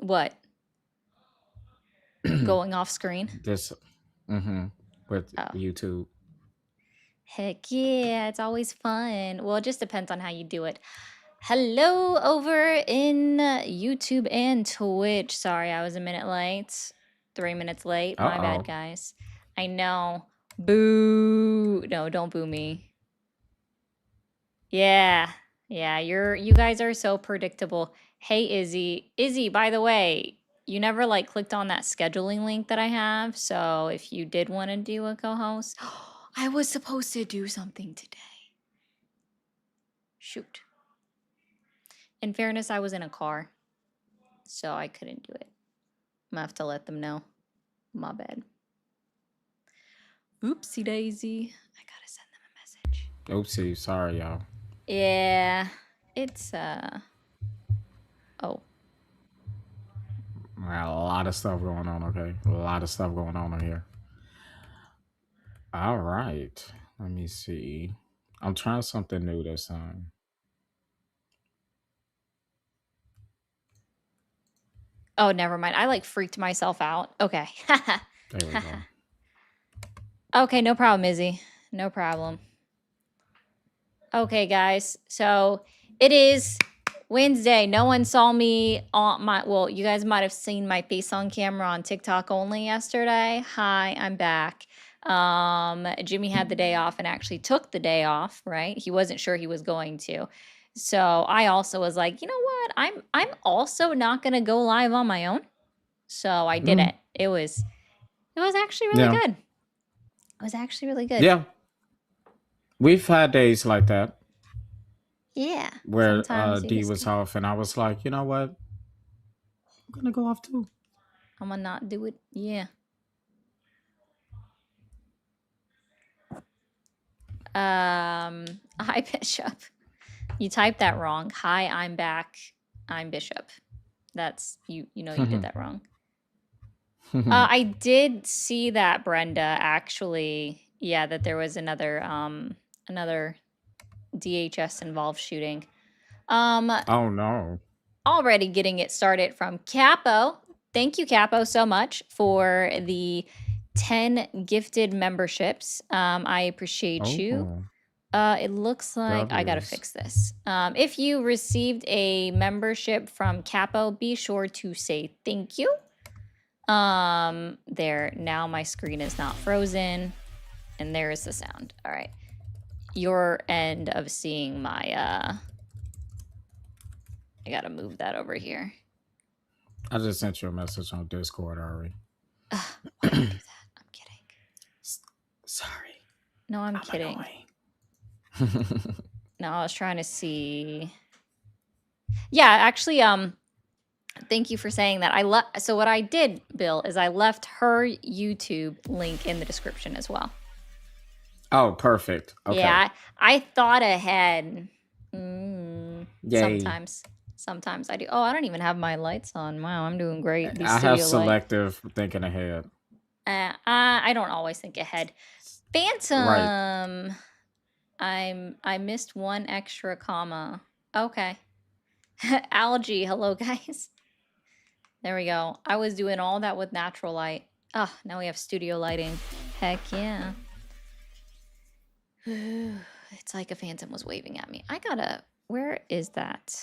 What? Going off screen? This, mm-hmm, with Oh. YouTube. Heck yeah, it's always fun. Well, it just depends on how you do it. Hello over in YouTube and Twitch. Sorry, I was a minute late. 3 minutes late. My bad, Uh-oh. guys. I know. Boo. No, don't boo me. Yeah. Yeah, you guys are so predictable. Hey, Izzy. Izzy, by the way, you never like clicked on that scheduling link that I have. So if you did want to do a co-host, I was supposed to do something today. Shoot. In fairness, I was in a car, so I couldn't do it. I'm gonna have to let them know. My bad. Oopsie daisy. I gotta send them a message. Oopsie. Sorry, y'all. Yeah, it's oh. I got a lot of stuff going on, okay? A lot of stuff going on here. All right. Let me see. I'm trying something new this time. Oh, never mind. I like freaked myself out. Okay. There we go. Okay, no problem, Izzy. No problem. Okay, guys. So it is Wednesday. No one saw me on my, well, you guys might have seen my face on camera on TikTok only yesterday. Hi, I'm back. Jimmy had the day off and actually took the day off, right? He wasn't sure he was going to. So I also was like, you know what? I'm also not gonna go live on my own. So I did Mm, it. It was actually really yeah. good. It was actually really good. Yeah. We've had days like that Yeah. where Sometimes you D just was off and I was like, you know what? I'm gonna go off too. I'm gonna not do it. Yeah. Hi Bishop. You typed that wrong. Hi, I'm back. I'm Bishop. That's you know you did that wrong. I did see that, Brenda, actually. Yeah, that there was another DHS involved shooting. Oh no. Already getting it started from Capo. Thank you, Capo, so much for the 10 gifted memberships. I appreciate you. Oh, It looks like I gotta W's. fix this. If you received a membership from Capo, be sure to say thank you. There, now my screen is not frozen, and there is the sound. All right. Your end of seeing my, I gotta move that over here. I just sent you a message on Discord already. Why did I do that? I'm kidding. Sorry. No, I'm kidding. Annoying. No, I was trying to see. Yeah, actually, thank you for saying that. So what I did, Bill, is I left her YouTube link in the description as well. Oh, perfect. Okay. Yeah, I thought ahead. Yay. Sometimes I do. Oh, I don't even have my lights on. Wow, I'm doing great. I have selective thinking ahead. I don't always think ahead. Phantom. Right. I missed one extra comma. Okay. Algae. Hello, guys. There we go. I was doing all that with natural light. Oh, now we have studio lighting. Heck yeah. It's like a phantom was waving at me. Where is that?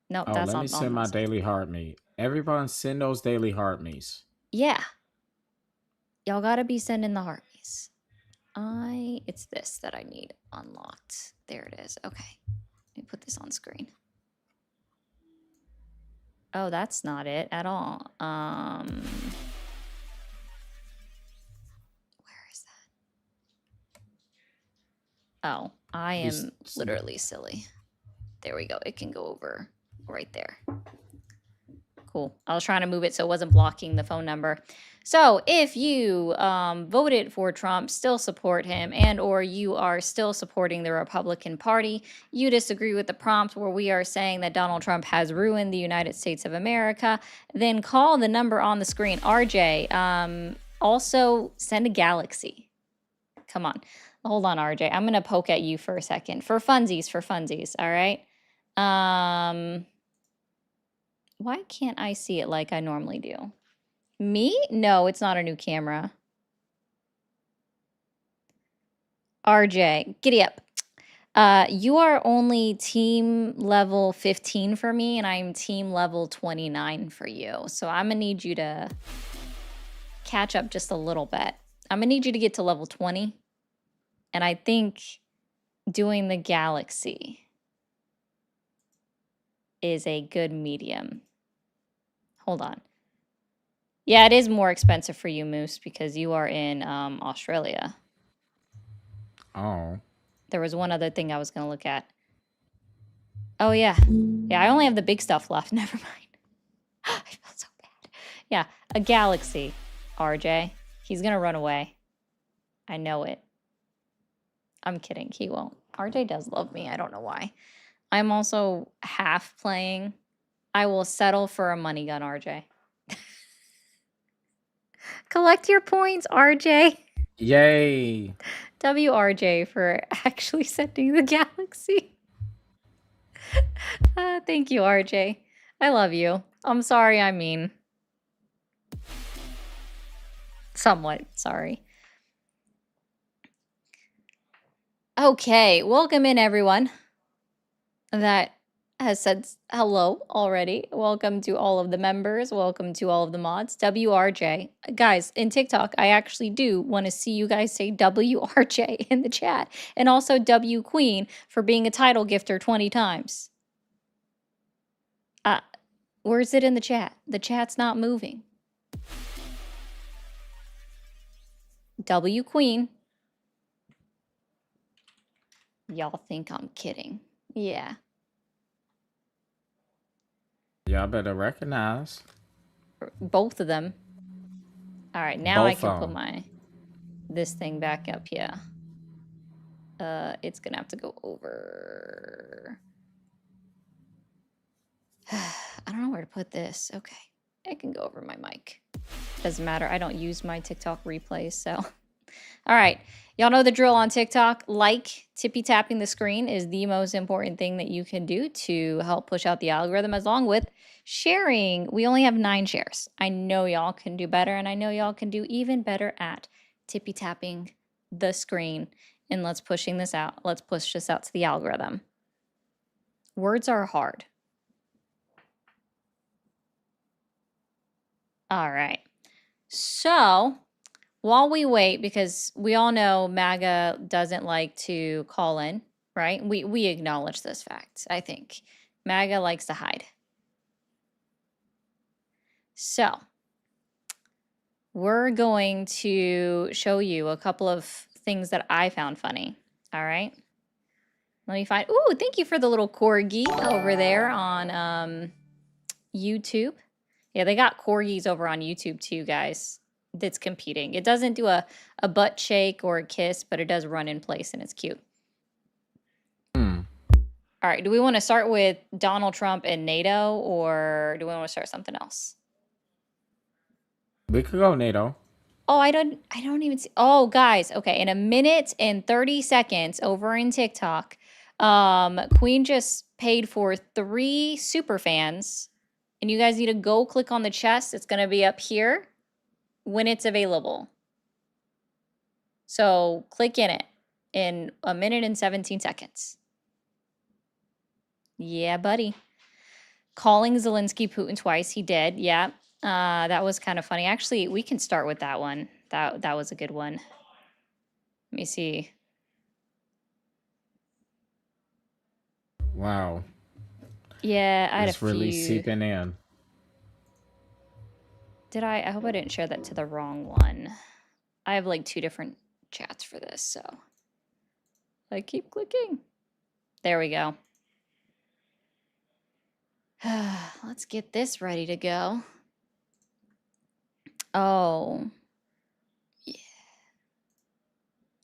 No, Oh, that's let not me send my daily heart meat. Everyone send those daily heart meats. Yeah. Y'all gotta be sending the heart meats. It's this that I need unlocked. There it is. Okay. Let me put this on screen. Oh, that's not it at all. Where is that? Oh, I am literally silly. There we go. It can go over right there. Cool. I was trying to move it so it wasn't blocking the phone number. So if you voted for Trump, still support him, and or you are still supporting the Republican Party, you disagree with the prompt where we are saying that Donald Trump has ruined the United States of America, then call the number on the screen. RJ, also send a galaxy. Come on. Hold on, RJ. I'm going to poke at you for a second. For funsies, all right? Why can't I see it like I normally do? Me? No, it's not a new camera. RJ, giddy up. You are only team level 15 for me, and I'm team level 29 for you. So I'm gonna need you to catch up just a little bit. I'm gonna need you to get to level 20. And I think doing the galaxy is a good medium. Hold on. Yeah, it is more expensive for you, Moose, because you are in Australia. Oh. There was one other thing I was going to look at. Oh, yeah. Yeah, I only have the big stuff left. Never mind. I felt so bad. Yeah, a galaxy, RJ. He's going to run away. I know it. I'm kidding. He won't. RJ does love me. I don't know why. I'm also half playing. I will settle for a money gun, RJ. Collect your points, RJ. Yay. WRJ for actually sending the galaxy. Thank you, RJ. I love you. I'm sorry, I mean. Somewhat sorry. Okay, welcome in everyone that has said hello already. Welcome to all of the members. Welcome to all of the mods. WRJ. Guys, in TikTok, I actually do want to see you guys say WRJ in the chat. And also W Queen for being a title gifter 20 times. Where's it in the chat? The chat's not moving. W Queen. Y'all think I'm kidding. Yeah. Y'all better recognize. Both of them. All right, now Both I can of put 'em. my this thing back up here. It's gonna have to go over. I don't know where to put this. Okay, it can go over my mic. Doesn't matter. I don't use my TikTok replays, so. All right, y'all know the drill on TikTok. Like, tippy tapping the screen is the most important thing that you can do to help push out the algorithm, along with sharing. We only have 9 shares. I know y'all can do better, and I know y'all can do even better at tippy tapping the screen. And let's push this out to the algorithm. Words are hard. All right. So while we wait, because we all know MAGA doesn't like to call in, right? We acknowledge this fact, I think. MAGA likes to hide. So we're going to show you a couple of things that I found funny. All right. Let me find. Ooh, thank you for the little corgi over there on YouTube. Yeah, they got corgis over on YouTube too, guys. That's competing. It doesn't do a butt shake or a kiss, but it does run in place and it's cute. All right, do we want to start with Donald Trump and NATO, or do we want to start something else? We could go NATO. Oh, I don't even see. Oh, guys, okay. In 1 minute and 30 seconds over in TikTok, Queen just paid for 3 super fans, and you guys need to go click on the chest. It's going to be up here when it's available. So click in it in 1 minute and 17 seconds. Yeah, buddy. Calling Zelensky Putin twice. He did. Yeah. That was kind of funny. Actually, we can start with that one. That was a good one. Let me see. Wow. Yeah, I had It's a really few. seeping in. Did I? I hope I didn't share that to the wrong one. I have like 2 different chats for this, so I keep clicking. There we go. Let's get this ready to go. Oh. Yeah.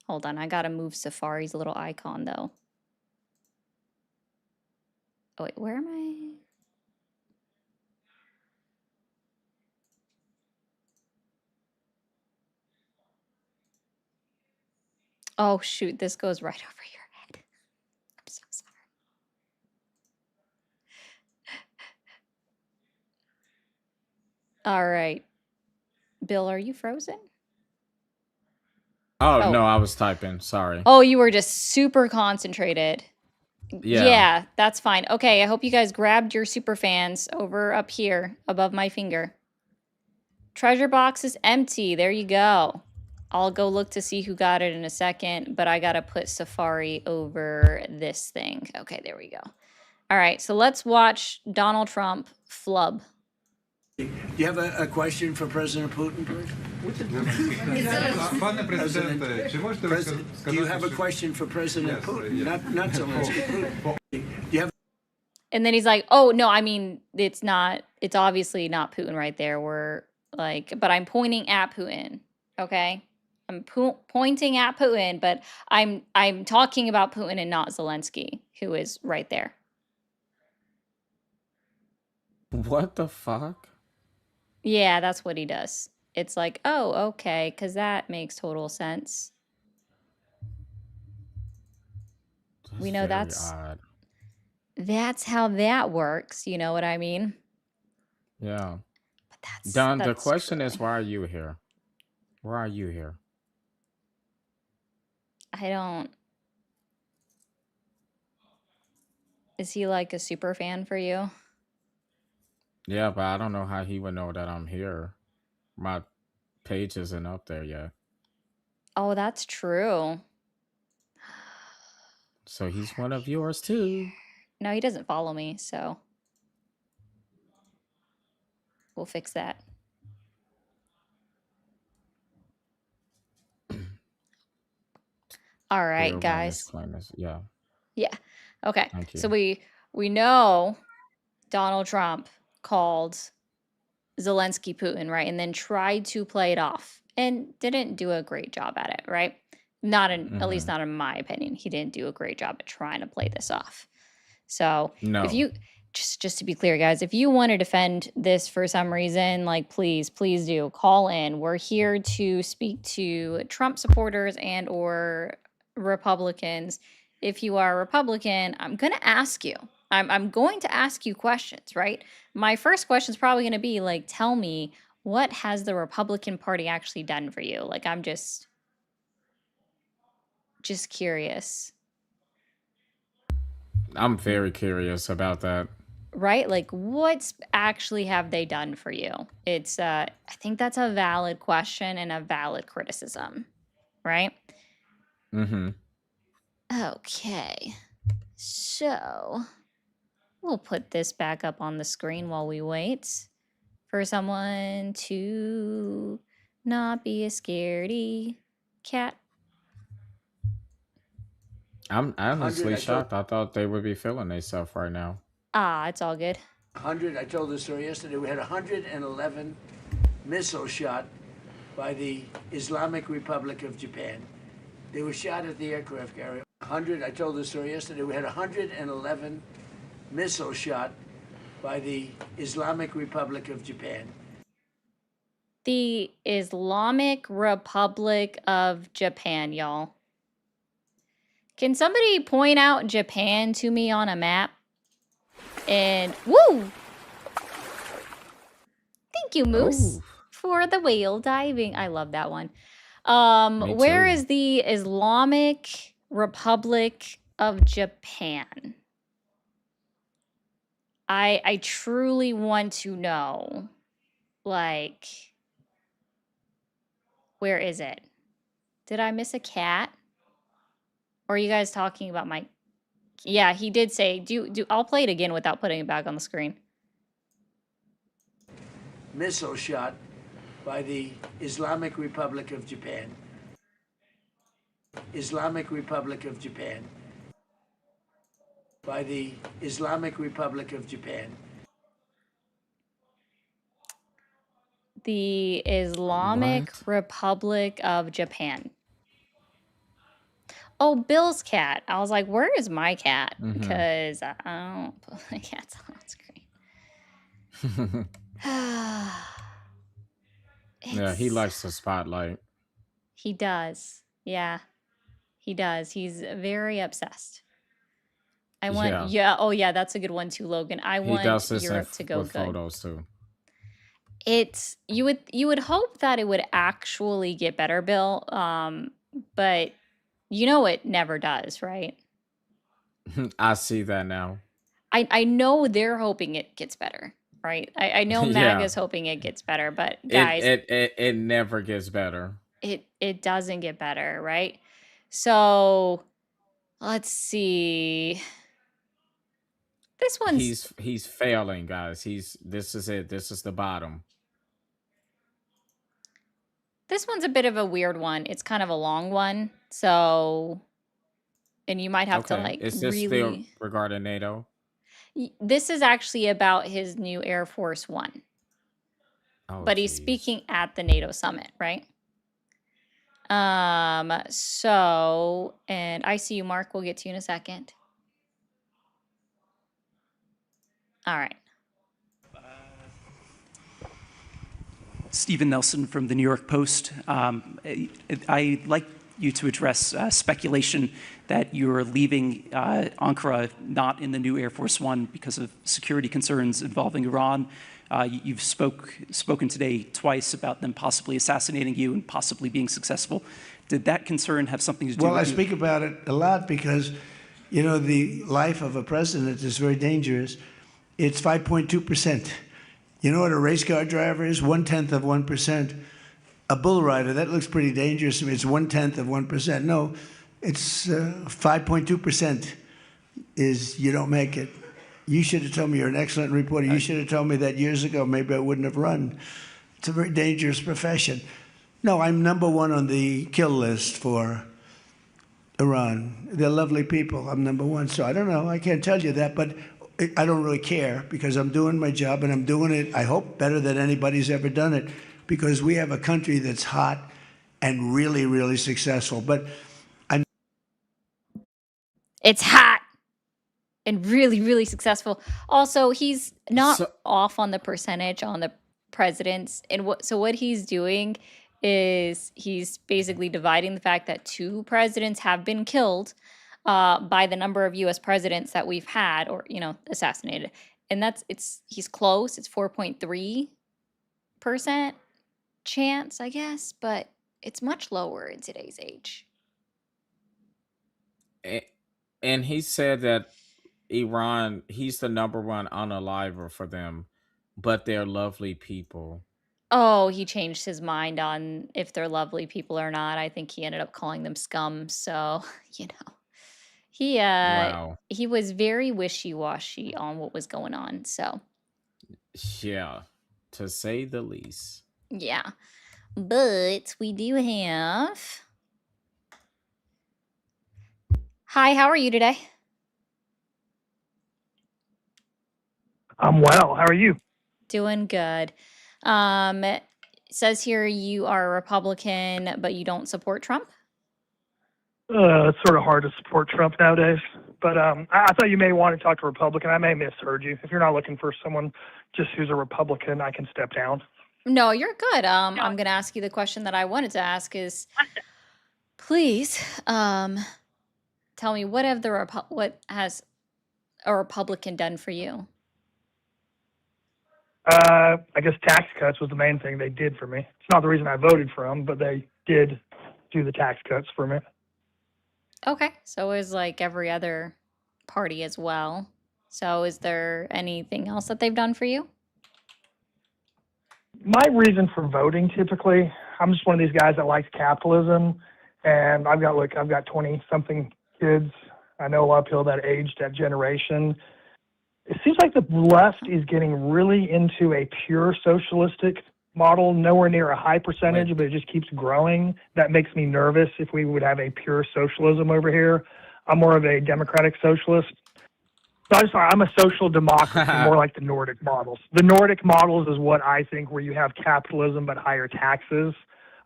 Hold on, I gotta move Safari's little icon though. Oh wait, where am I? Oh shoot, this goes right over your head. I'm so sorry. All right. Bill, are you frozen? Oh, Oh. no, I was typing. Sorry. Oh, you were just super concentrated. Yeah, that's fine. Okay, I hope you guys grabbed your super fans over up here above my finger. Treasure box is empty. There you go. I'll go look to see who got it in a second, but I gotta put Safari over this thing. Okay, there we go. All right, so let's watch Donald Trump flub. Do you have a question for President Putin, please? Пане президенте, чи можете ви сказати, Do you have a question for President Yes, Putin? yes. Not Zelensky. Putin. Do you have And then he's like, "Oh no, I mean it's not. It's obviously not Putin right there. We're like, but I'm pointing at Putin. Okay, I'm pointing at Putin, but I'm talking about Putin and not Zelensky, who is right there." What the fuck? Yeah, that's what he does. It's like, oh, okay, because that makes total sense. We know very that's odd. that's how that works. You know what I mean? Yeah. But that's Don, the that's question is, screwy. why are you here? Why are you here? I don't. Is he like a super fan for you? Yeah, but I don't know how he would know that I'm here. My page isn't up there yet. Oh, that's true. So he's one of yours too. No, he doesn't follow me, so we'll fix that. All right, Clear one guys. disclaimers. Yeah. Yeah. Okay. Thank So you. we know Donald Trump called Zelensky Putin, right? And then tried to play it off and didn't do a great job at it, right? Not in, at least Mhm. not in my opinion. He didn't do a great job at trying to play this off. So if No. you just to be clear, guys, if you want to defend this for some reason, like please do call in. We're here to speak to Trump supporters and or Republicans. If you are a Republican, I'm going to ask you. I'm going to ask you questions, right? My first question is probably going to be like, tell me, what has the Republican Party actually done for you? Like, I'm just curious, I'm very curious about that. right? Like, what's actually have they done for you? It's, I think that's a valid question and a valid criticism, right? Mm-hmm. Okay, so we'll put this back up on the screen while we wait for someone to not be a scaredy cat. I'm honestly 100, I told- shocked. I thought they would be feeling themselves right now. Ah, it's all good. 100? I told this story yesterday. We had 111 missiles shot by the Islamic Republic of Japan. They were shot at the aircraft carrier. 100. I told this story yesterday. We had 111 missiles shot by the Islamic Republic of Japan. The Islamic Republic of Japan, y'all. Can somebody point out Japan to me on a map? And woo! Thank you, Moose, Ooh. for the whale diving. I love that one. Me Where too. is the Islamic Republic of Japan? I truly want to know, like, where is it? Did I miss a cat? Or are you guys talking about my... Yeah, he did say, I'll play it again without putting it back on the screen. Missile shot by the Islamic Republic of Japan. Islamic Republic of Japan. By the Islamic Republic of Japan. The Islamic What? Republic of Japan. Oh, Bill's cat. I was like, where is my cat? Mhm. Because I don't put my cats on screen. Yeah, he It's- likes the spotlight. He does. Yeah, he does. He's very obsessed. I want, Yeah. oh yeah, that's a good one too, Logan. I He want does this Europe to go with good. photos too. It's you would hope that it would actually get better, Bill. But you know it never does, right? I see that now. I know they're hoping it gets better, right? I know Yeah, MAGA's hoping it gets better, but it, guys, it it it never gets better. it doesn't get better, right? So let's see. This one's He's failing, guys. This is it. This is the bottom. this one's a bit of a weird one. It's kind of a long one, so and you might have to Okay, like is this still really. regarding NATO? This is actually about his new Air Force One, Oh, but he's jeez. speaking at the NATO summit, right? So, and I see you, Mark. We'll get to you in a second. All right. Stephen Nelson from the New York Post. I'd like you to address speculation that you're leaving Ankara not in the new Air Force One because of security concerns involving Iran. You've spoken today twice about them possibly assassinating you and possibly being successful. Did that concern have something to do Well, with I you? speak about it a lot because, you know, the life of a president is very dangerous. It's 5.2%. You know what a race car driver is? 1/10 of 1%. A bull rider, that looks pretty dangerous to me. It's 1/10 of 1%. No, it's 5.2% is you don't make it. You should have told me. You're an excellent reporter. You should have told me that years ago. Maybe I wouldn't have run. It's a very dangerous profession. No, I'm number one on the kill list for Iran. They're lovely people. I'm number one. So I don't know. I can't tell you that, but I don't really care because I'm doing my job and I'm doing it, I hope, better than anybody's ever done it because we have a country that's hot and really, really successful. But It's hot and really, really successful. Also, he's not So off on the percentage on the presidents. And what he's doing is he's basically dividing the fact that two presidents have been killed by the number of US presidents that we've had or, assassinated. And he's close. It's 4.3% chance, I guess, but it's much lower in today's age. a- and he said that Iran, he's the number one unaliver for them, but they're lovely people. Oh, he changed his mind on if they're lovely people or not. I think he ended up calling them scum. So, you know, he uh Wow. he was very wishy-washy on what was going on. So, Yeah, to say the least. yeah. But we do have. Hi, how are you today? I'm well. How are you? Doing good. It says here you are a Republican, but you don't support Trump. It's sort of hard to support Trump nowadays. But I thought you may want to talk to a Republican. I may have misheard you. If you're not looking for someone just who's a Republican, I can step down. No, you're good. I'm gonna ask you the question that I wanted to ask is, please, tell me what has a Republican done for you? I guess tax cuts was the main thing they did for me. It's not the reason I voted for them, but they did do the tax cuts for me. Okay, so is like every other party as well. So is there anything else that they've done for you? My reason for voting typically, I'm just one of these guys that likes capitalism, and I've got 20 something kids. I know a lot of people that age, that generation. It seems like the left is getting really into a pure socialistic model, nowhere near a high percentage, Wait, but it just keeps growing. That makes me nervous if we would have a pure socialism over here. I'm more of a democratic socialist. So I'm a social democracy, more like the Nordic models. The Nordic models is what I think where you have capitalism but higher taxes.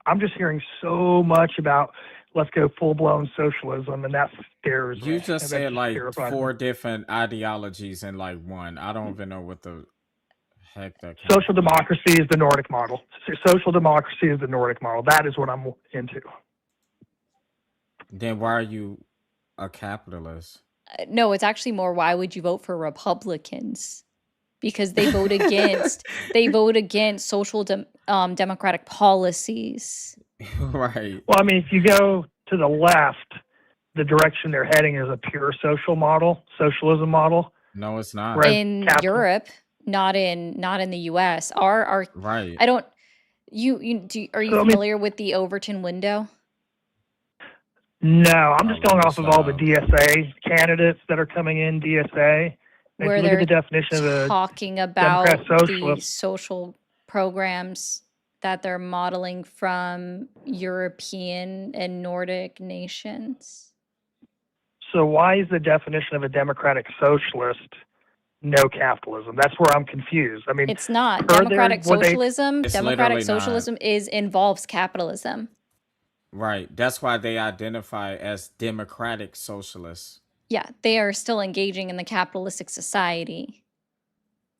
I'm just hearing so much about let's go full-blown socialism, and that scares me. you just And that said just like terrifies me. four different ideologies in like one. I don't even know what the heck that came Social from. democracy is the Nordic model. Social democracy is the Nordic model. That is what I'm into. Then why are you a capitalist? No, it's actually more why would you vote for Republicans? because they vote against democratic policies. Right. Well, I mean, if you go to the left, the direction they're heading is a pure socialism model. No, it's not. Whereas In capital, Europe, not in the US. Our Right. I don't are you so I mean, familiar with the Overton window? no, I'm Oh, just let going me off of all the stop. DSA candidates that are coming in, DSA. And if Where you look at they're the definition of a talking Democrat about the socialist, social programs that they're modeling from European and Nordic nations. so why is the definition of a democratic socialist no capitalism? That's where I'm confused. I mean, It's not. per their Democratic what they socialism, It's democratic literally not. socialism involves capitalism. Right. That's why they identify as democratic socialists. Yeah, they are still engaging in the capitalistic society.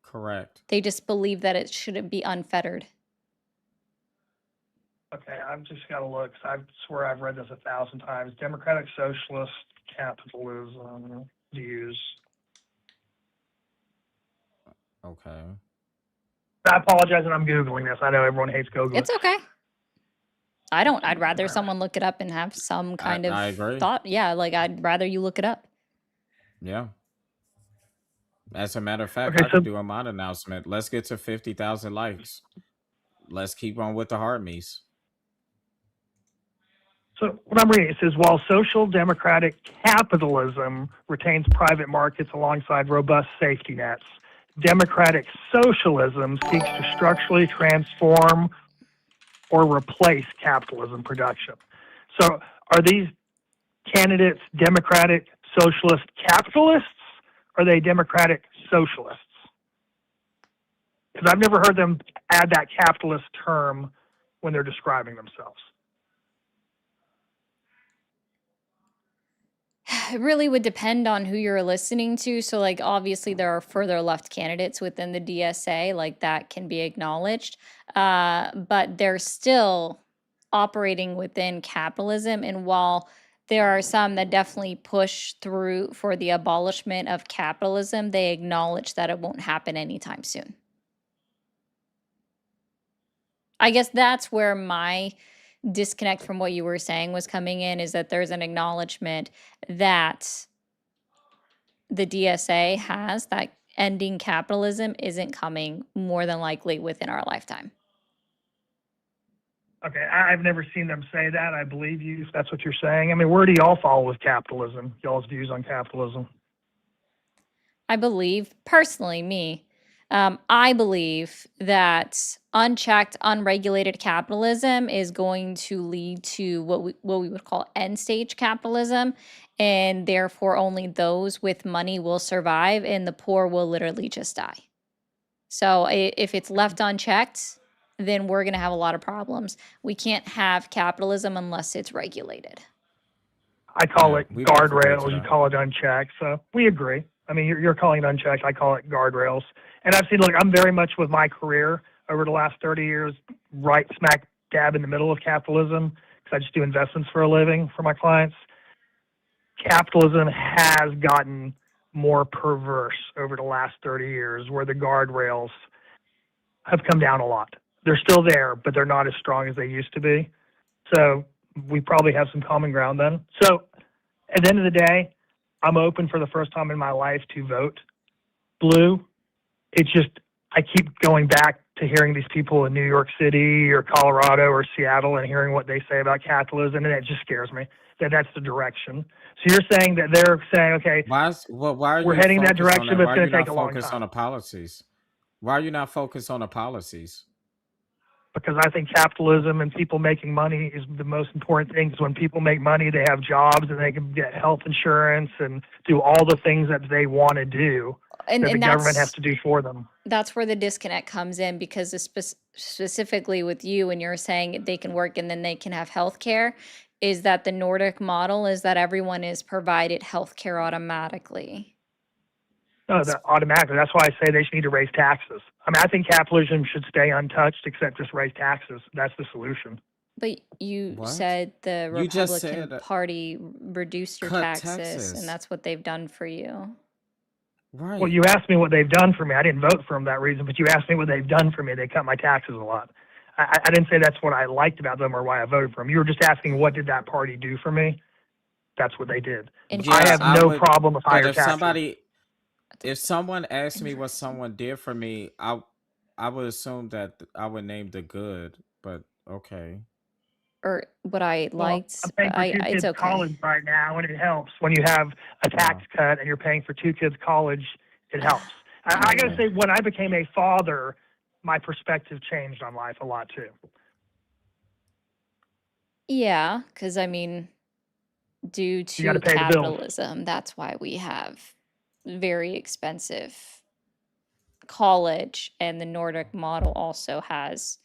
Correct. They just believe that it shouldn't be unfettered. okay, I've just got to look. I swear I've read this 1,000 times. Democratic socialist capitalism views. Okay. I apologize that I'm Googling this. I know everyone hates Googling. It's okay. I'd rather someone look it up and have some kind I of agree. thought. Yeah, like I'd rather you look it up. Yeah. As a matter of fact, Okay, I so could do a mod announcement. Let's get to 50,000 likes. Let's keep on with the heartme's. So what I'm reading, it says, while social democratic capitalism retains private markets alongside robust safety nets, democratic socialism seeks to structurally transform or replace capitalism production. So are these candidates democratic socialist capitalists? Or are they democratic socialists? Because I've never heard them add that capitalist term when they're describing themselves. It really would depend on who you're listening to. So, like, obviously, there are further left candidates within the DSA, like, that can be acknowledged. But they're still operating within capitalism. And while there are some that definitely push through for the abolishment of capitalism, they acknowledge that it won't happen anytime soon. I guess that's where my disconnect from what you were saying was coming in, is that there's an acknowledgement that the DSA has that ending capitalism isn't coming more than likely within our lifetime. Okay, I've never seen them say that. I believe you if that's what you're saying. I mean, where do y'all fall with capitalism? Y'all's views on capitalism? I believe, personally, I believe that unchecked, unregulated capitalism is going to lead to what we would call end stage capitalism, and therefore only those with money will survive, and the poor will literally just die. So if it's left unchecked, then we're going to have a lot of problems. We can't have capitalism unless it's regulated. I call Yeah, it we both agree to guardrails. You that. call it unchecked. So we agree. I mean, you're calling it unchecked. I call it guardrails. And I've seen, look, I'm very much with my career over the last 30 years, right smack dab in the middle of capitalism, because I just do investments for a living for my clients. Capitalism has gotten more perverse over the last 30 years, where the guardrails have come down a lot. They're still there, but they're not as strong as they used to be. So we probably have some common ground then. So at the end of the day, I'm open for the first time in my life to vote blue. It's just, I keep going back to hearing these people in New York City or Colorado or Seattle and hearing what they say about capitalism, and it just scares me that that's the direction. So you're saying that they're saying, okay, Why are we're you heading that focused on direction, that? but Why it's are going you to take not a long focused on time. the policies? Why are you not focused on the policies? Because I think capitalism and people making money is the most important thing. Because when people make money, they have jobs and they can get health insurance and do all the things that they want to do that the And government has to do for them. that's where the disconnect comes in, because specifically with you, when you're saying they can work and then they can have health care, is that the Nordic model is that everyone is provided health care automatically. No, that automatically. That's why I say they should need to raise taxes. I mean, I think capitalism should stay untouched, except just raise taxes. That's the solution. But you What? said the You just Republican said Party reduced your cut taxes, taxes. and that's what they've done for you. Well, Right. you asked me what they've done for me. I didn't vote for them that reason, but you asked me what they've done for me. They cut my taxes a lot. I didn't say that's what I liked about them or why I voted for them. You were just asking what did that party do for me. That's what they did. I Yeah, have Interesting. I no would. problem with But higher taxes. if someone asked me what Interesting. someone did for me, I would assume that I would name the good. But okay. Or what I Well, liked. I'm paying for two It's kids' okay. college right now, and it helps when you have a tax Oh, cut and you're paying for two kids' college. It helps. I got to okay. say, when I became a father, my perspective changed on life a lot too. Yeah, because I mean, due You got to to pay the bills. capitalism, that's why we have very expensive college, and the Nordic model also has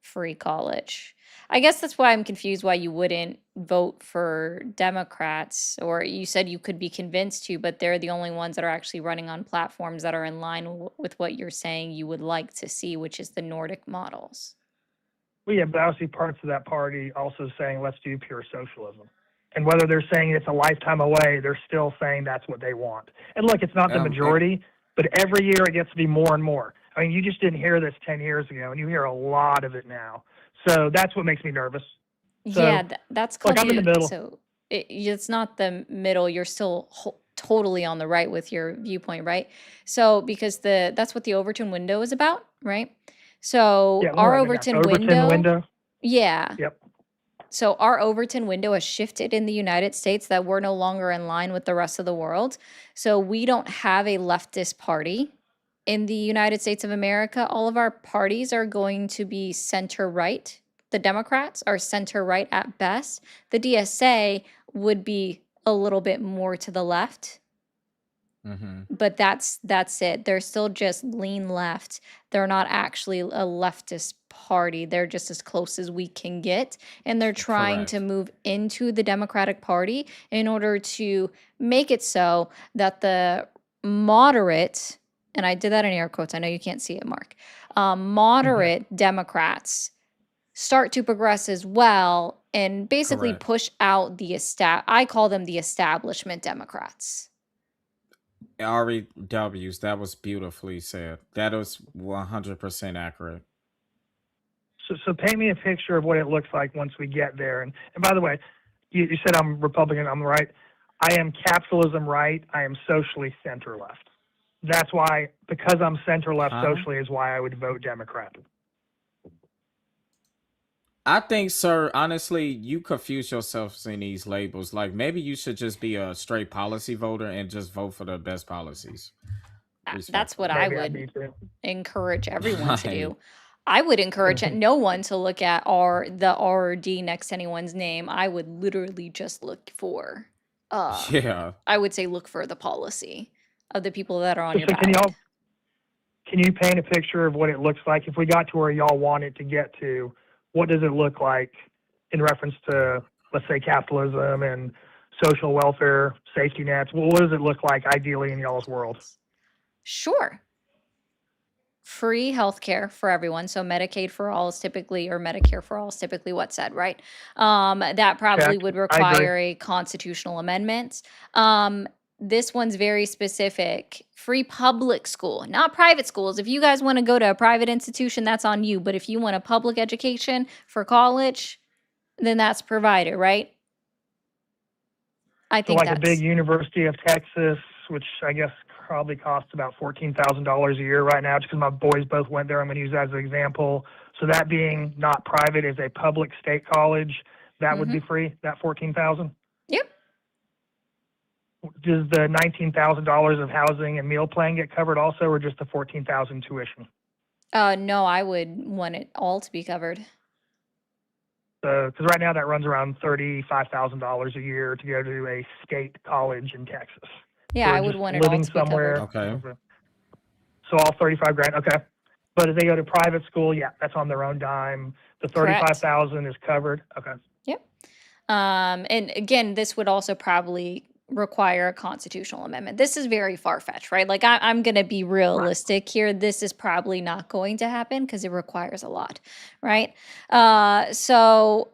free college. I guess that's why I'm confused why you wouldn't vote for Democrats, or you said you could be convinced to, but they're the only ones that are actually running on platforms that are in line with what you're saying you would like to see, which is the Nordic models. Well, yeah, but I see parts of that party also saying, let's do pure socialism. And whether they're saying it's a lifetime away, they're still saying that's what they want. And look, it's not the And majority, but every year it gets to be more and more. I mean, you just didn't hear this 10 years ago, and you hear a lot of it now. So that's what makes me nervous. Yeah, So, that's look, called I'm in the the middle. so it's not the middle. You're still totally on the right with your viewpoint, right? So because that's what the Overton window is about, right? So Yeah, let me our write that down. Overton Overton window, window. yeah. Yep. So our Overton window has shifted in the United States that we're no longer in line with the rest of the world. So we don't have a leftist party in the United States of America. All of our parties are going to be center right. The Democrats are center right at best. The DSA would be a little bit more to the left, hmm but that's it. They're still just lean left. They're not actually a leftist party. They're just as close as we can get, and they're trying to correct. move into the Democratic Party in order to make it so that the moderate, and I did that in air quotes. I know you can't see it, Mark. Hmm. Moderate Democrats start to progress as well and basically Correct. push out I call them the establishment Democrats. REWs. That was beautifully said. That was 100% accurate. So paint me a picture of what it looks like once we get there. And by the way, you said I'm Republican, I'm right. I am capitalism right. I am socially center left. That's why, because I'm center left Huh? socially, is why I would vote Democrat. I think, sir, honestly, you confuse yourselves in these labels. Like maybe you should just be a straight policy voter and just vote for the best policies. That's what Respectfully. I Maybe I would need to. encourage everyone to Like, do. I would encourage Mhm. no one to look at the R or D next to anyone's name. I would literally just look for, uh, yeah. I would say look for the policy of the people that are on So, your so ballot. can you paint a picture of what it looks like if we got to where y'all want it to get to? What does it look like in reference to, let's say, capitalism and social welfare, safety nets? Well, what does it look like ideally in y'all's world? Sure. Free healthcare for everyone. So Medicaid for all is typically, or Medicare for all is typically what's said, right? That Check. probably would I agree. require a constitutional amendment. This one's very specific. Free public school, not private schools. If you guys want to go to a private institution, that's on you. But if you want a public education for college, then that's provided, right? I So think like a big that's University of Texas, which I guess probably costs about $14,000 a year right now, just because my boys both went there. I'm going to use that as an example. So that being not private is a public state college. That would be mm-hmm. free. That 14,000. Yep. Does the $19,000 of housing and meal plan get covered also, or just the 14,000 tuition? No, I would want it all to be covered. Because right now that runs around $35,000 a year to go to a state college in Texas. Yeah, For I would just want it all living to be covered. somewhere. Okay. Okay. So all 35 grand. Okay. But if they go to private school, yeah, that's on their own dime. The Correct. 35,000 is covered. Okay. Yep. And again, this would also probably require a constitutional amendment. This is very far-fetched, right? Like I'm going to be Right. realistic here. This is probably not going to happen because it requires a lot, right? So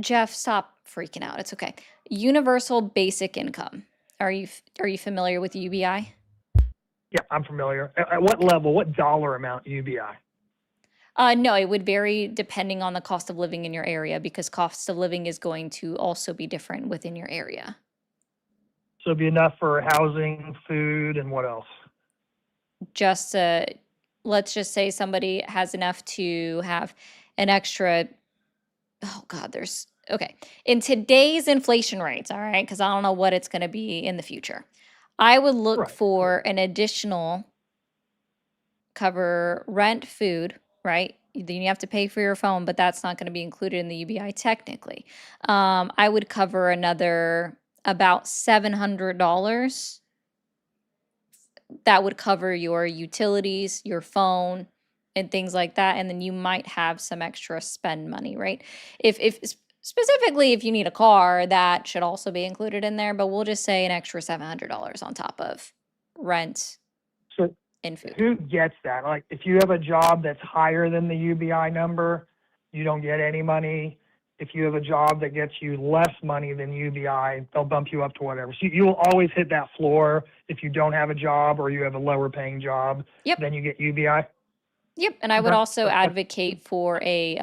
Jeff, stop freaking out. It's okay. Universal basic income. Are you familiar with UBI? Yeah, I'm familiar. At what level, what dollar amount UBI? No, it would vary depending on the cost of living in your area because cost of living is going to also be different within your area. So it'd be enough for housing, food, and what else? Just let's just say somebody has enough to have an extra. Oh God, there's okay. In today's inflation rates, all right, because I don't know what it's going to be in the future. I would look Right. for an additional cover rent, food, right? Then you have to pay for your phone, but that's not going to be included in the UBI technically. I would cover another about $700. That would cover your utilities, your phone, and things like that. And then you might have some extra spend money, right? If specifically if you need a car, that should also be included in there. But we'll just say an extra $700 on top of rent So and food. who gets that? Like, if you have a job that's higher than the UBI number, you don't get any money. If you have a job that gets you less money than UBI, they'll bump you up to whatever. So you will always hit that floor if you don't have a job or you have a lower paying job. Yep. Then you get UBI. Yep, and I would Okay. also advocate for a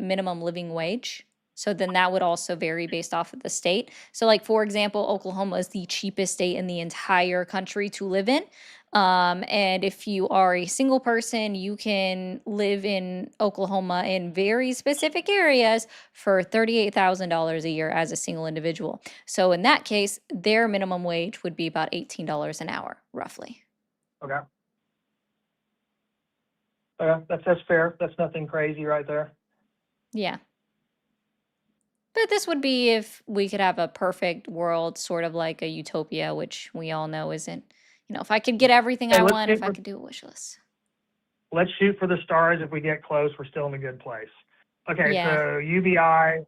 minimum living wage. So then that would also vary based off of the state. So, like for example, Oklahoma is the cheapest state in the entire country to live in. And if you are a single person, you can live in Oklahoma in very specific areas for $38,000 a year as a single individual. So in that case, their minimum wage would be about $18 an hour, roughly. Okay. That's fair. That's nothing crazy right there. Yeah. But this would be if we could have a perfect world, sort of like a utopia, which we all know isn't. If I could get everything Hey, I let's want, shoot if I for could do a wish list. let's shoot for the stars. If we get close, we're still in a good place. Okay, Yeah. so UBI,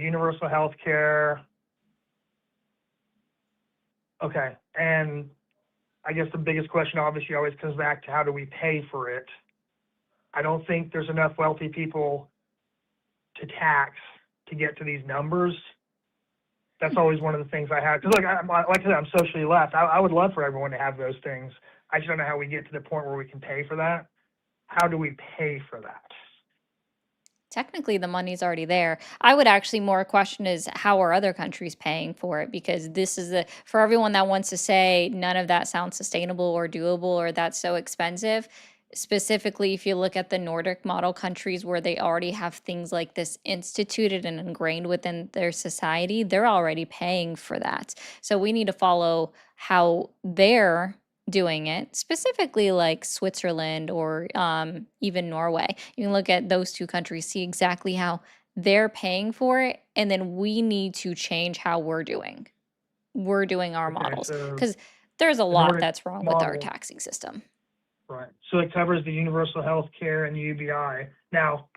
universal health care. Okay, and I guess the biggest question obviously always comes back to how do we pay for it? I don't think there's enough wealthy people to tax to get to these numbers. That's always one of the things I have. Because like I said, I'm socially left. I would love for everyone to have those things. I just don't know how we get to the point where we can pay for that. How do we pay for that? Technically, the money's already there. I would actually more question is how are other countries paying for it? Because this is for everyone that wants to say none of that sounds sustainable or doable or that's so expensive. Specifically, if you look at the Nordic model countries where they already have things like this instituted and ingrained within their society, they're already paying for that. So we need to follow how they're doing it, specifically like Switzerland or even Norway. You can look at those two countries, see exactly how they're paying for it, and then we need to change how we're doing our Okay, models so because there's a the lot Nordic that's wrong with our model, taxing system. right? So it covers the universal health care and the UBI. Now,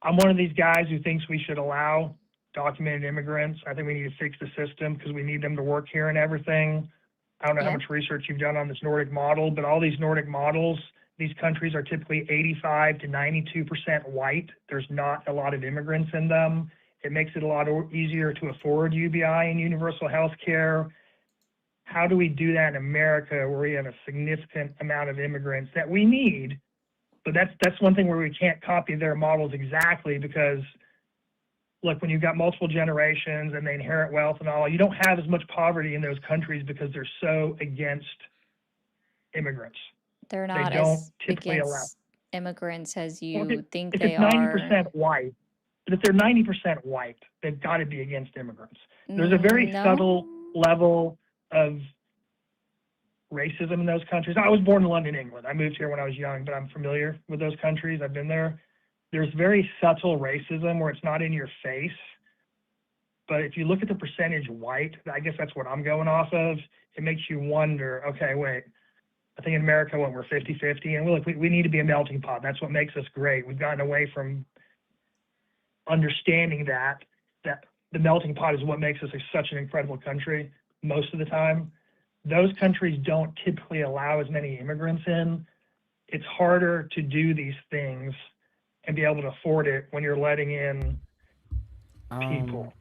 I'm one of these guys who thinks we should allow documented immigrants. I think we need to fix the system because we need them to work here and everything. I don't know how Yeah. much research you've done on this Nordic model, but all these Nordic models, these countries are typically 85 to 92% white. There's not a lot of immigrants in them. It makes it a lot easier to afford UBI and universal health care. How do we do that in America where we have a significant amount of immigrants that we need? But that's one thing where we can't copy their models exactly because look, when you've got multiple generations and they inherit wealth and all, you don't have as much poverty in those countries because they're so against immigrants. They're They not don't as typically allow. against immigrants as Well, you think if they it's are. 90% white, but if they're 90% white, they've got to be against immigrants. There's a very subtle No. level of racism in those countries. I was born in London, England. I moved here when I was young, but I'm familiar with those countries. I've been there. There's very subtle racism where it's not in your face. But if you look at the percentage white, I guess that's what I'm going off of. It makes you wonder, okay, wait, I think in America, we're 50-50, and we need to be a melting pot. That's what makes us great. We've gotten away from understanding that the melting pot is what makes us such an incredible country most of the time. Those countries don't typically allow as many immigrants in. It's harder to do these things and be able to afford it when you're letting in people.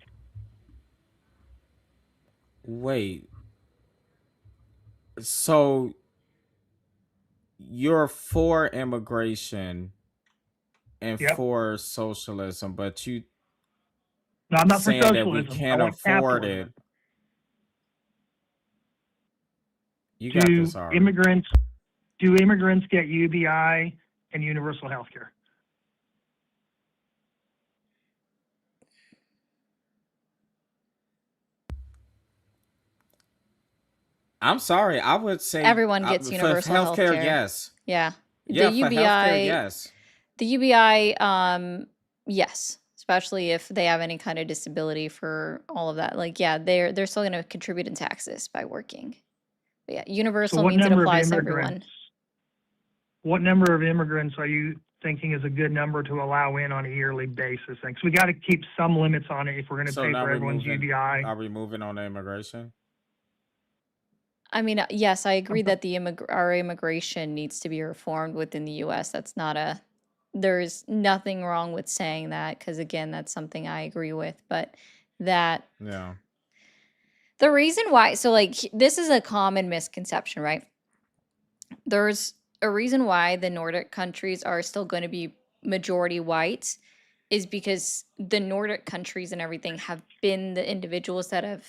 Wait. So you're for immigration and Yep. for socialism, but you No, I'm not for saying that we socialism. I can't want afford it. capitalism. You got Do this, Ari. immigrants get UBI and universal health care? I'm sorry. I would say Everyone gets for universal healthcare, healthcare. yes. Yeah. Yeah, The for healthcare, UBI, yes. the UBI, yes, especially if they have any kind of disability for all of that. Like, yeah, they're still going to contribute in taxes by working. But yeah, So universal what means it number of applies to immigrants? everyone. What number of immigrants are you thinking is a good number to allow in on a yearly basis? Because we got to keep some limits on it if we're going to So pay now for everyone's UBI. are we moving on to immigration? I mean, yes, I agree Um, that our immigration needs to be reformed within the U.S. There's nothing wrong with saying that because again, that's something I agree with. But that Yeah. the reason why, so like this is a common misconception, right? There's a reason why the Nordic countries are still going to be majority white is because the Nordic countries and everything have been the individuals that have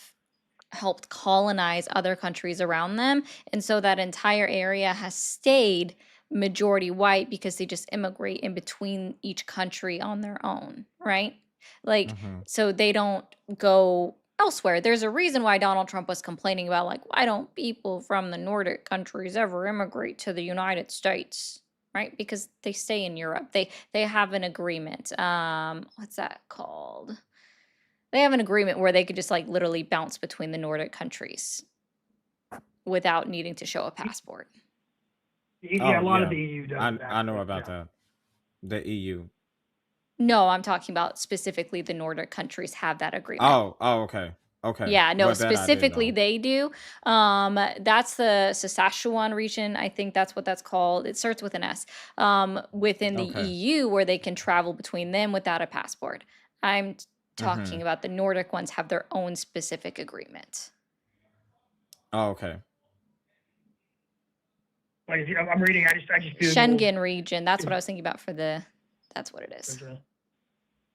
helped colonize other countries around them. And so that entire area has stayed majority white because they just immigrate in between each country on their own, right? Like, Mm-hmm. so they don't go elsewhere. There's a reason why Donald Trump was complaining about, like, why don't people from the Nordic countries ever immigrate to the United States? Right? Because they stay in Europe. They have an agreement. What's that called? They have an agreement where they could just like literally bounce between the Nordic countries without needing to show a passport. Yeah, a lot yeah. of the EU does that. I know but about yeah. that. The EU. No, I'm talking about specifically the Nordic countries have that agreement. Oh, okay. Okay. Yeah, no, Well, that I didn't specifically know. they do. That's the Saskatchewan region. I think that's what that's called. It starts with an S. Within the Okay. EU, where they can travel between them without a passport. I'm talking Mm-hmm. about the Nordic ones have their own specific agreement. Oh, okay. Like if I'm reading, I just Googled. Schengen region. That's what I was thinking about that's what it is.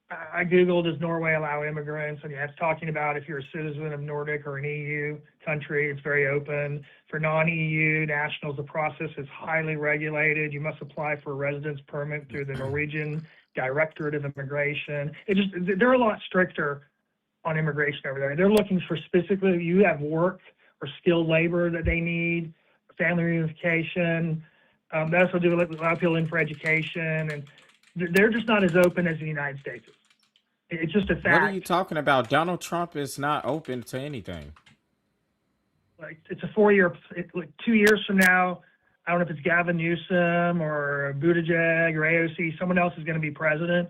I Googled, does Norway allow immigrants? And yeah, it's talking about if you're a citizen of Nordic or an EU country, it's very open. For non-EU nationals, the process is highly regulated. You must apply for a residence permit through the Norwegian Directorate of Immigration. They're a lot stricter on immigration over there. They're looking for specifically, you have work or skilled labor that they need, family reunification. They also do allow people in for education, and they're just not as open as the United States is. It's just a fact. What are you talking about? Donald Trump is not open to anything. Like it's a 4-year, like 2 years from now, I don't know if it's Gavin Newsom or Buttigieg or AOC, someone else is going to be president,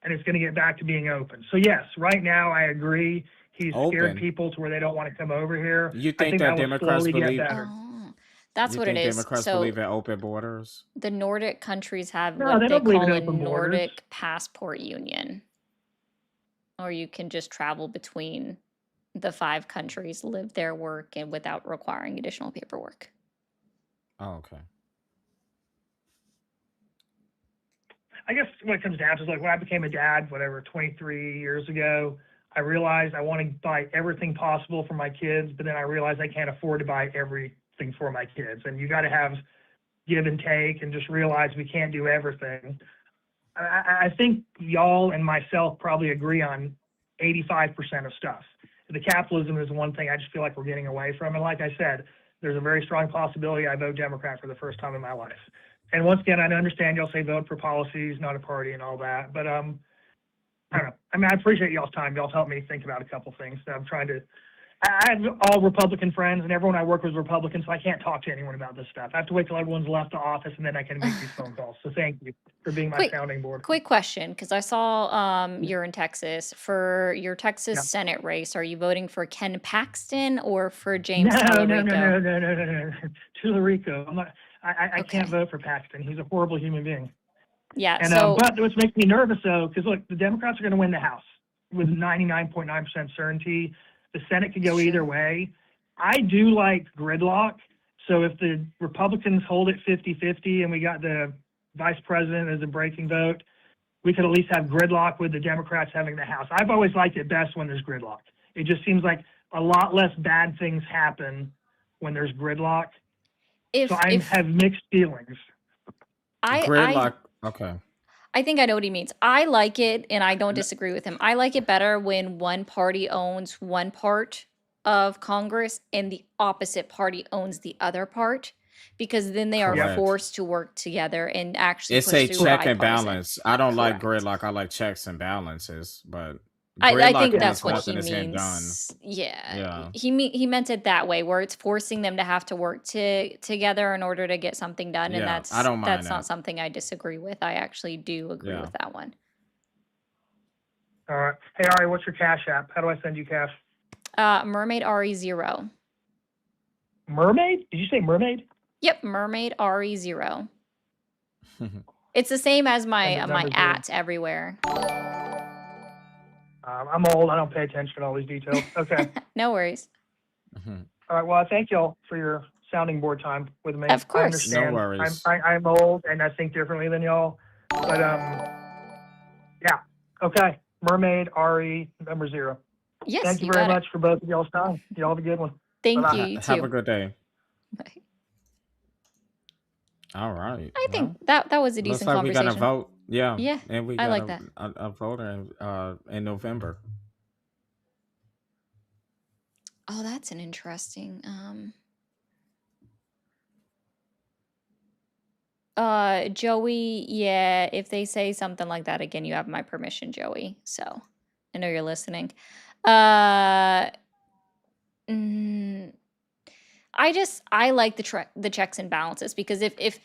and it's going to get back to being open. So yes, right now I agree. He's scared Open? people to where they don't want to come over here. You I think that that will Democrats slowly get believe? better. Oh, that's You what it think is. Democrats So believe in open borders? the Nordic countries have No, what they they don't believe call in a open borders. Nordic passport union. Or you can just travel between the 5 countries, live there, work, and without requiring additional paperwork. Oh, okay. I guess what it comes down to is like when I became a dad, 23 years ago, I realized I want to buy everything possible for my kids, but then I realized I can't afford to buy everything for my kids. And you got to have give and take and just realize we can't do everything. I think y'all and myself probably agree on 85% of stuff. The capitalism is one thing I just feel like we're getting away from. And like I said, there's a very strong possibility I vote Democrat for the first time in my life. And once again, I understand y'all say vote for policies, not a party and all that. But I don't know. I mean, I appreciate y'all's time. Y'all's helped me think about a couple things. I'm trying to. I have all Republican friends, and everyone I work with is Republican, so I can't talk to anyone about this stuff. I have to wait till everyone's left the office, and then I can make these phone calls. So thank you for being my sounding board. Quick question, because I saw you're in Texas. For your Texas Yeah. Senate race, are you voting for Ken Paxton or for James No. Tallarico? Tallarico. I'm not. I Okay. can't vote for Paxton. He's a horrible human being. Yeah, And so but what makes me nervous though, because look, the Democrats are going to win the House with 99.9% certainty. The Senate could go either way. I do like gridlock, So if the Republicans hold it 50-50 and we got the vice president as a breaking vote, we could at least have gridlock with the Democrats having the House. I've always liked it best when there's gridlock. It just seems like a lot less bad things happen when there's gridlock. If So I if have mixed feelings. I Gridlock. Okay. I think I know what he means. I like it, and I don't disagree with him. I like it better when one party owns one part of Congress and the opposite party owns the other part, because then they are Correct. forced to work together and actually It's push a through check and bipartisan. balance. I don't like Correct. gridlock. I like checks and balances. But I gridlock think means that's what nothing he is getting done. means. Yeah, Yeah. he meant it that way, where it's forcing them to have to work together in order to get something done, and Yeah. I don't mind that's not that. something I disagree with. I actually do agree Yeah. with that one. All right. Hey, Ari, what's your Cash App? How do I send you cash? Mermaid RE0. Mermaid? Did you say mermaid? Yep, Mermaid RE0. It's the same as And my the my number zero. @ everywhere. I'm old. I don't pay attention to all these details. Okay. No worries. Mhm. All right. Well, I thank y'all for your sounding board time with me. Of I course. understand. No worries. I'm old and I think differently than y'all. But yeah. Okay. Mermaid RE number 0. Yes, Thank you you very got it. much for both of y'all's time. Y'all have a good one. Thank Bye-bye. you. You Have a too. good day. Bye. All right. I think Well, that was a looks decent like we got a conversation. vote. Yeah. Yeah, And we I got like that. a vote in November. Oh, that's an interesting. Joey, yeah, if they say something like that again, you have my permission, Joey. So I know you're listening. Uh, mm, I like the checks and balances, because if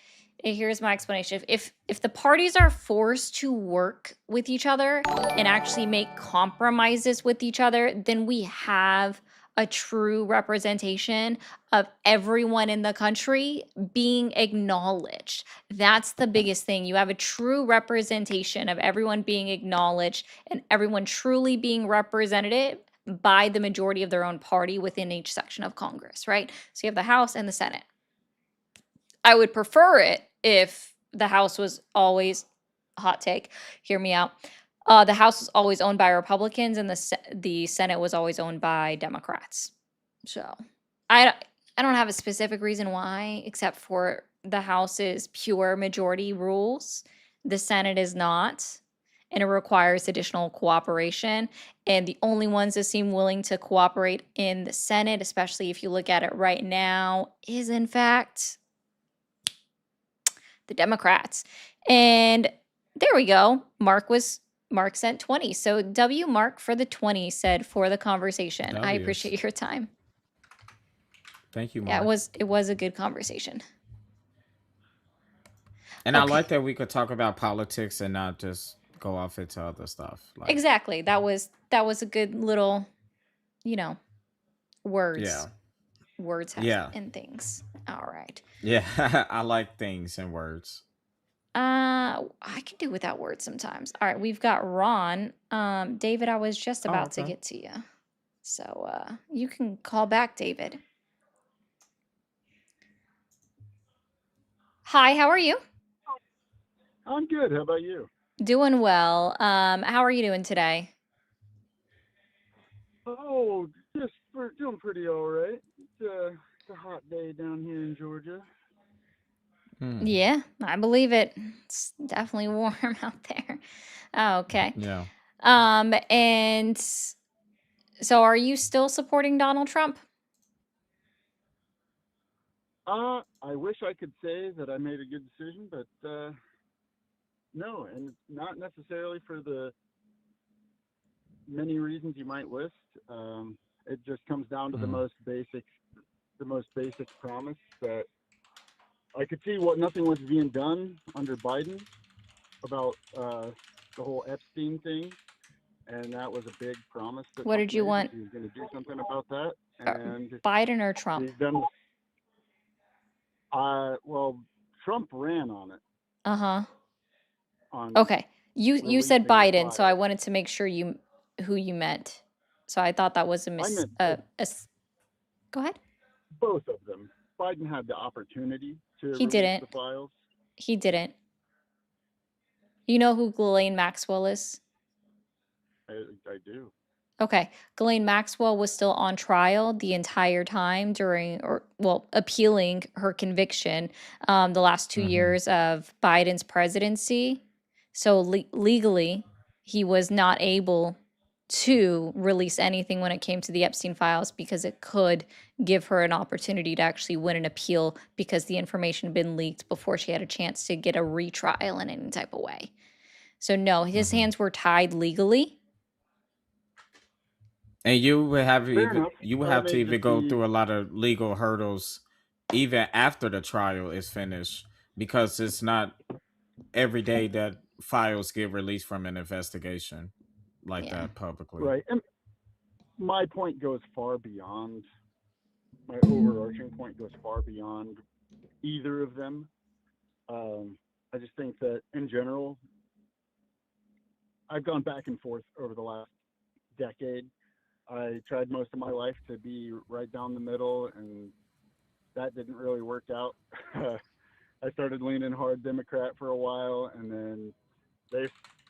here's my explanation. If the parties are forced to work with each other and actually make compromises with each other, then we have a true representation of everyone in the country being acknowledged. That's the biggest thing. You have a true representation of everyone being acknowledged and everyone truly being represented by the majority of their own party within each section of Congress, right? So you have the House and the Senate. I would prefer it if the House was always, hot take, hear me out. The House was always owned by Republicans and the Senate was always owned by Democrats. So I don't have a specific reason why, except for the House's pure majority rules. The Senate is not, and it requires additional cooperation. And the only ones that seem willing to cooperate in the Senate, especially if you look at it right now, is in fact the Democrats. And there we go. Mark sent 20. So W Mark for the 20 said for the conversation. I W's. appreciate your time. Thank you, Yeah, Mark. it was a good conversation. And I Okay. like that we could talk about politics and not just go off into other stuff. Like, Exactly. That was a good little, words. yeah. Words have Yeah. and things. All right. Yeah. I like things and words. I can do without words sometimes. All right, we've got Ron. David, I was just about to okay. get to you. So you can call back, David. Hi, how are you? I'm good. How about you? Doing well. How are you doing today? Oh, we're doing pretty all right. It's a hot day down here in Georgia. Hmm. Yeah, I believe it. It's definitely warm out there. Oh, okay. Yeah. And so are you still supporting Donald Trump? I wish I could say that I made a good decision, but no, and it's not necessarily for the many reasons you might list. It just comes down to the most basic promise that I could see what nothing was being done under Biden about the whole Epstein thing, and that was a big promise. That What Trump did you made, want? He was going to do something about that, and Biden or Trump? he's done. Well, Trump ran on it. Uh-huh. On Okay. You said releasing the Biden, so I file. wanted to make sure who you meant. So I thought that was a I meant go ahead. both of them, Biden had the opportunity to He release didn't. the files. He didn't. You know who Ghislaine Maxwell is? I do. Okay. Ghislaine Maxwell was still on trial the entire time appealing her conviction the last 2 years of Biden's presidency. So legally, he was not able to release anything when it came to the Epstein files because it could give her an opportunity to actually win an appeal because the information had been leaked before she had a chance to get a retrial in any type of way. So no, his hands were tied legally. And you would have Fair enough. to May even just go be through a lot of legal hurdles even after the trial is finished, because it's not every day that files get released from an investigation like Yeah. that publicly. right. And my point goes far beyond. My overarching point goes far beyond either of them. I just think that in general, I've gone back and forth over the last decade. I tried most of my life to be right down the middle, and that didn't really work out. I started leaning hard Democrat for a while, and then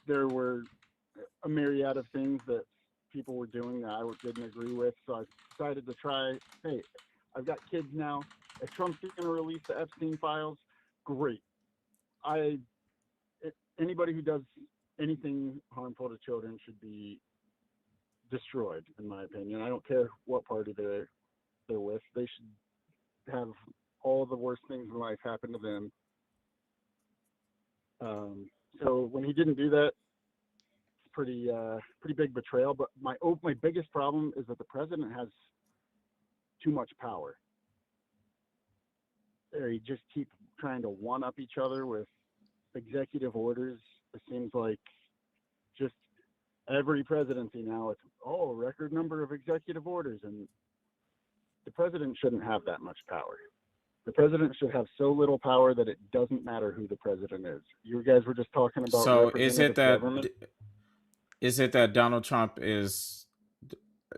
there were a myriad of things that people were doing that I didn't agree with. So I decided to try. Hey, I've got kids now. If Trump's going to release the Epstein files, great. Anybody who does anything harmful to children should be destroyed, in my opinion. I don't care what party they're with. They should have all the worst things in life happen to them. So when he didn't do that, it's pretty big betrayal. But my biggest problem is that the president has too much power. They just keep trying to one up each other with executive orders. It seems like just every presidency now, it's a record number of executive orders, and the president shouldn't have that much power. The president should have so little power that it doesn't matter who the president is. You guys were just talking about So is it that government. Donald Trump is?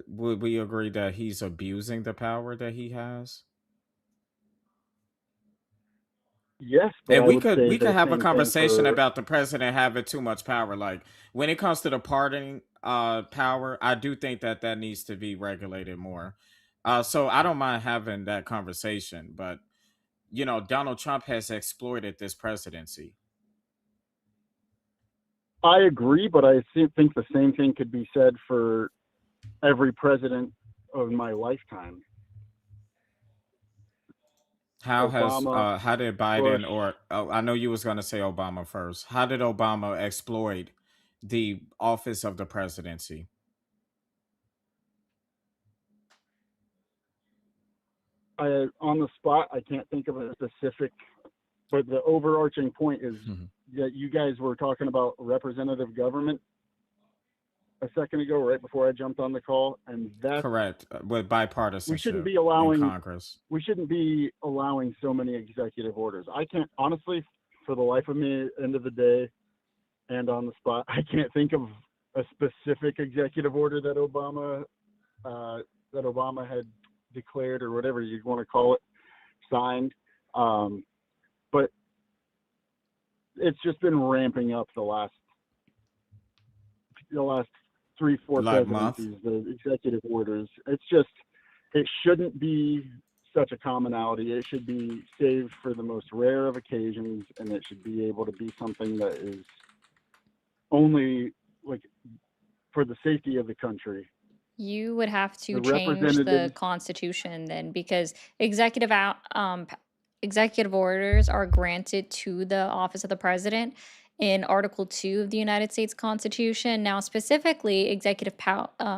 Would we agree that he's abusing the power that he has? Yes, but And I we would could say we the could have a same thing conversation for- about the president having too much power. Like when it comes to the pardoning power, I do think that needs to be regulated more. So I don't mind having that conversation, but Donald Trump has exploited this presidency. I agree, but I think the same thing could be said for every president of my lifetime. How Obama, how did Biden Bush. I know you was going to say Obama first. How did Obama exploit the office of the presidency? On the spot, I can't think of a specific, but the overarching point is that you guys were talking about representative government a second ago, right before I jumped on the call, and that's Correct. With bipartisanship we shouldn't be in allowing Congress. we shouldn't be allowing so many executive orders. I can't honestly, for the life of me, end of the day, and on the spot, I can't think of a specific executive order that Obama had declared, or whatever you want to call it, signed. But it's just been ramping up the last 3-4 Like month? presidencies, the executive orders. It's just, it shouldn't be such a commonality. It should be saved for the most rare of occasions, and it should be able to be something that is only like for the safety of the country. You would have to The change the representatives- Constitution then, because executive orders are granted to the office of the president in Article 2 of the United States Constitution. Now, specifically, executive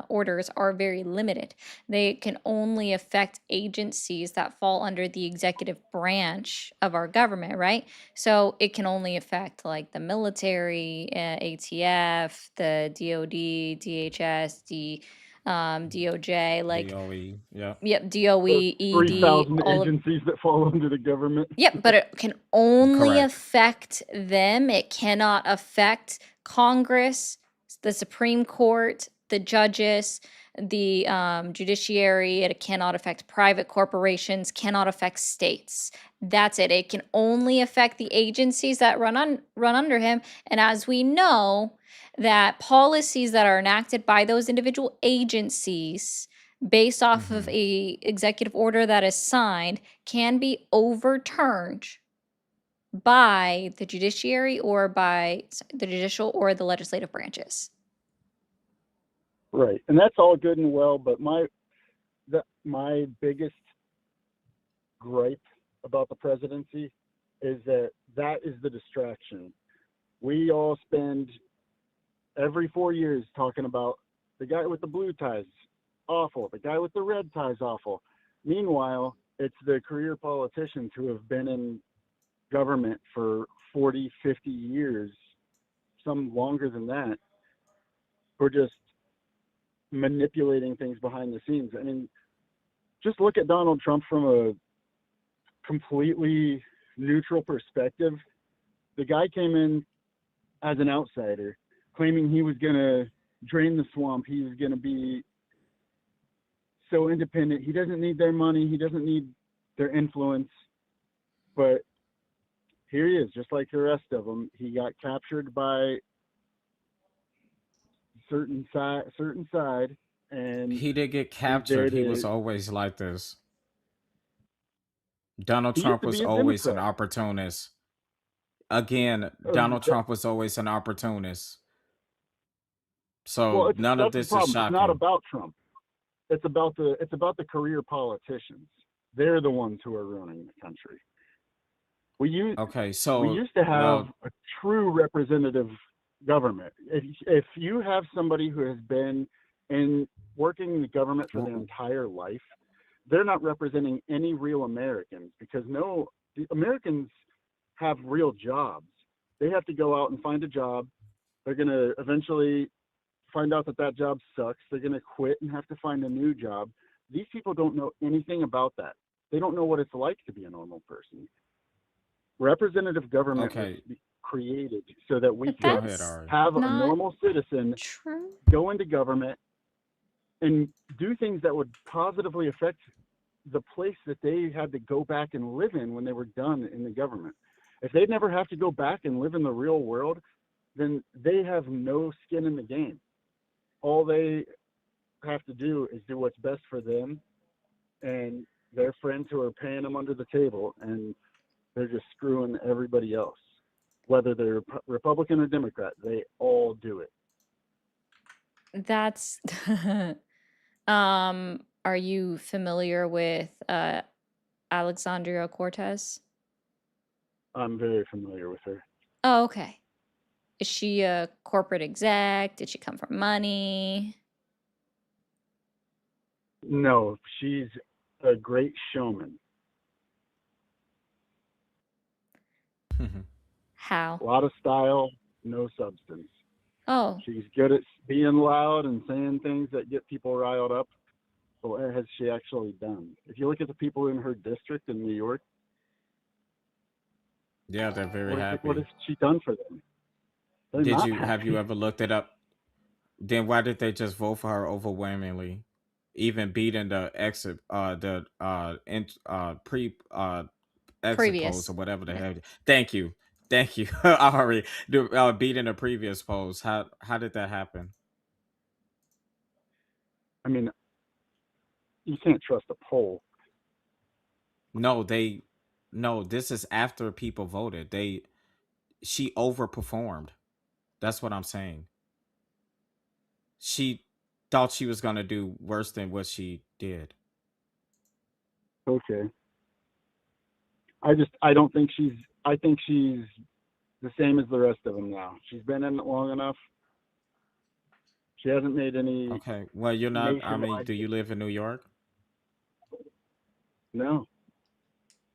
orders are very limited. They can only affect agencies that fall under the executive branch of our government, right? So it can only affect like the military, ATF, the DOD, DHS, DOJ, like DOE. Yeah. yep, DOE, ED, 3,000 all of agencies that fall under the government. Yep, but it can only Correct. affect them. It cannot affect Congress, the Supreme Court, the judges. the judiciary. It cannot affect private corporations, cannot affect states. That's it. It can only affect the agencies that run under him. And as we know, that policies that are enacted by those individual agencies based off of a executive order that is signed can be overturned by the judiciary or by the judicial or the legislative branches. Right, and that's all good and well, but my biggest gripe about the presidency is that is the distraction. We all spend every 4 years talking about the guy with the blue ties, awful. The guy with the red ties, awful. Meanwhile, it's the career politicians who have been in government for 40, 50 years, some longer than that, who are just manipulating things behind the scenes. I mean, just look at Donald Trump from a completely neutral perspective. The guy came in as an outsider, claiming he was going to drain the swamp. He was going to be so independent. He doesn't need their money. He doesn't need their influence. But here he is, just like the rest of them. He got captured by certain side, and He did get captured. He was always like this. Donald Trump was always an opportunist. Again, Donald Trump was always an opportunist. So none of this is shocking. It's not about Trump. It's about the career politicians. They're the ones who are ruining the country. We used to have a true representative government. If you have somebody who has been working in the government for their entire life, they're not representing any real Americans, because the Americans have real jobs. They have to go out and find a job. They're going to eventually find out that job sucks. They're going to quit and have to find a new job. These people don't know anything about that. They don't know what it's like to be a normal person. Representative government was created so that we could have a normal citizen go into government and do things that would positively affect the place that they had to go back and live in when they were done in the government. If they'd never have to go back and live in the real world, then they have no skin in the game. All they have to do is do what's best for them and their friends who are paying them under the table, and they're just screwing everybody else. Whether they're Republican or Democrat, they all do it. That's are you familiar with Alexandria Cortez? I'm very familiar with her. Oh, okay. Is she a corporate exec? Did she come from money? No, she's a great showman. How? A lot of style, no substance. Oh. She's good at being loud and saying things that get people riled up. But what has she actually done? If you look at the people in her district in New York, yeah, they're very happy. What has she done for them? Have you ever looked it up? Then why did they just vote for her overwhelmingly, even beating the exit previous polls or whatever the hell? Thank you. Ari, beating the previous polls. How did that happen? I mean, you can't trust a poll. No, this is after people voted. She overperformed. That's what I'm saying. She thought she was going to do worse than what she did. Okay. I think she's the same as the rest of them now. She's been in it long enough. She hasn't made any. Okay. Well, you're not. I mean, do you live in New York? No.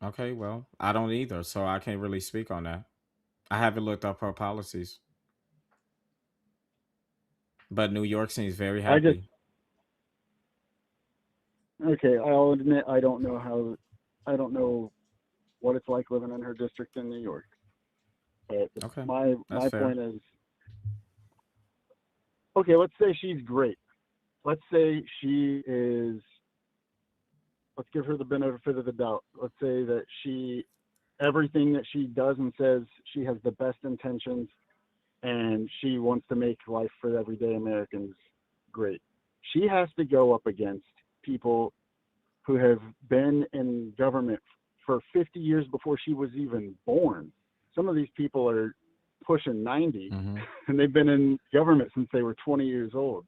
Okay. Well, I don't either, so I can't really speak on that. I haven't looked up her policies. But New York seems very happy. Okay, I'll admit I don't know what it's like living in her district in New York. But my point is, okay, let's say she's great. let's say she is, let's give her the benefit of the doubt. Let's say that everything that she does and says, she has the best intentions and she wants to make life for everyday Americans great. She has to go up against people who have been in government for 50 years before she was even born. Some of these people are pushing 90 and they've been in government since they were 20 years old.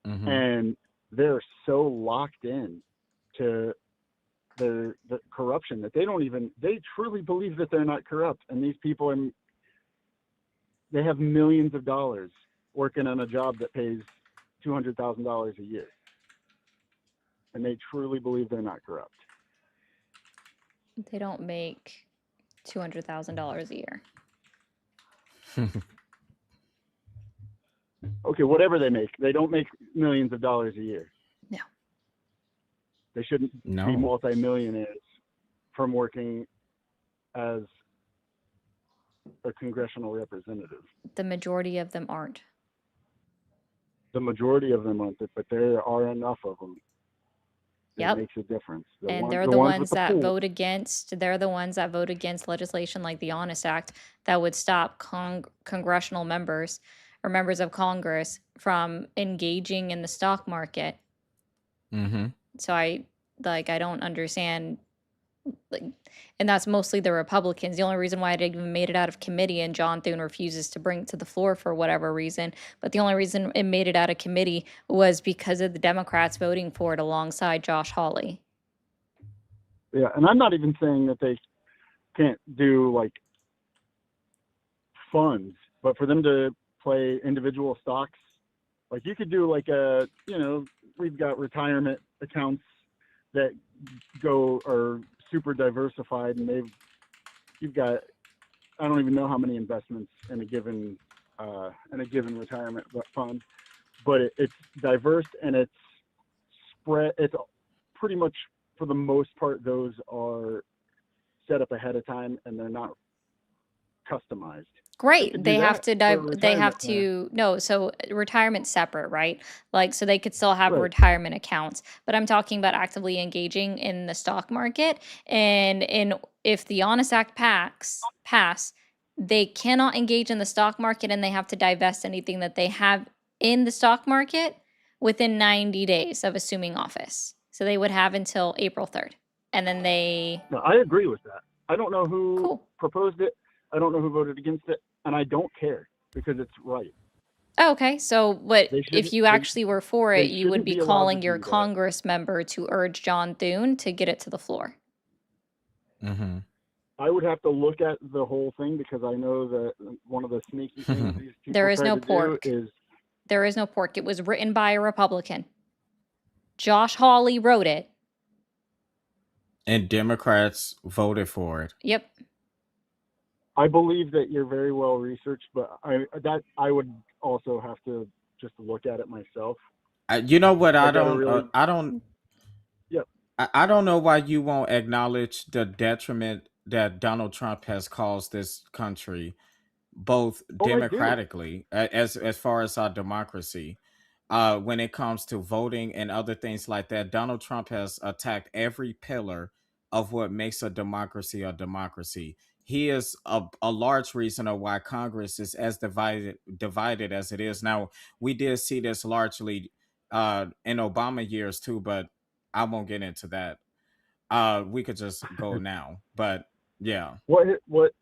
And they're so locked in to the corruption that they truly believe that they're not corrupt. And these people, they have millions of dollars working on a job that pays $200,000 a year. And they truly believe they're not corrupt. They don't make $200,000 a year. Okay, whatever they make, they don't make millions of dollars a year. No. They shouldn't be multimillionaires from working as a congressional representative. The majority of them aren't. The majority of them aren't, but there are enough of them. Yep. It makes a difference. And they're the ones with the that pool. vote against, they're the ones that vote against legislation like the Honest Act that would stop congressional members or members of Congress from engaging in the stock market. So I don't understand, and that's mostly the Republicans. The only reason why it even made it out of committee, and John Thune refuses to bring it to the floor for whatever reason, but the only reason it made it out of committee was because of the Democrats voting for it alongside Josh Hawley. Yeah, and I'm not even saying that they can't do like funds, but for them to play individual stocks, like you could do like we've got retirement accounts that are super diversified, and you've got, I don't even know how many investments in a given retirement fund, but it's diverse and it's spread. It's pretty much, for the most part, those are set up ahead of time and they're not customized. Great. They have to so retirement's separate, right? Like, so they could still have Right. retirement accounts, but I'm talking about actively engaging in the stock market. And if the Honest Act pass, they cannot engage in the stock market and they have to divest anything that they have in the stock market within 90 days of assuming office. So they would have until April 3rd. And then No, I agree with that. I don't know who Cool. proposed it. I don't know who voted against it, and I don't care because it's right. Oh, okay. So what They if shouldn't- you they- actually were for it, they you would shouldn't be be allowed calling to your do that. Congress member to urge John Thune to get it to the floor. I would have to look at the whole thing because I know that one of the sneaky things these people There is try no to do pork. is There is no pork. It was written by a Republican. Josh Hawley wrote it. And Democrats voted for it. Yep. I believe that you're very well researched, but I would also have to just look at it myself. You know what? I I gotta don't. really- I don't. Yep. I don't know why you won't acknowledge the detriment that Donald Trump has caused this country, both Oh, I do. democratically as far as our democracy. When it comes to voting and other things like that, Donald Trump has attacked every pillar of what makes a democracy a democracy. He is a large reason of why Congress is as divided as it is now. We did see this largely in Obama years too, but I won't get into that. We could just go now, but yeah. What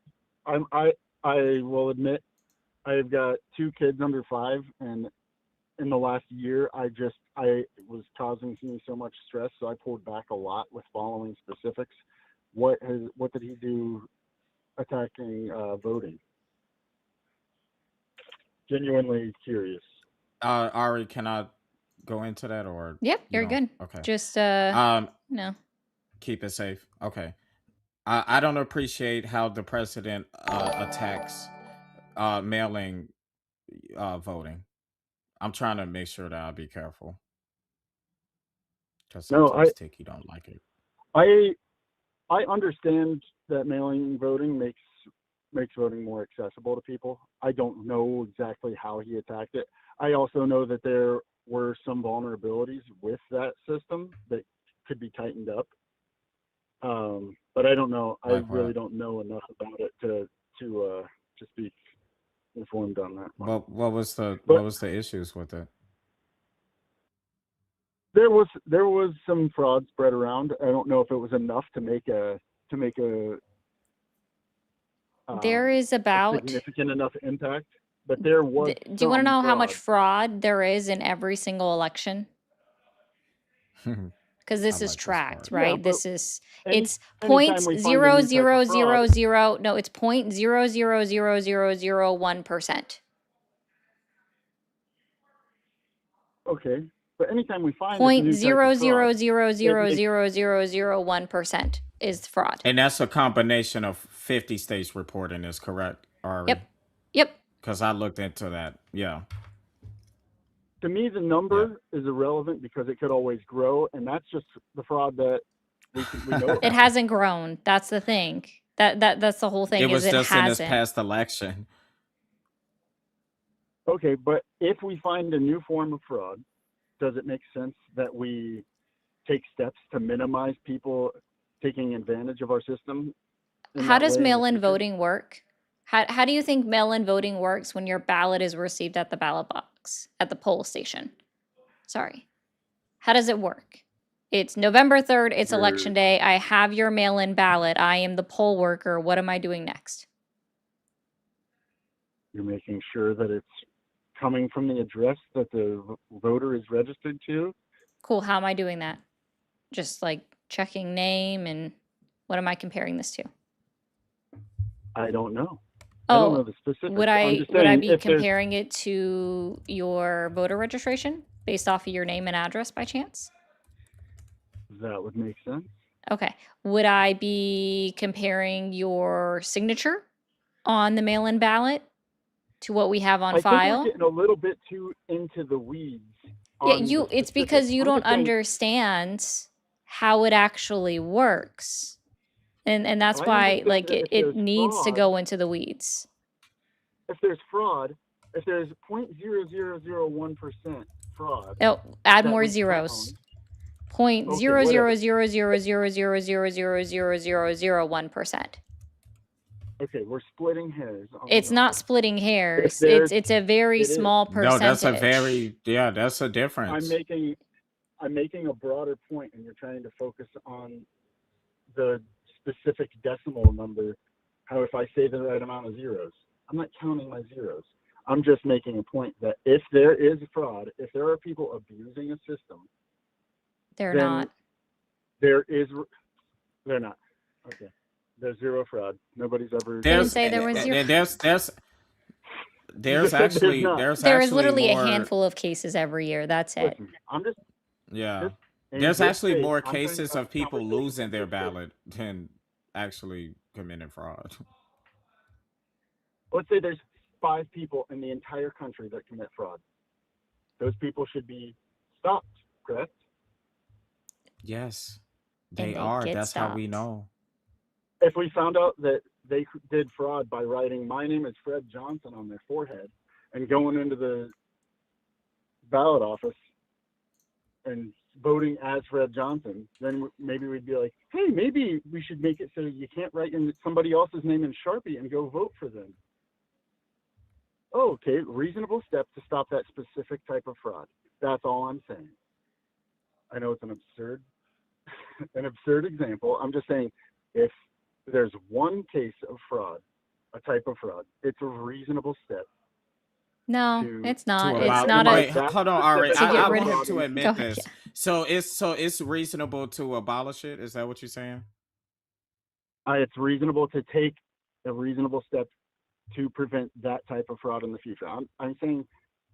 I will admit, I've got 2 kids under 5, and in the last year, it was causing me so much stress, so I pulled back a lot with following specifics. What did he do attacking voting? Genuinely curious. Ari, can I go into that or Yep, you you're don't? good. Okay. Just no. Keep it safe. Okay. I don't appreciate how the president attacks mailing voting. I'm trying to make sure that I be careful. Because No, sometimes Tiki don't like it. I understand that mailing voting makes voting more accessible to people. I don't know exactly how he attacked it. I also know that there were some vulnerabilities with that system that could be tightened up. But I don't know. I Like really what? don't know enough about it to speak informed on that one. What was the But what was the issues with it? there was some fraud spread around. I don't know if it was enough to make a There is a about. significant enough impact. But there was Do you want to some know how much fraud. fraud there is in every single election? Because I this is like this tracked, part. Yeah, right? but This is any it's anytime point we find a zero new type zero of zero fraud, zero. No, it's 0.0000001%. okay. But anytime we find a Point new type zero of zero fraud, zero it zero makes zero zero zero 1% is fraud. And that's a combination of 50 states reporting this, correct, Ari? Yep. Yep. Because I looked into that. Yeah. to me the Yeah. number is irrelevant because it could always grow, and that's just the fraud that we know It about. hasn't grown. That's the thing. That's the whole It thing is was it just in this hasn't. past election. Okay, but if we find a new form of fraud, does it make sense that we take steps to minimize people taking advantage of our system in How that does way in the mail-in future? voting work? How do you think mail-in voting works when your ballot is received at the ballot box, at the poll station? Sorry. How does it work? It's November 3rd, it's election You're day. I have your mail-in ballot. I am the poll worker. What am I doing next? you're making sure that it's coming from the address that the voter is registered to. Cool. How am I doing that? Just like checking name and what am I comparing this to? I don't know. I don't know Oh, the specifics. would I'm I just would I saying be if there's comparing it to your voter registration based off of your name and address by chance? that would make sense. Okay. Would I be comparing your signature on the mail-in ballot to what we have on I think we're file? getting a little bit too into the weeds Yeah, on the it's specifics. because you I'm don't just saying understand how it actually works. And that's I why understand like that it, if it there's needs to fraud, go into the weeds. if there's 0.0001% fraud Oh, add that more we zeros. found, Point okay, zero zero whatever. zero zero zero zero zero zero zero zero zero 1%. Okay, we're splitting hairs on It's the not number. splitting If hairs. there's, It's a very it is. small No, that's a percentage. that's a I'm difference. making a broader point, and you're trying to focus on the specific decimal number. How if I say the right amount of zeros, I'm not counting my zeros. I'm just making a point that if there is fraud, if there are people abusing a system, They're then not. they're not. Okay. There's zero fraud. Nobody's ever Didn't There's say there was zero. there's there's actually not. There is literally a more. handful of cases every year. That's it. Listen, I'm just Yeah. in There's good actually faith, more I'm trying to cases have of a people conversation losing in their good faith. ballot than actually committing fraud. Let's say there's 5 people in the entire country that commit fraud. Those people should be stopped, correct? Yes, And they they are. get That's how we stopped. know. If we found out that they did fraud by writing "My name is Fred Johnson" on their forehead and going into the ballot office and voting as Fred Johnson, then maybe we'd be like, hey, maybe we should make it so you can't write in somebody else's name in Sharpie and go vote for them. Oh, okay, reasonable step to stop that specific type of fraud. That's all I'm saying. I know it's an absurd example. I'm just saying, if there's one case of fraud, a type of fraud, it's a reasonable step No, to it's To not. It's about not minimize wait, a that hold on, Ari. specific to get I type of rid want him fraud to in the admit Go future. ahead. this. Yeah. So it's reasonable to abolish it. Is that what you're saying? It's reasonable to take a reasonable step to prevent that type of fraud in the future. I'm saying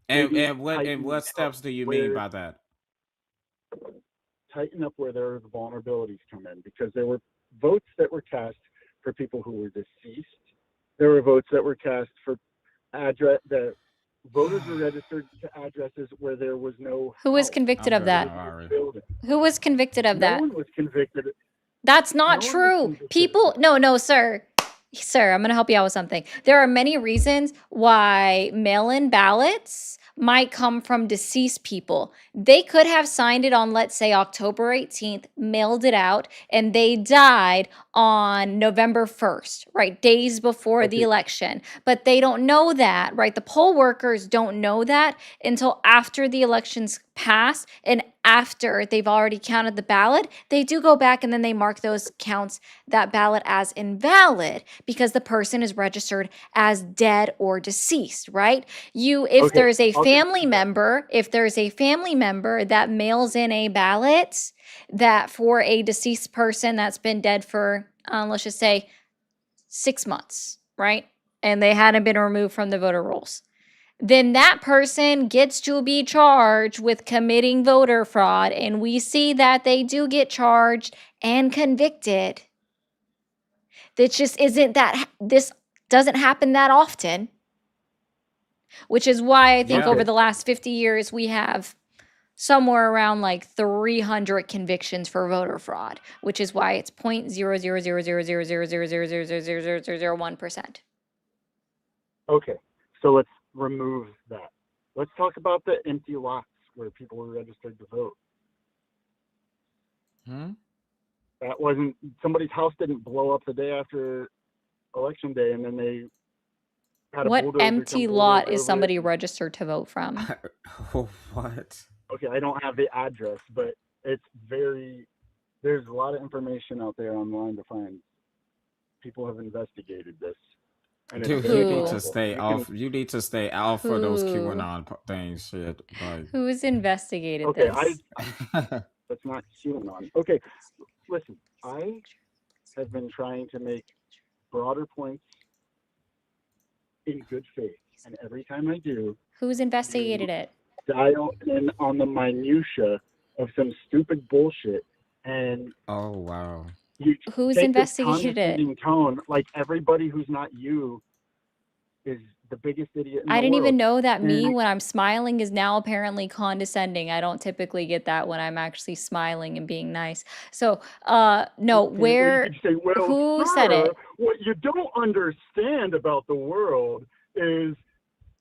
And maybe and what up steps do you mean where by that? tighten up where the vulnerabilities come in, because there were votes that were cast for people who were deceased. There were votes that were cast for the voters were registered to addresses where there was no Who was house, convicted I'm of good that? now, Ari. building. Who was convicted of No that? one was convicted. That's not No one was true. convicted of People, that. no, sir. Sir, I'm going to help you out with something. There are many reasons why mail in ballots might come from deceased people. They could have signed it on, let's say, October 18th, mailed it out, and they died on November 1st, right? Days before the Okay. election. But they don't know that, right? The poll workers don't know that until after the elections pass and after they've already counted the ballot. They do go back and then they mark those counts, that ballot, as invalid because the person is registered as dead or deceased, right? If Okay. there's a I'll family consider that. member, if there's a family member that mails in a ballot that for a deceased person that's been dead for, let's just say 6 months, right? And they hadn't been removed from the voter rolls, then that person gets to be charged with committing voter fraud. And we see that they do get charged and convicted. This just isn't that, this doesn't happen that often, which is why I think Yeah. over the last 50 years, we have somewhere around like 300 convictions for voter fraud, which is why it's 0.000000000000001%. Okay. So let's remove that. Let's talk about the empty lots where people were registered to vote. Hmm? That wasn't, somebody's house didn't blow up the day after election day, and then they had a What bulldozer empty come lot bulldoze is over it. somebody registered to vote from? What? Okay, I don't have the address, but it's there's a lot of information out there online to find. People have investigated this. And Dude, very you need to powerful. stay You can- off. You need to stay out for those Who? QAnon things, shit. Like, Who's investigated Okay, this? that's not QAnon. Okay, listen, I have been trying to make broader points in good faith, and every time I do, Who's investigated it? dial in on the minutia of some stupid bullshit, and oh wow. you Who's take this investigated it? condescending tone, like everybody who's not you is the biggest idiot in I the didn't world. even know that me, And- when I'm smiling, is now apparently condescending. I don't typically get that when I'm actually smiling and being nice. So, no, Well, where, you could say, well, who sir, said it? what you don't understand about the world is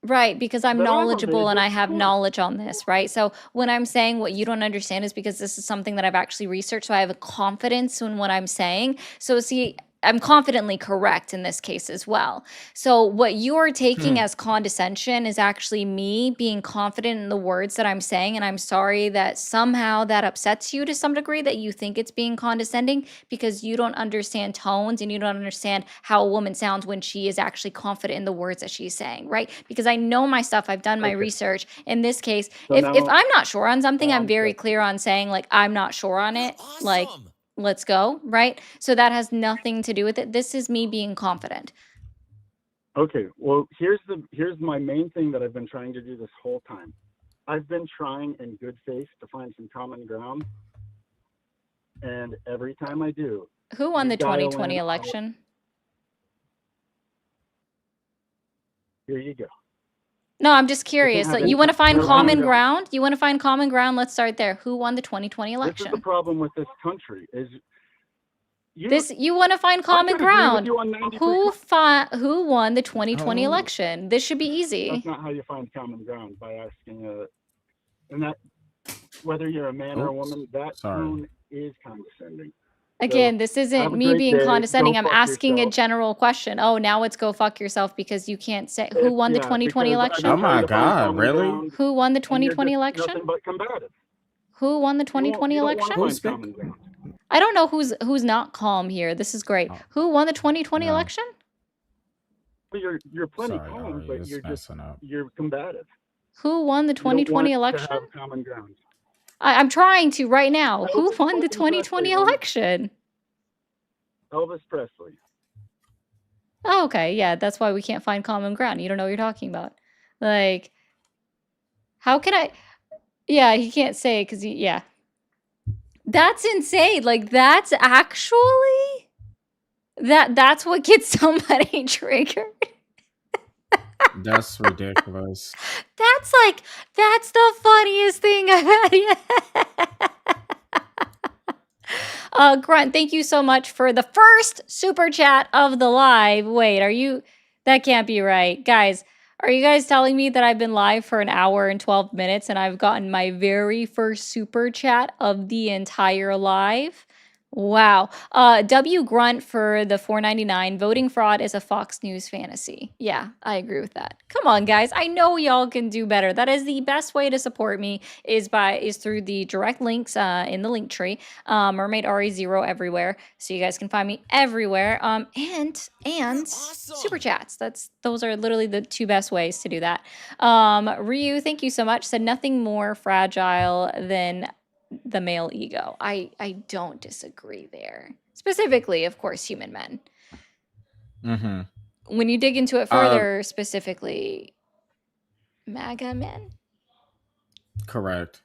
Right, because I'm that I'm a knowledgeable and I major have source. knowledge on this, right? So when I'm saying what you don't understand is because this is something that I've actually researched, so I have a confidence in what I'm saying. So see, I'm confidently correct in this case as well. So what you're taking as condescension is actually me being confident in the words that I'm saying, and I'm sorry that somehow that upsets you to some degree, that you think it's being condescending because you don't understand tones and you don't understand how a woman sounds when she is actually confident in the words that she's saying, right? Because I know my stuff, I've done my Okay. research. In this case, So if now- I'm not sure on something, now I'm I'm very set. clear on saying like I'm not sure on it. Awesome. Like, let's go, right? So that has nothing to do with it. This is me being confident. Okay, well, here's my main thing that I've been trying to do this whole time. I've been trying in good faith to find some common ground, and every time I do, Who won You the dial 2020 in, election? here you go. No, I'm just curious. have Like, any you want to find no, no, common no. ground? You want to find common ground? Let's start there. Who won the 2020 This is election? the problem with this country is you. You want to find common I could agree with ground? you on 90%. Who won the 2020 Oh. election? This should be easy. That's not how you find common ground, by asking and that whether you're a man or a Oops. woman, that Sorry. tone is condescending. Again, this have isn't a me great being day. condescending. Go I'm fuck asking a yourself. general question. Oh, now it's go fuck yourself because you can't say who It's- won the yeah, 2020 because I've election? been Oh my trying to find God, common really? ground, Who won the and you're 2020 just election? Nothing but combative. Who won the You 2020 don't election? want Who's to find common ground. I don't know who's not calm here. This is great. Oh. Who won the 2020 No. election? Well, you're plenty Sorry, calm, Ari, but it's you're just messing up. you're combative. Who won the You don't 2020 want election? to have common ground. I'm trying to right now. Who Elvis won the fucking 2020 Presley won. election? Elvis Presley. Oh, okay. Yeah, that's why we can't find common ground. You don't know what you're talking about. Like, how can I? Yeah, he can't say because yeah. That's insane. Like, that's actually that's what gets somebody triggered. That's ridiculous. That's the funniest thing I've had yet. Grunt, thank you so much for the first super chat of the live. Wait, that can't be right. Guys, Are you guys telling me that I've been live for an hour and 12 minutes and I've gotten my very first super chat of the entire live? Wow. W Grunt for the 4.99. Voting fraud is a Fox News fantasy. Yeah, I agree with that. Come on, guys. I know y'all can do better. That is the best way to support me is through the direct links in the link tree. Mermaid RE0 everywhere, so you guys can find me everywhere. And super chats. Those are literally the two best ways to do that. Ryu, thank you so much. Said nothing more fragile than the male ego. I don't disagree there. Specifically, of course, human men. Mm-hmm. When you dig into it further, specifically MAGA men. Correct.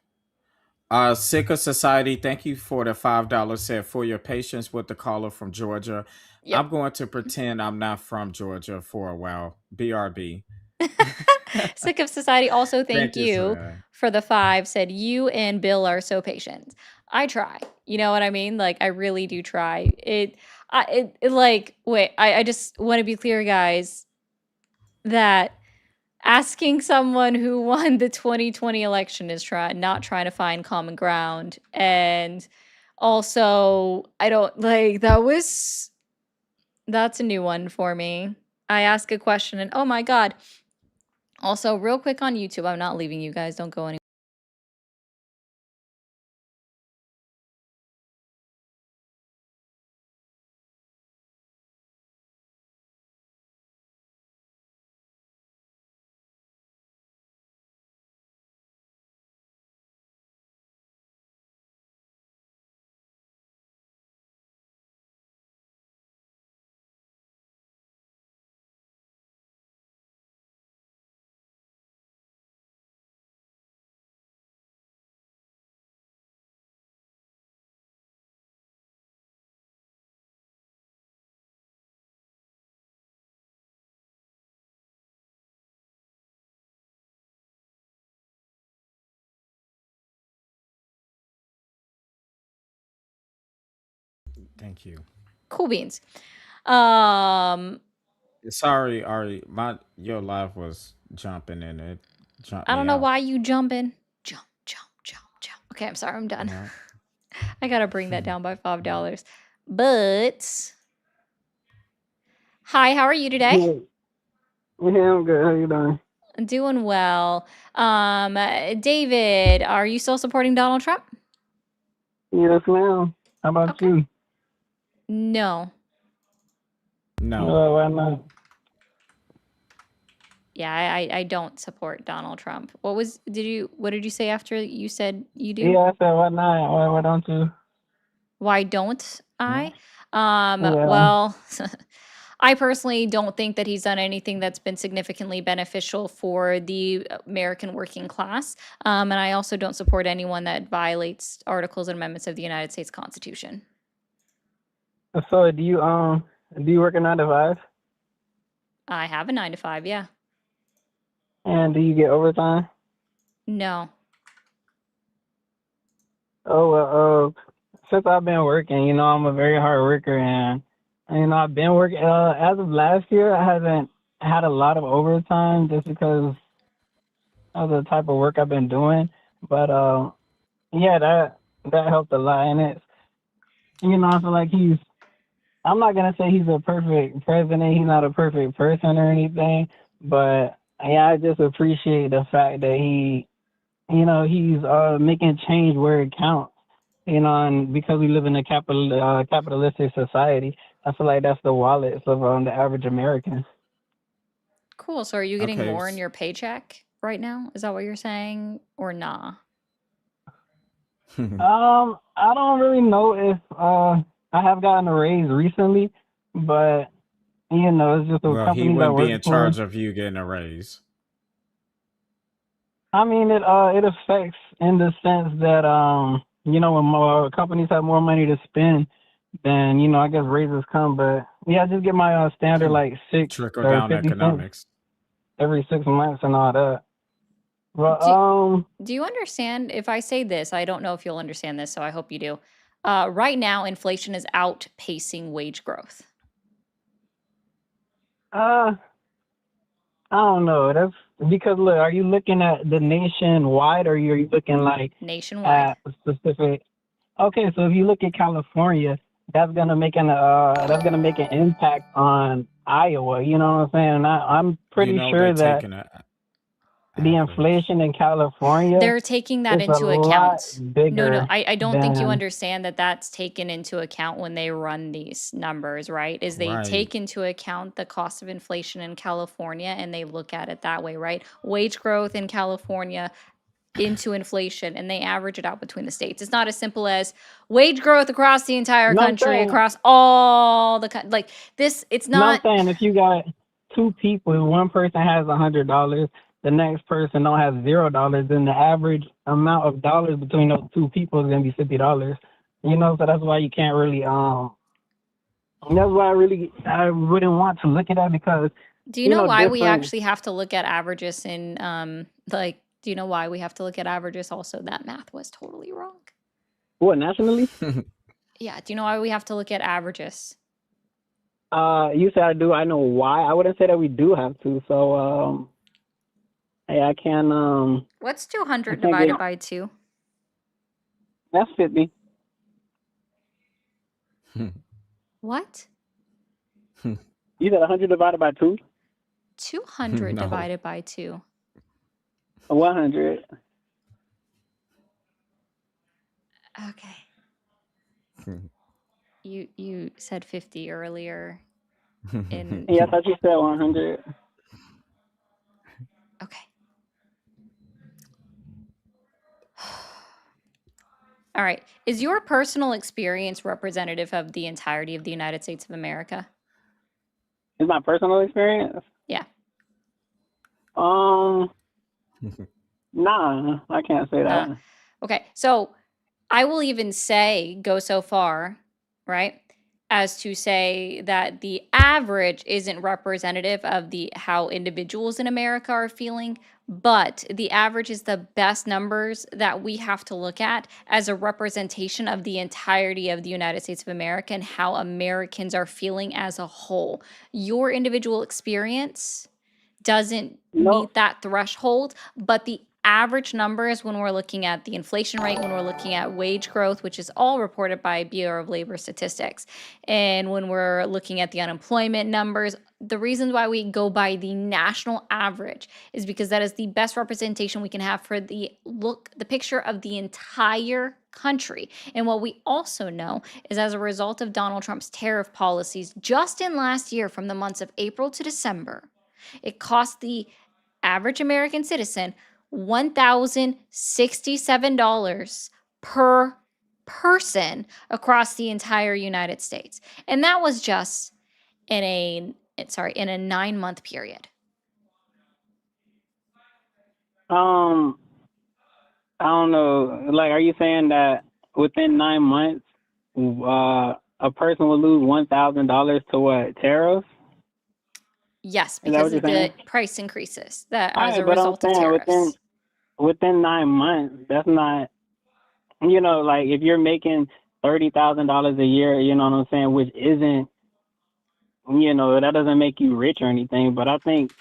Sick of Society, thank you for the $5 set for your patience with the caller from Georgia. Yep. I'm going to pretend I'm not from Georgia for a while. BRB. Sick of Society also thank you sir. for the 5. Said you and Bill are so patient. I try. You know what I mean? Like I really do try. I just want to be clear, guys, that asking someone who won the 2020 election is not trying to find common ground. And also, I don't like that's a new one for me. I ask a question and oh my God. Also, real quick on YouTube, I'm not leaving you guys. Don't go anywhere. Thank you. Cool beans. Sorry, Ari. Your live was jumping in it. Jumped I me don't know out. why you jumping. Jump. Okay, I'm sorry, I'm done. Uh-huh. I gotta bring that down by $5. But hi, how are you today? Yeah, I'm good. How you doing? Doing well. David, are you still supporting Donald Trump? Yes, ma'am. How about Okay. you? No. No. Why not? Yeah, I don't support Donald Trump. What did you say after you said you do? Yeah, I said why not? Why don't you? Why don't I? Yeah. Well, I personally don't think that he's done anything that's been significantly beneficial for the American working class. And I also don't support anyone that violates articles and amendments of the United States Constitution. So do you work a 9 to 5? I have a 9 to 5, yeah. And do you get overtime? No. Oh well, since I've been working, I'm a very hard worker, and I've been working. As of last year, I haven't had a lot of overtime just because of the type of work I've been doing. But yeah, that helped a lot, and it's I feel like I'm not gonna say he's a perfect president. He's not a perfect person or anything, but yeah, I just appreciate the fact that he's making change where it counts. And because we live in a capitalistic society, I feel like that's the wallets of the average American. Cool. So are you getting Okay. more in your paycheck right now? Is that what you're saying? Or nah? I don't really know if I have gotten a raise recently, but it's just a Well, he company that wouldn't be works in for. charge of you getting a raise. I mean, it affects in the sense that when more companies have more money to spend, then I guess raises come. But yeah, I just get my standard like 6 Trickle or down 50 cents economics. every 6 months and all that. But Do you understand if I say this? I don't know if you'll understand this, so I hope you do. Right now, inflation is outpacing wage growth. I I don't know. That's because look, are you looking at the nationwide or are you looking like Nationwide. at specific? Okay, so if you look at California, that's gonna make an impact on Iowa. You know what I'm saying? And I'm You pretty know, they sure that taking an the average. inflation in California They're taking that is a into lot account. No, bigger I don't think you than understand that that's taken into account when they run these numbers, right? Is they Right. take into account the cost of inflation in California and they look at it that way, right? Wage growth in California into inflation and they average it out between the states. It's not as simple as wage growth across the entire no, I'm country, saying across all the like this. It's no, I'm not. saying if you got two people, one person has $100, the next person don't have $0, then the average amount of dollars between those two people is gonna be $50. You know, so that's why you can't really that's why I wouldn't want to look at that because Do you know why we different. actually have to look at averages in like do you know why we have to look at averages also? That math was totally wrong. What, nationally? Yeah, do you know why we have to look at averages? You said I do. I know why. I wouldn't say that we do have to. So hey, I can What's 200 I can't divided get- by 2? that's 50. What? You said 100 divided by 2? 200 No. divided by 2. 100. Okay. You said 50 earlier in Yeah, I thought you said 100. Okay. All right. Is your personal experience representative of the entirety of the United States of America? Is my personal experience? Yeah. Nah, I can't say that. Okay. So I will even go so far, right, as to say that the average isn't representative of how individuals in America are feeling, but the average is the best numbers that we have to look at as a representation of the entirety of the United States of America and how Americans are feeling as a whole. Your individual experience doesn't meet that threshold, but the average numbers when we're looking at the inflation rate, when we're looking at wage growth, which is all reported by Bureau of Labor Statistics, and when we're looking at the unemployment numbers, the reason why we go by the national average is because that is the best representation we can have for the picture of the entire country. And what we also know is as a result of Donald Trump's tariff policies just in last year from the months of April to December, it cost the average American citizen $1,067 per person across the entire United States. And that was just in a 9-month period. I don't know. Like, are you saying that within 9 months, a person will lose $1,000 to what, tariffs? Yes, Is that because what you're of the saying? price increases that as Right, a but I'm result of saying tariffs. within 9 months, that's not, like if you're making $30,000 a year, you know what I'm saying, which isn't, that doesn't make you rich or anything. But I think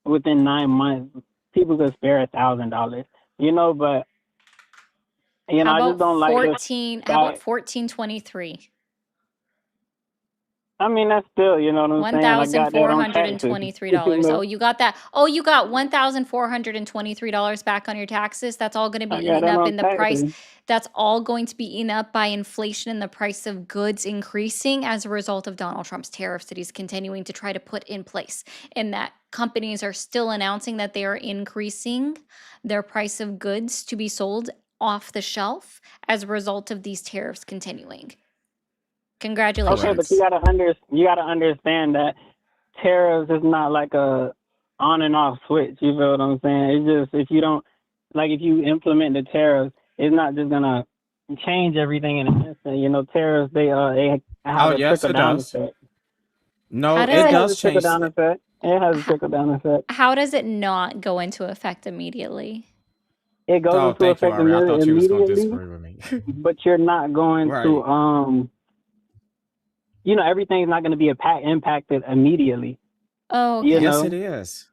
within 9 months, people could spare $1,000, but I just don't like this. How about 1423? I mean, that's still, you know what I'm saying? I got that on taxes. $1,423. Oh, you got that. Oh, you got $1,423 back on your taxes. That's all going to be I got eaten that up on in the price. taxes. That's all going to be eaten up by inflation and the price of goods increasing as a result of Donald Trump's tariffs that he's continuing to try to put in place. And that companies are still announcing that they are increasing their price of goods to be sold off the shelf as a result of these tariffs continuing. Congratulations. Okay, but you gotta understand that tariffs is not like a on and off switch. You feel what I'm saying? It's just if you don't if you implement the tariffs, it's not just gonna change everything in an instant. Tariffs they have a yes, trickle it down does. effect. No, How it does it- does change. Trickle down effect. It has a trickle down effect. How does it not go into effect immediately? It goes Oh, into thank you, effect Ari. I thought you was gonna immediately, disagree with me. but you're not going Right. to everything's not going to be impacted immediately. Oh, okay. You Yes, know? it is.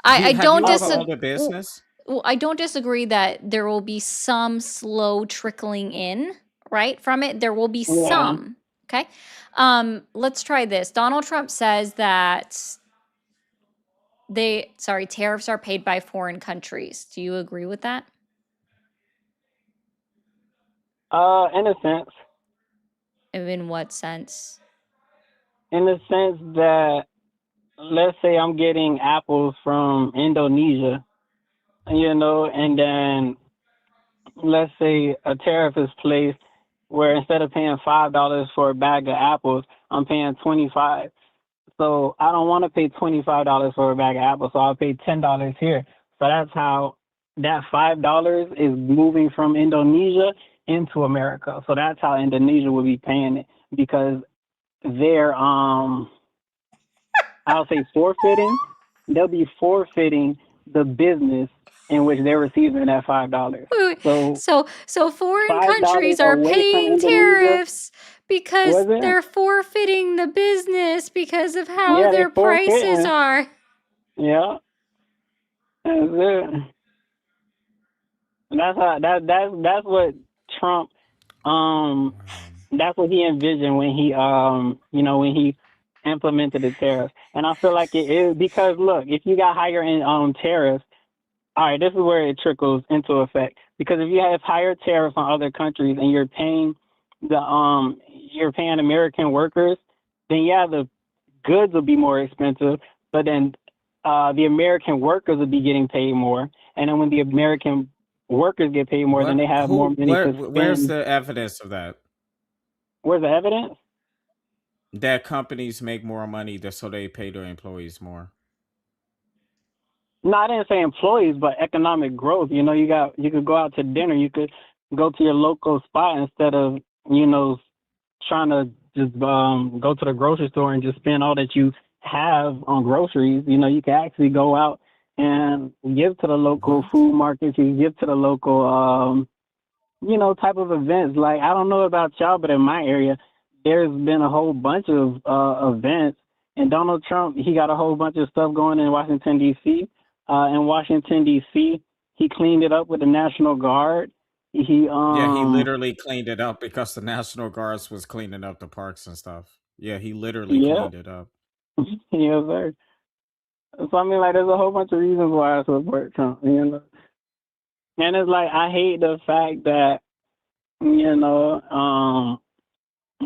I Have don't you ever disagree. owned a business? Well, I don't disagree that there will be some slow trickling in, right, from it. There will be Yeah. some. Okay. Let's try this. Donald Trump says that tariffs are paid by foreign countries. Do you agree with that? In a sense. In what sense? In the sense that, let's say I'm getting apples from Indonesia, and then let's say a tariff is placed where instead of paying $5 for a bag of apples, I'm paying 25. So I don't want to pay $25 for a bag of apples, so I'll pay $10 here. So that's how that $5 is moving from Indonesia into America. So that's how Indonesia will be paying it, because they're I'll say forfeiting. They'll be forfeiting the business in which they're receiving that $5. Wait, So so foreign $5 countries are away from paying Indonesia, tariffs because was it? they're forfeiting the business because of how Yeah, their they're prices forfeiting. are. Yeah, that's it. That's what Trump that's what he envisioned when he when he implemented the tariffs. And I feel like it is because, look, if you got higher in tariffs, all right, this is where it trickles into effect. Because if you have higher tariffs on other countries and you're paying American workers, then yeah, the goods will be more expensive, but then the American workers will be getting paid more. And then when the American workers get paid more, then they have more money to Where's spend. the evidence of that? Where's the evidence? That companies make more money so they pay their employees more. No, I didn't say employees, but economic growth. You could go out to dinner. You could go to your local spot instead of, trying to just go to the grocery store and just spend all that you have on groceries. You can actually go out and give to the local food markets. You give to the local, type of events. Like, I don't know about y'all, but in my area, there's been a whole bunch of events. And Donald Trump, he got a whole bunch of stuff going in Washington, D.C. In Washington, D.C., he cleaned it up with the National Guard. He literally cleaned it up because the National Guards was cleaning up the parks and stuff. Yeah, he literally yeah, cleaned it up. yes, sir. So I mean, like, there's a whole bunch of reasons why I support Trump. And it's like, I hate the fact that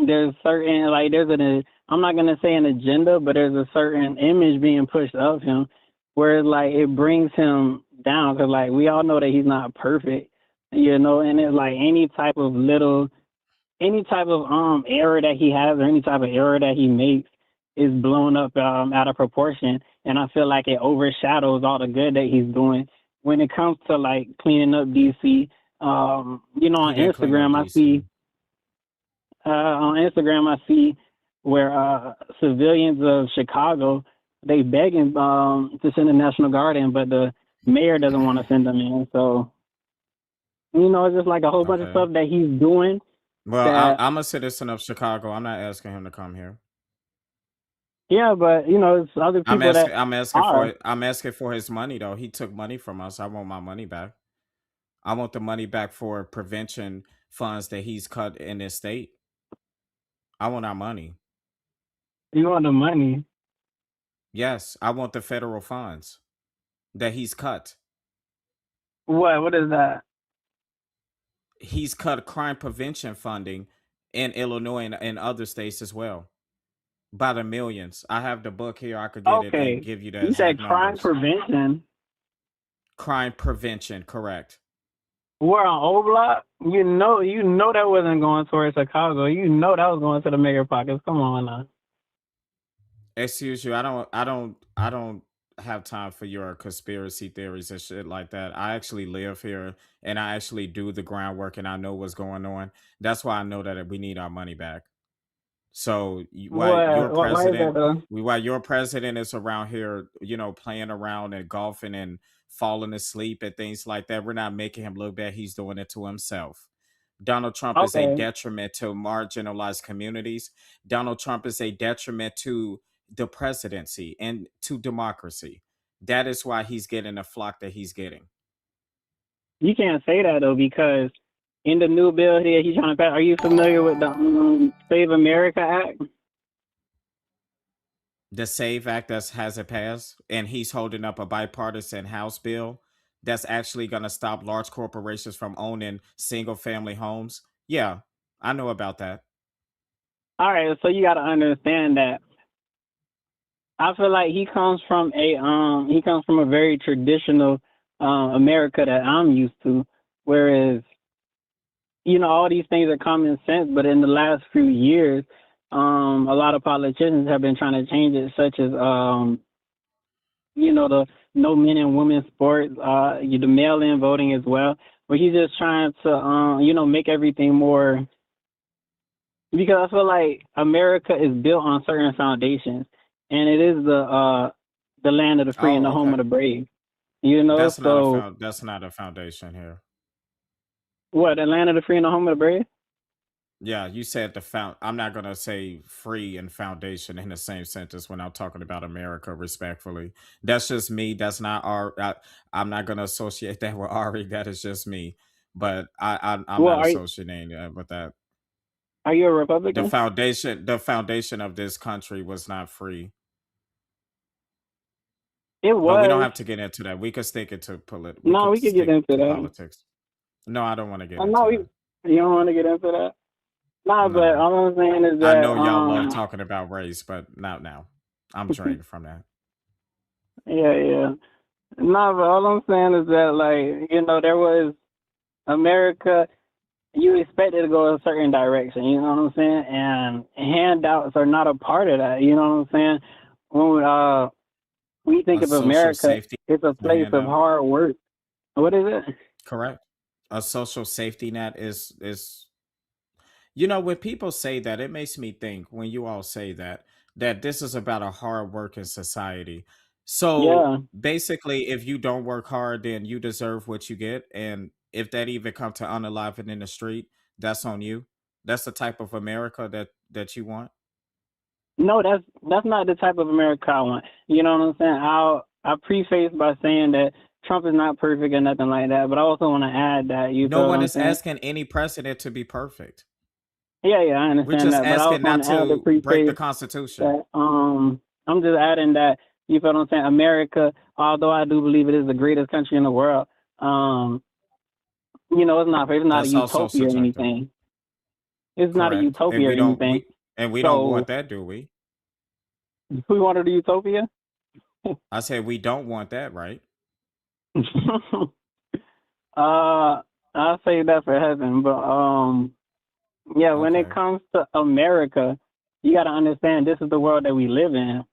there's certain, like, I'm not gonna say an agenda, but there's a certain image being pushed of him where, like, it brings him down, because, like, we all know that he's not perfect, and it's like any type of error that he has or any type of error that he makes is blown up out of proportion, and I feel like it overshadows all the good that he's doing when it comes to, like, cleaning up DC. On Instagram I see where civilians of Chicago, they begging to send the National Guard in, but the mayor doesn't want to send them in. So, it's just like a whole bunch of stuff that he's doing. Well, I'm a citizen of Chicago. I'm not asking him to come here. Yeah, but it's other people I'm asking for his money though. He took money from us. I want my money back. I want the money back for prevention funds that he's cut in this state. I want our money. You want the money? Yes, I want the federal funds that he's cut. What is that? He's cut crime prevention funding in Illinois and other states as well by the millions. I have the book here. I could get it and give you that. You said crime prevention. Crime prevention, correct. We're on O Block. You know that wasn't going towards Chicago. You know that was going to the mayor pockets. Come on now. Excuse you. I don't have time for your conspiracy theories and shit like that. I actually live here and I actually do the groundwork and I know what's going on. That's why I know that we need our money back. So while your president is around here, playing around and golfing and falling asleep and things like that, we're not making him look bad. He's doing it to himself. Donald Trump is a detriment to marginalized communities. Donald Trump is a detriment to the presidency and to democracy. That is why he's getting the flock that he's getting. You can't say that though, because in the new bill here he's trying to pass. Are you familiar with the Save America Act? The SAVE Act that hasn't passed, and he's holding up a bipartisan House bill that's actually going to stop large corporations from owning single family homes. Yeah, I know about that. All right, so you got to understand that I feel like he comes from a very traditional America that I'm used to, whereas all these things are common sense, but in the last few years, a lot of politicians have been trying to change it, such as the no men and women sports, the mail-in voting as well. But he's just trying to make everything more, because I feel like America is built on certain foundations, and it is the land of the free and the home of the brave. That's so that's not a foundation here. what, the land of the free and the home of the brave? Yeah, you said I'm not gonna say free and foundation in the same sentence when I'm talking about America. Respectfully, that's just me. That's not I'm not gonna associate that with Ari. That is just me. But I'm Well, not associating with that. Are you a Republican? The foundation of this country was not free. It But we don't was. have to get into that. We could stick it to No, we could get into that. politics. No, I don't want to get into No, that. you don't want to get into that. No, but No. all I'm saying is that I know y'all love talking about race, but not now. I'm drained from that. yeah. No, but all I'm saying is that, like, there was America. You expect it to go a certain direction. You know what I'm saying? And handouts are not a part of that. You know what I'm saying? When you think A of social America, safety it's a place of handout. hard work. What is it? Correct. A social safety net is when people say that, it makes me think, when you all say that this is about a hard working society. So Yeah. basically, if you don't work hard, then you deserve what you get. And if that even come to unaliving in the street, that's on you. That's the type of America that you want. No, that's not the type of America I want. You know what I'm saying? I'll preface by saying that Trump is not perfect or nothing like that, but I also want to add that No one is asking any president to be perfect. Yeah, I We're understand just that, but I also asking not want to add the to break the preface Constitution. that I'm just adding that, you feel what I'm saying? America, although I do believe it is the greatest country in the world, it's not a That's also utopia or subjective. anything. It's not a Correct. And utopia or we don't anything. we don't So want that, do we? we wanted a utopia? I said we don't want that, right? I'll say that for heaven, but yeah, when it Okay. comes to America, you got to understand this is the world that we live in.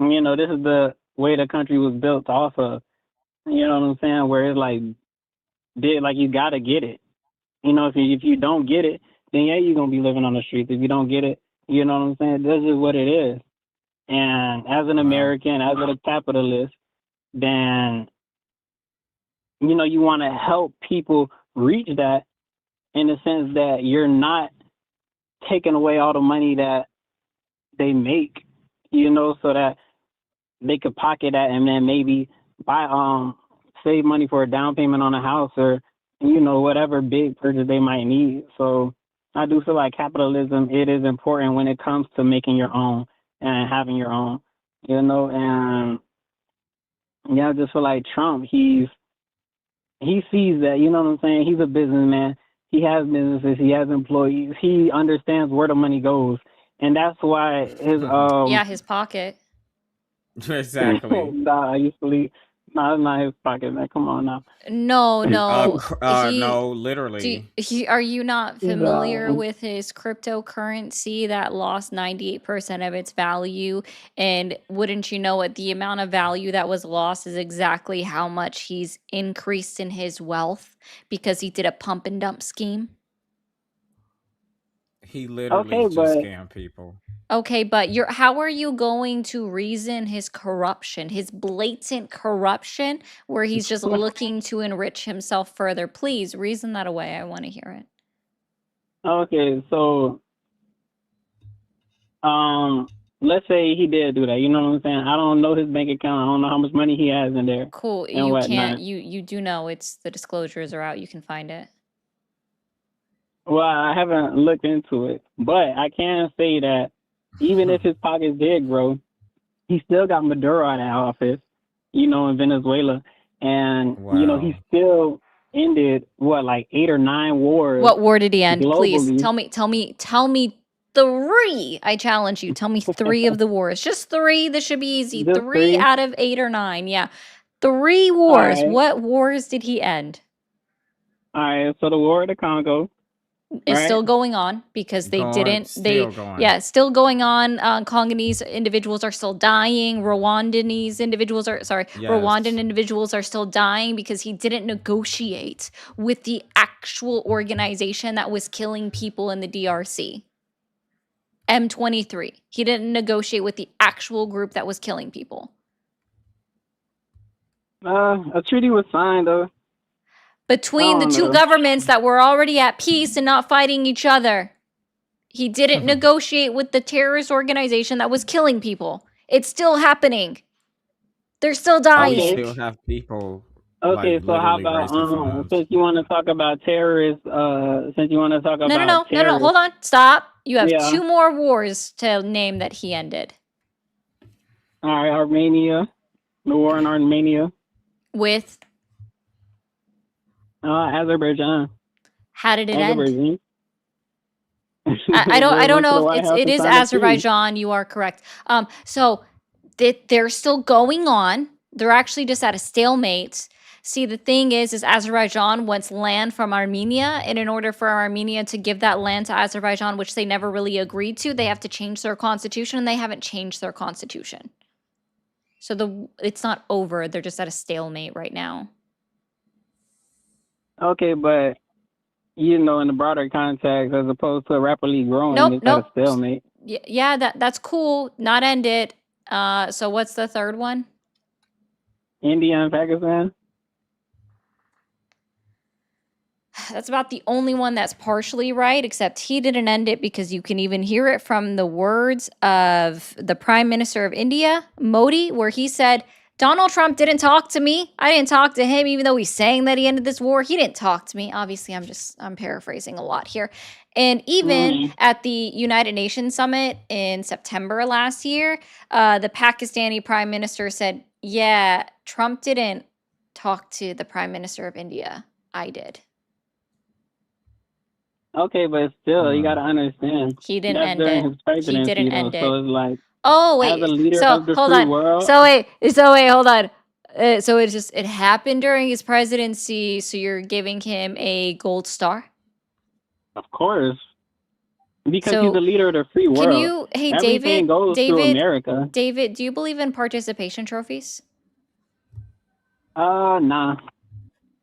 This is the way the country was built off of. You know what I'm saying? Where it's like you got to get it. If you don't get it, then yeah, you're gonna be living on the streets. If you don't get it, you know what I'm saying? This is what it is. And as an Wow. American, as a capitalist, then you want to help people reach that, in the sense that you're not taking away all the money that they make, so that they could pocket that and then maybe buy save money for a down payment on a house, or whatever big purchase they might need. So I do feel like capitalism, it is important when it comes to making your own and having your own, and yeah, I just feel like Trump, he sees that, you know what I'm saying? He's a businessman. He has businesses. He has employees. He understands where the money goes, and that's why his Yeah, his pocket. Exactly. nah, I used to leave. Nah, it's not his pocket, man. Come on now. No, No, he literally. are you not familiar Nah. with his cryptocurrency that lost 98% of its value? And wouldn't you know it, the amount of value that was lost is exactly how much he's increased in his wealth because he did a pump and dump scheme? He literally Okay, just but scammed people. Okay, but how are you going to reason his corruption, his blatant corruption, where he's just looking to enrich himself further? Please reason that away. I want to hear it. okay, so let's say he did do that. You know what I'm saying? I don't know his bank account. I don't know how much money he has in there Cool. and You whatnot. can't. You do know it's the disclosures are out. You can find it. Well, I haven't looked into it, but I can say that even if his pockets did grow, he still got Maduro out of office, you know, in Venezuela. And, you know, he Wow. still ended, what, like 8 or 9 wars What war did he end? Please globally. tell me 3. I challenge you. Tell me 3 of the wars. Just 3. This should be easy. Just 3 3? out of 8 or 9. Yeah. 3 All wars. right. What wars did he end? All right. So the War of the Congo, Is right? still going on because they Going, didn't they still going. yeah, still going on. Congolese individuals are still dying. Rwandanese individuals are Rwandan Yes. individuals are still dying because he didn't negotiate with the actual organization that was killing people in the DRC. M23. He didn't negotiate with the actual group that was killing people. A treaty was signed, though. Between the don't two know. governments that were already at peace and not fighting each other. He didn't negotiate with the terrorist organization that was killing people. It's still happening. They're still We dying. Okay. still have people Okay, like so how literally about racing for us. since you want to talk about terrorists, since you want to talk No. about terrorists, Hold on. Stop. You have yeah. 2 more wars to name that he ended. All right, Armenia, the war in Armenia, With Azerbaijan, how did it end? Azerbaijan. I don't They went to the know White if House it and is signed a treaty. Azerbaijan. You are correct. So they're still going on. They're actually just at a stalemate. See, the thing is Azerbaijan wants land from Armenia, and in order for Armenia to give that land to Azerbaijan, which they never really agreed to, they have to change their constitution, and they haven't changed their constitution. So it's not over. They're just at a stalemate right now. Okay, but you know, in the broader context, as opposed to rapidly growing, it's at a Nope. stalemate. Yeah, that's cool. Not ended. So what's the third one? India and Pakistan. That's about the only one that's partially right, except he didn't end it because you can even hear it from the words of the Prime Minister of India, Modi, where he said, Donald Trump didn't talk to me. I didn't talk to him, even though he's saying that he ended this war. He didn't talk to me. Obviously, I'm paraphrasing a lot here. And even at the United Nations Summit in September last year, the Pakistani Prime Minister said, yeah, Trump didn't talk to the Prime Minister of India. I did. Okay, but still, you got to understand. He didn't That's end during it. his presidency, He didn't though. end it. So it's like, Oh, as a wait. leader So, of the hold free on. world. So wait, hold on. So it happened during his presidency, so you're giving him a gold star? Of course. Because So, he's the leader of the free world. Can you, hey, Everything goes through America. David, do you believe in participation trophies? Nah.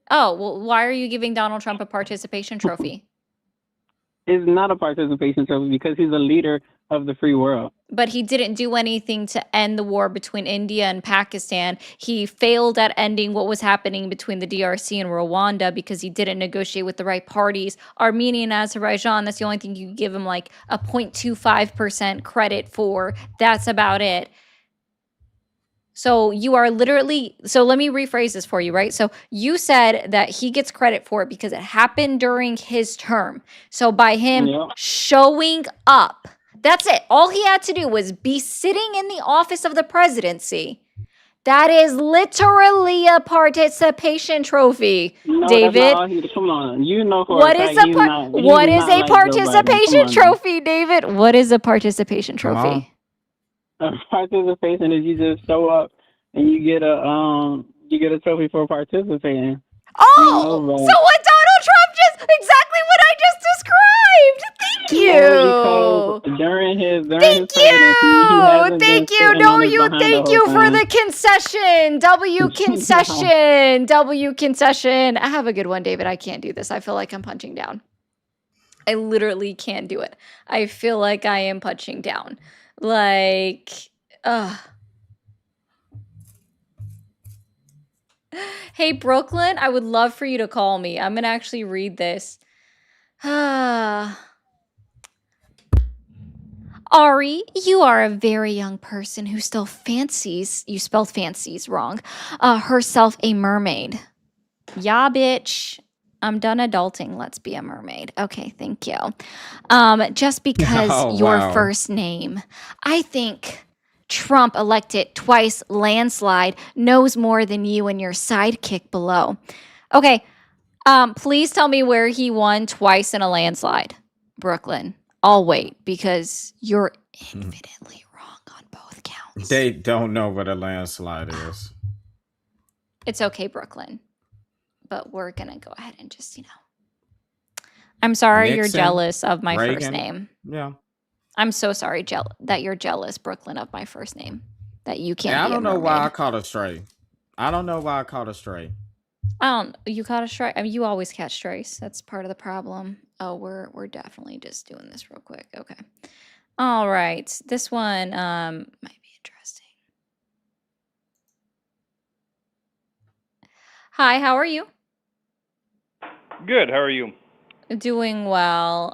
Oh, well, why are you giving Donald Trump a participation trophy? It's not a participation trophy because he's a leader of the free world. But he didn't do anything to end the war between India and Pakistan. He failed at ending what was happening between the DRC and Rwanda because he didn't negotiate with the right parties. Armenia and Azerbaijan, that's the only thing you can give him like a 0.25% credit for. That's about it. So you are literally, so let me rephrase this for you, right? So you said that he gets credit for it because it happened during his term. So by him showing up, that's it. All he had to do was be sitting in the office of the presidency. That is literally a participation trophy, No, David. Come on, you know for What a is fact what is a like participation trophy, David? What is a participation trophy? Participation is you just show up and you get a trophy for participating. Oh, so what Donald Trump exactly what I just described. Thank you. Because during his thank you. Thank you for the concession. W concession. Have a good one, David. I can't do this. I feel like I'm punching down. I literally can't do it. I feel like I am punching down. Like, Hey, Brooklyn, I would love for you to call me. I'm going to actually read this. Ari, you are a very young person who still fancies, you spelled fancies wrong, herself a mermaid. Yeah, bitch. I'm done adulting. Let's be a mermaid. Okay, thank you. Just because Oh your wow. first name, I think Trump elected twice landslide knows more than you and your sidekick below. Okay, please tell me where he won twice in a landslide. Brooklyn. I'll wait because you're infinitely wrong on both counts. They don't know what a landslide is. It's okay, Brooklyn. But we're going to go ahead and just, I'm sorry you're Nixon, jealous of my first Reagan. name. Yeah. I'm so sorry that you're jealous, Brooklyn, of my first name. That you can't And I be a don't know why I mermaid. caught a stray. I don't know why I caught a stray. You caught a stray? I mean, you always catch strays. That's part of the problem. Oh, we're definitely just doing this real quick. Okay. All right. This one might be interesting. Hi, how are you? Good. How are you? Doing well.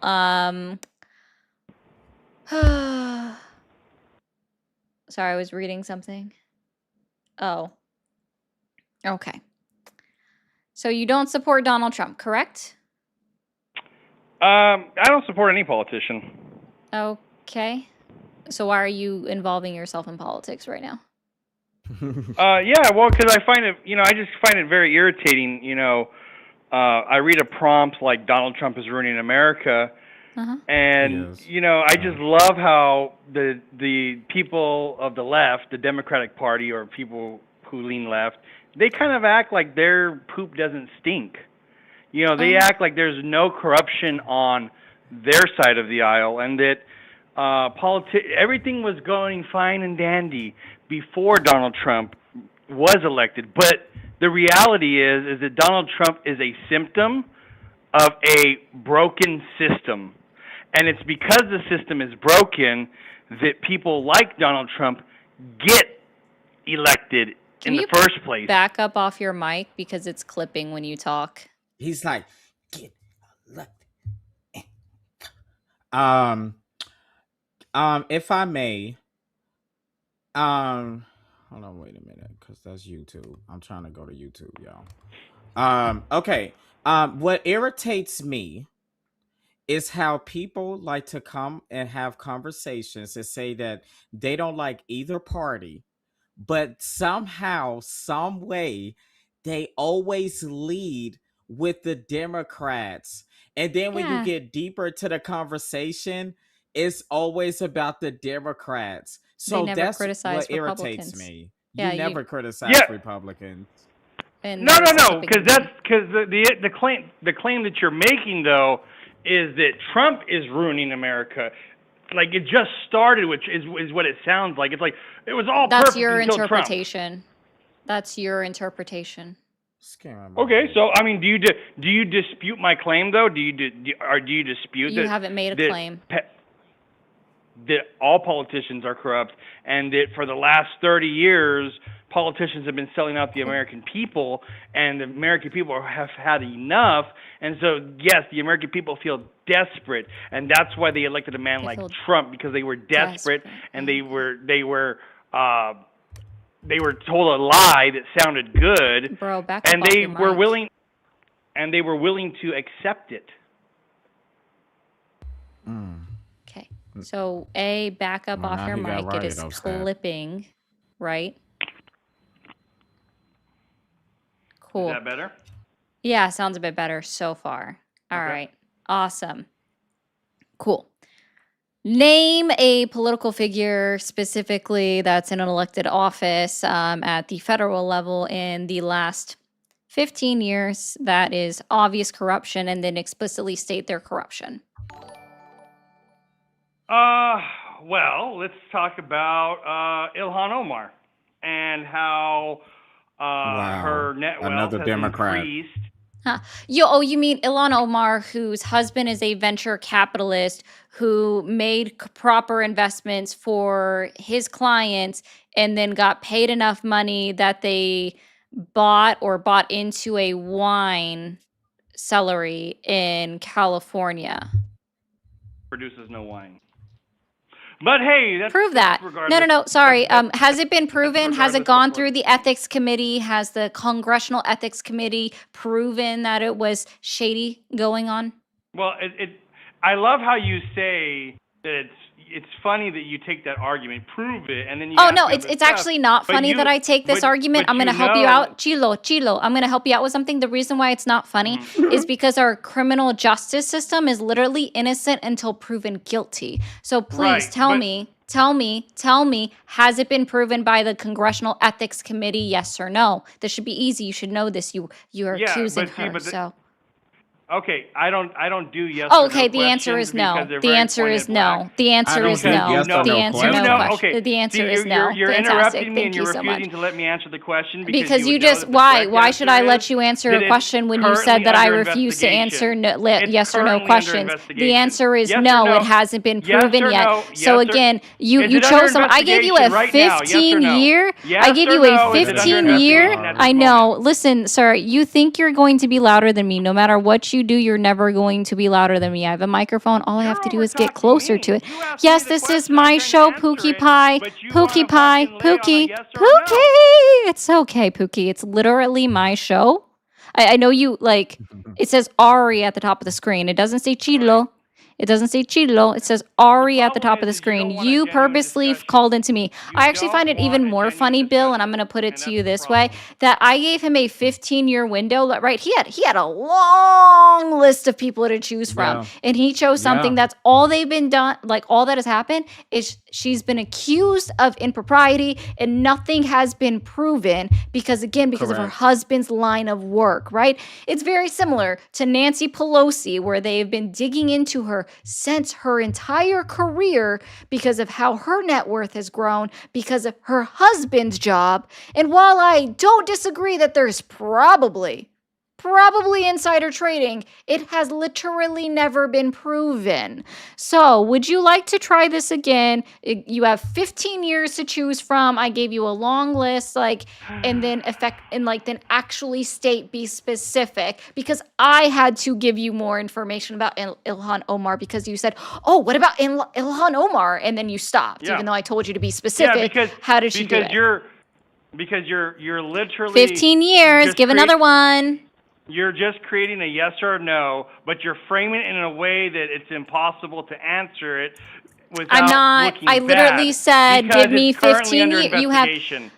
Sorry, I was reading something. Oh. Okay. So you don't support Donald Trump, correct? I don't support any politician. Okay. So why are you involving yourself in politics right now? Yeah, well, because I find it, I just find it very irritating. I read a prompt like Donald Trump is ruining America, and He is. I just love how the people of the left, the Democratic Party, or people who lean left, they kind of act like their poop doesn't stink. They act like there's no corruption on their side of the aisle, and that everything was going fine and dandy before Donald Trump was elected. But the reality is that Donald Trump is a symptom of a broken system. And it's because the system is broken that people like Donald Trump get elected in the first place. Back up off your mic because it's clipping when you talk. He's like, get elected. If I may, hold on, wait a minute, because that's YouTube. I'm trying to go to YouTube, y'all. Okay. What irritates me is how people like to come and have conversations and say that they don't like either party, but somehow, some way, they always lead with the Democrats. And then when you get deeper to the conversation, it's always about the Democrats. So that's what irritates me. You never criticize Republicans. No, because the claim that you're making though is that Trump is ruining America. Like it just started, which is what it sounds like. It's like it was all That's perfect your until interpretation. Trump. That's your interpretation. Okay, so I mean, do you dispute my claim though? Do you dispute that you haven't made a claim that all politicians are corrupt, and that for the last 30 years politicians have been selling out the American people, and the American people have had enough, and so yes, the American people feel desperate, and that's why they elected a man like Trump, because they were desperate. And they were told a lie that sounded good. Bro, back and up they off your were mic. willing to accept it. Okay. So back up off your mic. It is clipping, right? Cool. Is that better? Yeah, sounds a bit better so far. All right. Awesome. Cool. Name a political figure specifically that's in an elected office at the federal level in the last 15 years that is obvious corruption, and then explicitly state their corruption. Well, let's talk about Ilhan Omar and how her net wealth has increased. Huh. You mean Ilhan Omar, whose husband is a venture capitalist who made proper investments for his clients and then got paid enough money that they bought into a wine cellar in California. Produces no wine. But hey, that's Prove that. regardless. No. Sorry. That's Has it been proven? Has it regardless gone of through the ethics committee? Has the Congressional Ethics Committee proven that it was shady going on? Well, I love how you say that it's funny that you take that argument, prove it, and then you Oh ask no, me it's other it's stuff. actually not But funny you, that I take this but argument. but I'm you gonna help you know, out. Chilo, I'm gonna help you out with something. The reason why it's not funny is because our criminal justice system is literally innocent until proven guilty. So please right, tell but me, has it been proven by the Congressional Ethics Committee? Yes or no? This should be easy. You should know this. You're yeah, accusing but see, her. but So okay, I don't do yes oh, or no okay, the answer questions is no. because they're The very answer is pointed blank. no. The I answer don't is do no. yes or The no answer, no questions. know, question. okay. The answer See, is no. you're Fantastic. interrupting me Thank and you you're so refusing much. to let me answer the question Because you you would know just that the why correct why should I answer let you answer that a it's question when you currently said that I under refuse to answer investigation. It's yes or no currently under questions? The investigation. answer is Yes or no. no? It hasn't been Yes proven or yet. no? So Yes or again, you is you it under chose some. I gave you a investigation right now? Yes or 15 no? year. Yes I gave or you a no? Is it under 15 year. investigation at I this know. moment? Listen, sir. You think you're going to be louder than me? No matter what you do, you're never going to be louder than me. I have a microphone. All I have to do is get closer to it. You asked Yes, me the this is question. I'm my trying to show, answer Pookie it, Pie. but you Pookie want to Pie. fucking lay on a Pookie. yes or a no. Pookie. It's okay, Pookie. It's literally my show. I know you like it says Ari at the top of the screen. It doesn't say Chilo. It doesn't say Chilo. It says Ari at the top of the is you don't screen. want a You genuine purposely discussion. called into me. You I actually find don't it even want a more genuine funny, Bill, and I'm discussion, going to put it and to that's you the this way, problem. that I gave him a 15-year window, right? He had a long list of people to choose from, Yeah. and he chose something Yeah. that's all they've been done, like all that has happened is she's been accused of impropriety and nothing has been proven because of her Correct. husband's line of work, right? It's very similar to Nancy Pelosi, where they've been digging into her since her entire career because of how her net worth has grown, because of her husband's job. And while I don't disagree that there's probably insider trading, it has literally never been proven. So, would you like to try this again? You have 15 years to choose from. I gave you a long list, and then then actually be specific, because I had to give you more information about Ilhan Omar because you said, "Oh, what about Ilhan Omar?" and then you stopped, Yeah. even though I told you to be Yeah, specific. How did she do it? because you're literally 15 years. just Give another one. You're just creating a yes or a no, but you're framing it in a way that it's impossible to answer it without I'm not. looking I literally bad, said, because give me it's currently 15 under years. You have, investigation.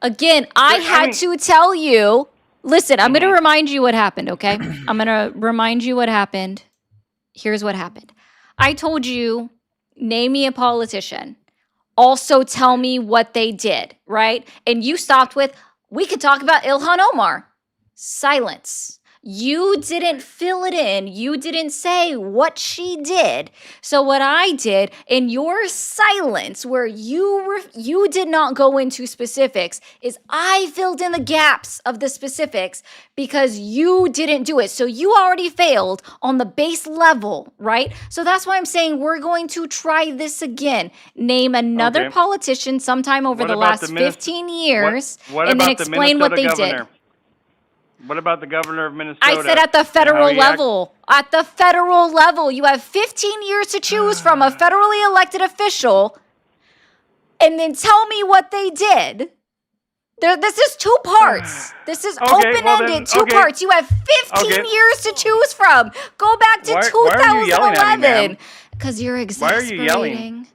again, I But, had to tell you. Listen, I'm going to Mhm. remind you what happened, okay? I'm going to remind you what happened. Here's what happened. I told you, name me a politician. Also tell me what they did, right? And you stopped with, we could talk about Ilhan Omar. Silence. You didn't fill it in. You didn't say what she did. So what I did in your silence, where you did not go into specifics, is I filled in the gaps of the specifics because you didn't do it. So you already failed on the base level, right? So that's why I'm saying we're going to try this again. Name another Okay. politician sometime over What the about last the 15 years, What and then about the explain what they Minnesota did. governor? What about the governor of Minnesota? I said at the and how federal he act- level. At the federal level, you have 15 years to choose from a federally elected official, and then tell me what they did. This is two parts. This is Okay, well open-ended, then, two okay. parts. You have 15 Okay. years to choose from. Go back to Why are you yelling at me, 2011. ma'am? Because you're Why are exasperating. you yelling?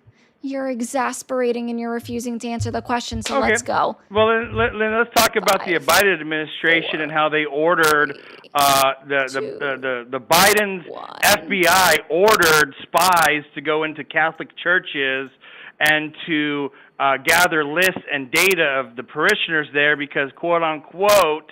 You're exasperating and you're refusing to answer the question, so Okay. let's go. Well, then let's talk about the 5, Biden administration 4, and how they ordered 2, the Biden's 1. FBI ordered spies to go into Catholic churches and to gather lists and data of the parishioners there because, quote unquote,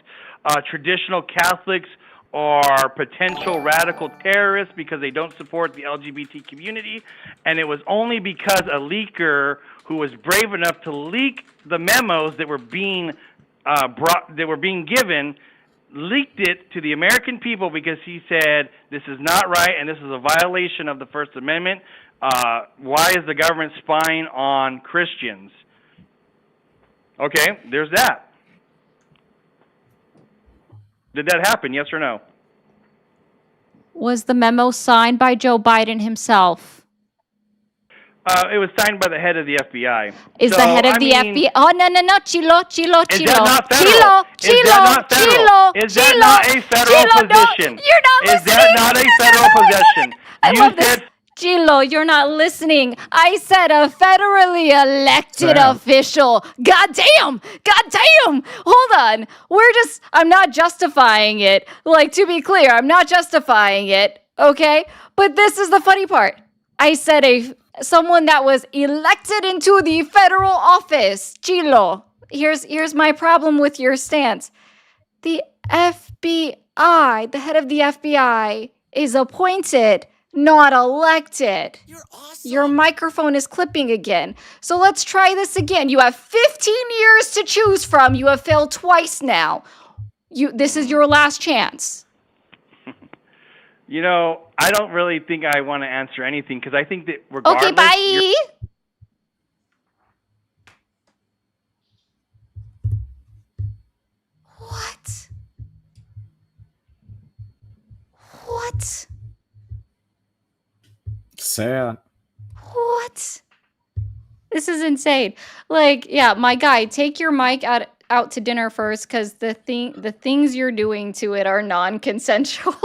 traditional Catholics are potential radical terrorists because they don't support the LGBT community, and it was only because a leaker who was brave enough to leak the memos that were being given, leaked it to the American people because he said this is not right and this is a violation of the First Amendment. Why is the government spying on Christians? Okay, there's that. Did that happen, yes or no? Was the memo signed by Joe Biden himself? It was signed by the head of the FBI. Is So, the head of I the mean, FBI? Oh, no. Chilo. Is that not federal? Is that not federal? Is that not a federal position? No, you're not Is listening. that not a federal possession? I You love this. said Chilo, you're not listening. I said a federally elected Sam. official. God damn. Hold on. I'm not justifying it. Like, to be clear, I'm not justifying it. Okay? But this is the funny part. I said someone that was elected into the federal office. Chilo, here's my problem with your stance. The FBI, the head of the FBI, is appointed, not elected. You're awesome. Your microphone is clipping again. So let's try this again. You have 15 years to choose from. You have failed twice now. This is your last chance. You know, I don't really think I want to answer anything because I think that regardless. Okay, bye. What? Sad. What? This is insane. Like, yeah, my guy, take your mic out to dinner first, because the things you're doing to it are non-consensual.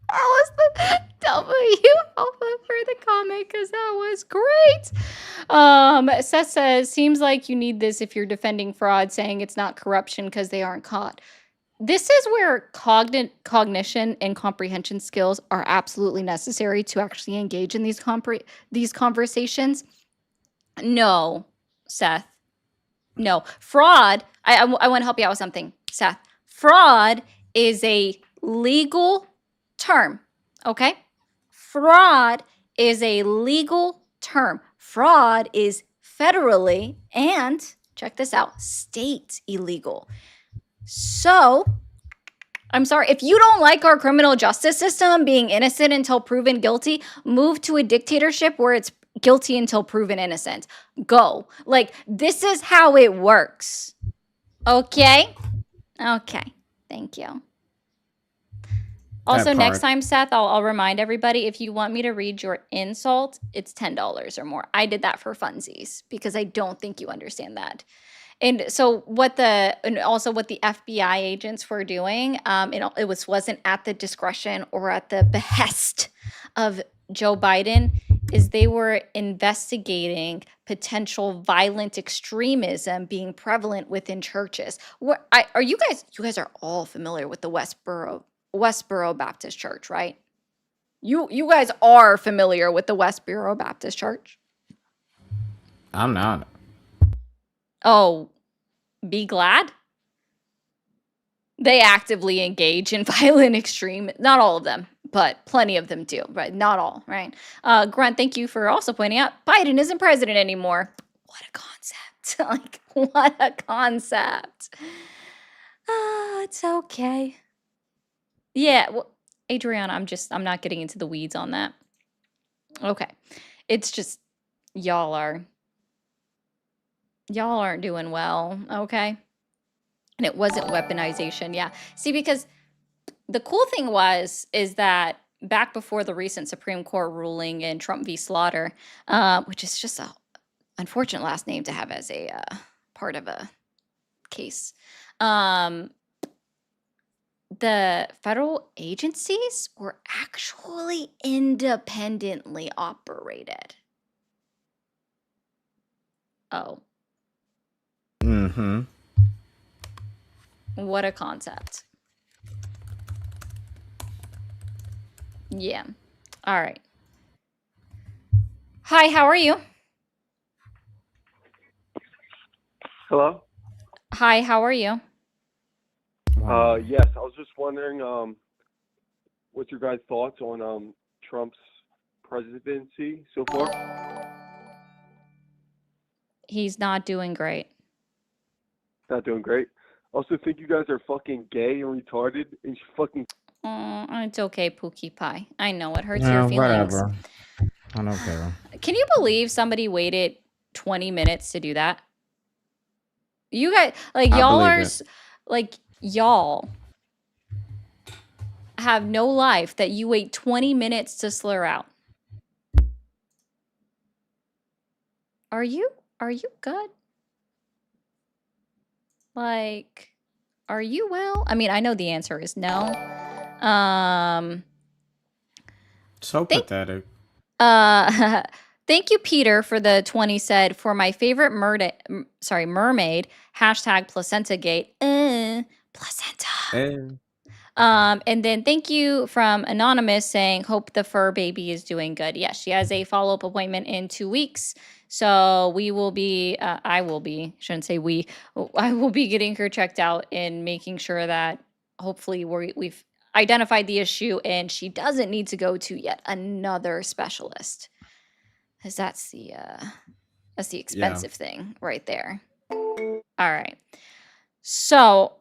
That was the W Alpha for the comment, because that was great. Seth says, seems like you need this if you're defending fraud, saying it's not corruption because they aren't caught. This is where cognition and comprehension skills are absolutely necessary to actually engage in these conversations. No, Seth. No. Fraud, I want to help you out with something, Seth. Fraud is a legal term, okay? Fraud is a legal term. Fraud is federally and, check this out, state illegal. So, I'm sorry, if you don't like our criminal justice system being innocent until proven guilty, move to a dictatorship where it's guilty until proven innocent. Go. Like, this is how it works. Okay? Okay. Thank you. Also, next time, Seth, I'll remind everybody, if you want me to read your insult, it's $10 or more. I did that for funsies because I don't think you understand that. And so what the FBI agents were doing, it wasn't at the discretion or at the behest of Joe Biden, is they were investigating potential violent extremism being prevalent within churches. You guys are all familiar with the Westboro Baptist Church, right? You guys are familiar with the Westboro Baptist Church? I'm not. Oh, be glad. They actively engage in violent extreme, not all of them, but plenty of them do, right? Not all, right? Grunt, thank you for also pointing out Biden isn't president anymore. What a concept. Like, what a concept. It's okay. Yeah, well, Adriana, I'm not getting into the weeds on that. Okay. It's just y'all aren't doing well, okay? And it wasn't weaponization, yeah. See, because the cool thing is that back before the recent Supreme Court ruling in Trump v. Slaughter, which is just a unfortunate last name to have as a part of a case, the federal agencies were actually independently operated. Oh. Mm-hmm. What a concept. Yeah. All right. Hi, how are you? Hello? Hi, how are you? Yes, I was just wondering, what's your guys' thoughts on Trump's presidency so far? He's not doing great. Not doing great. Also think you guys are fucking gay and retarded and fucking... It's okay, Pookie Pie. I know it hurts your feelings. Whatever. I don't care. Can you believe somebody waited 20 minutes to do that? You guys, like, y'all have no life that you wait 20 minutes to slur out. are you good? Like, are you well? I mean, I know the answer is no. So Thank pathetic. thank you, Peter, for the 20 said for my favorite mermaid, hashtag placenta gate. Placenta. Eh. And then thank you from Anonymous saying, hope the fur baby is doing good. Yes, she has a follow-up appointment in 2 weeks. So we will be, I will be, shouldn't say we, I will be getting her checked out and making sure that hopefully we've identified the issue and she doesn't need to go to yet another specialist. Because that's the Yeah. expensive thing right there. All right. So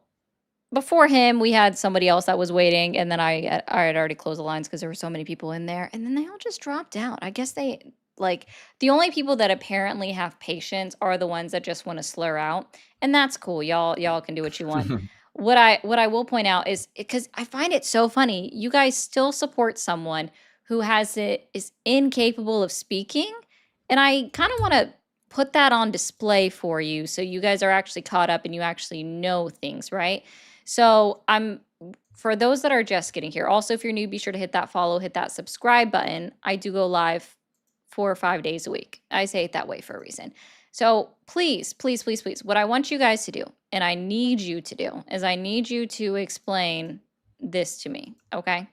before him, we had somebody else that was waiting, and then I had already closed the lines because there were so many people in there, and then they all just dropped out. I guess they like the only people that apparently have patience are the ones that just want to slur out, and that's cool. Y'all can do what you want. What I will point out is because I find it so funny, you guys still support someone who is incapable of speaking, and I kind of want to put that on display for you so you guys are actually caught up and you actually know things, right? So for those that are just getting here, also if you're new, be sure to hit that follow, hit that subscribe button. I do go live 4 or 5 days a week. I say it that way for a reason. So please, please, please, please, what I want you guys to do, and I need you to do, is I need you to explain this to me, okay?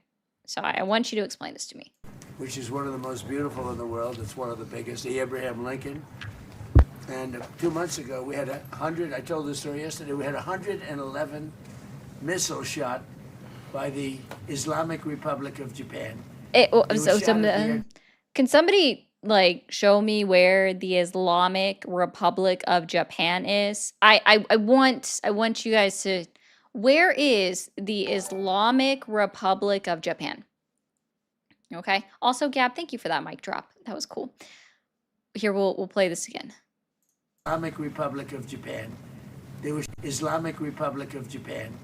So I want you to explain this to me. Which is one of the most beautiful in the world. It's one of the biggest, the Abraham Lincoln. And 2 months ago, we had 100, I told this story yesterday, we had 111 missiles shot by the Islamic Republic of Japan. Can somebody like show me where the Islamic Republic of Japan is? I want you guys to. Where is the Islamic Republic of Japan? Okay. Also, Gab, thank you for that mic drop. That was cool. Here, we'll play this again. Islamic Republic of Japan. There was Islamic Republic of Japan.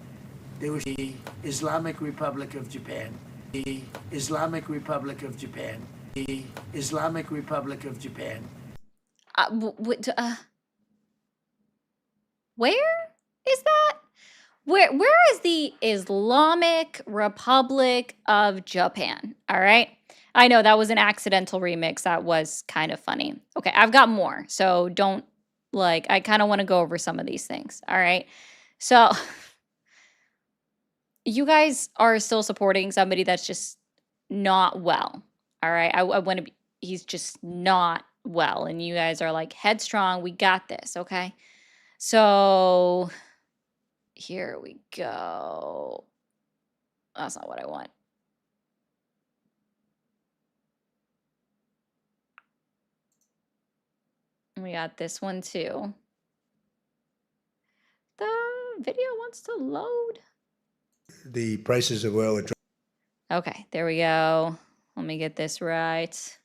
There was the Islamic Republic of Japan. The Islamic Republic of Japan. The Islamic Republic of Japan. Where is that? Where is the Islamic Republic of Japan? All right. I know that was an accidental remix. That was kind of funny. Okay, I've got more. So don't I kind of want to go over some of these things. All right. So you guys are still supporting somebody that's just not well. All right. I want to be, he's just not well. And you guys are like headstrong. We got this. Okay. So here we go. That's not what I want. We got this one too. The video wants to load. The prices of oil are Okay, there we go. Let me get this right.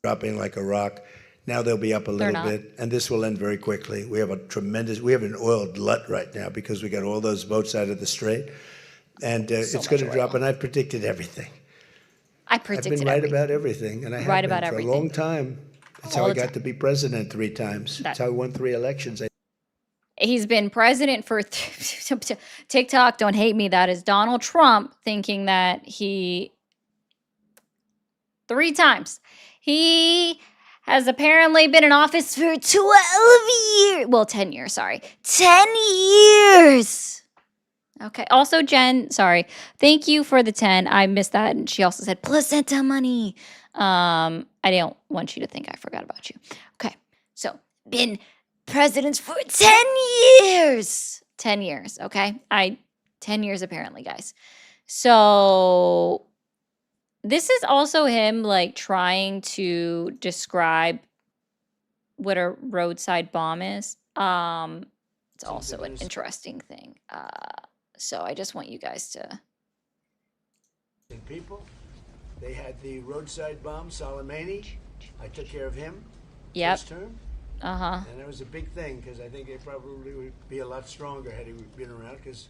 dropping like a rock. Now they'll be up a little bit, and this will end very quickly. We have an oil glut right now because we got all those boats out of the strait, and it's going to drop. And I've predicted everything. I've been right about everything, and I have been for a long time. That's how I got to be president 3 times. That's how I won 3 elections. He's been president for TikTok. Don't hate me. That is Donald Trump thinking that 3 times. He has apparently been in office for 12 years. Well, 10 years, sorry. 10 years. Okay. Also, Jen, sorry. Thank you for the 10. I missed that. And she also said placenta money. I don't want you to think I forgot about you. Okay. So, been presidents for 10 years. 10 years, okay? 10 years apparently, guys. So, this is also him trying to describe what a roadside bomb is. It's also an interesting thing. So I just want you guys to. People, they had the roadside bomb, Soleimani. I took care of him. Yep. First term. Uh-huh. And it was a big thing because I think it probably would be a lot stronger had he been around because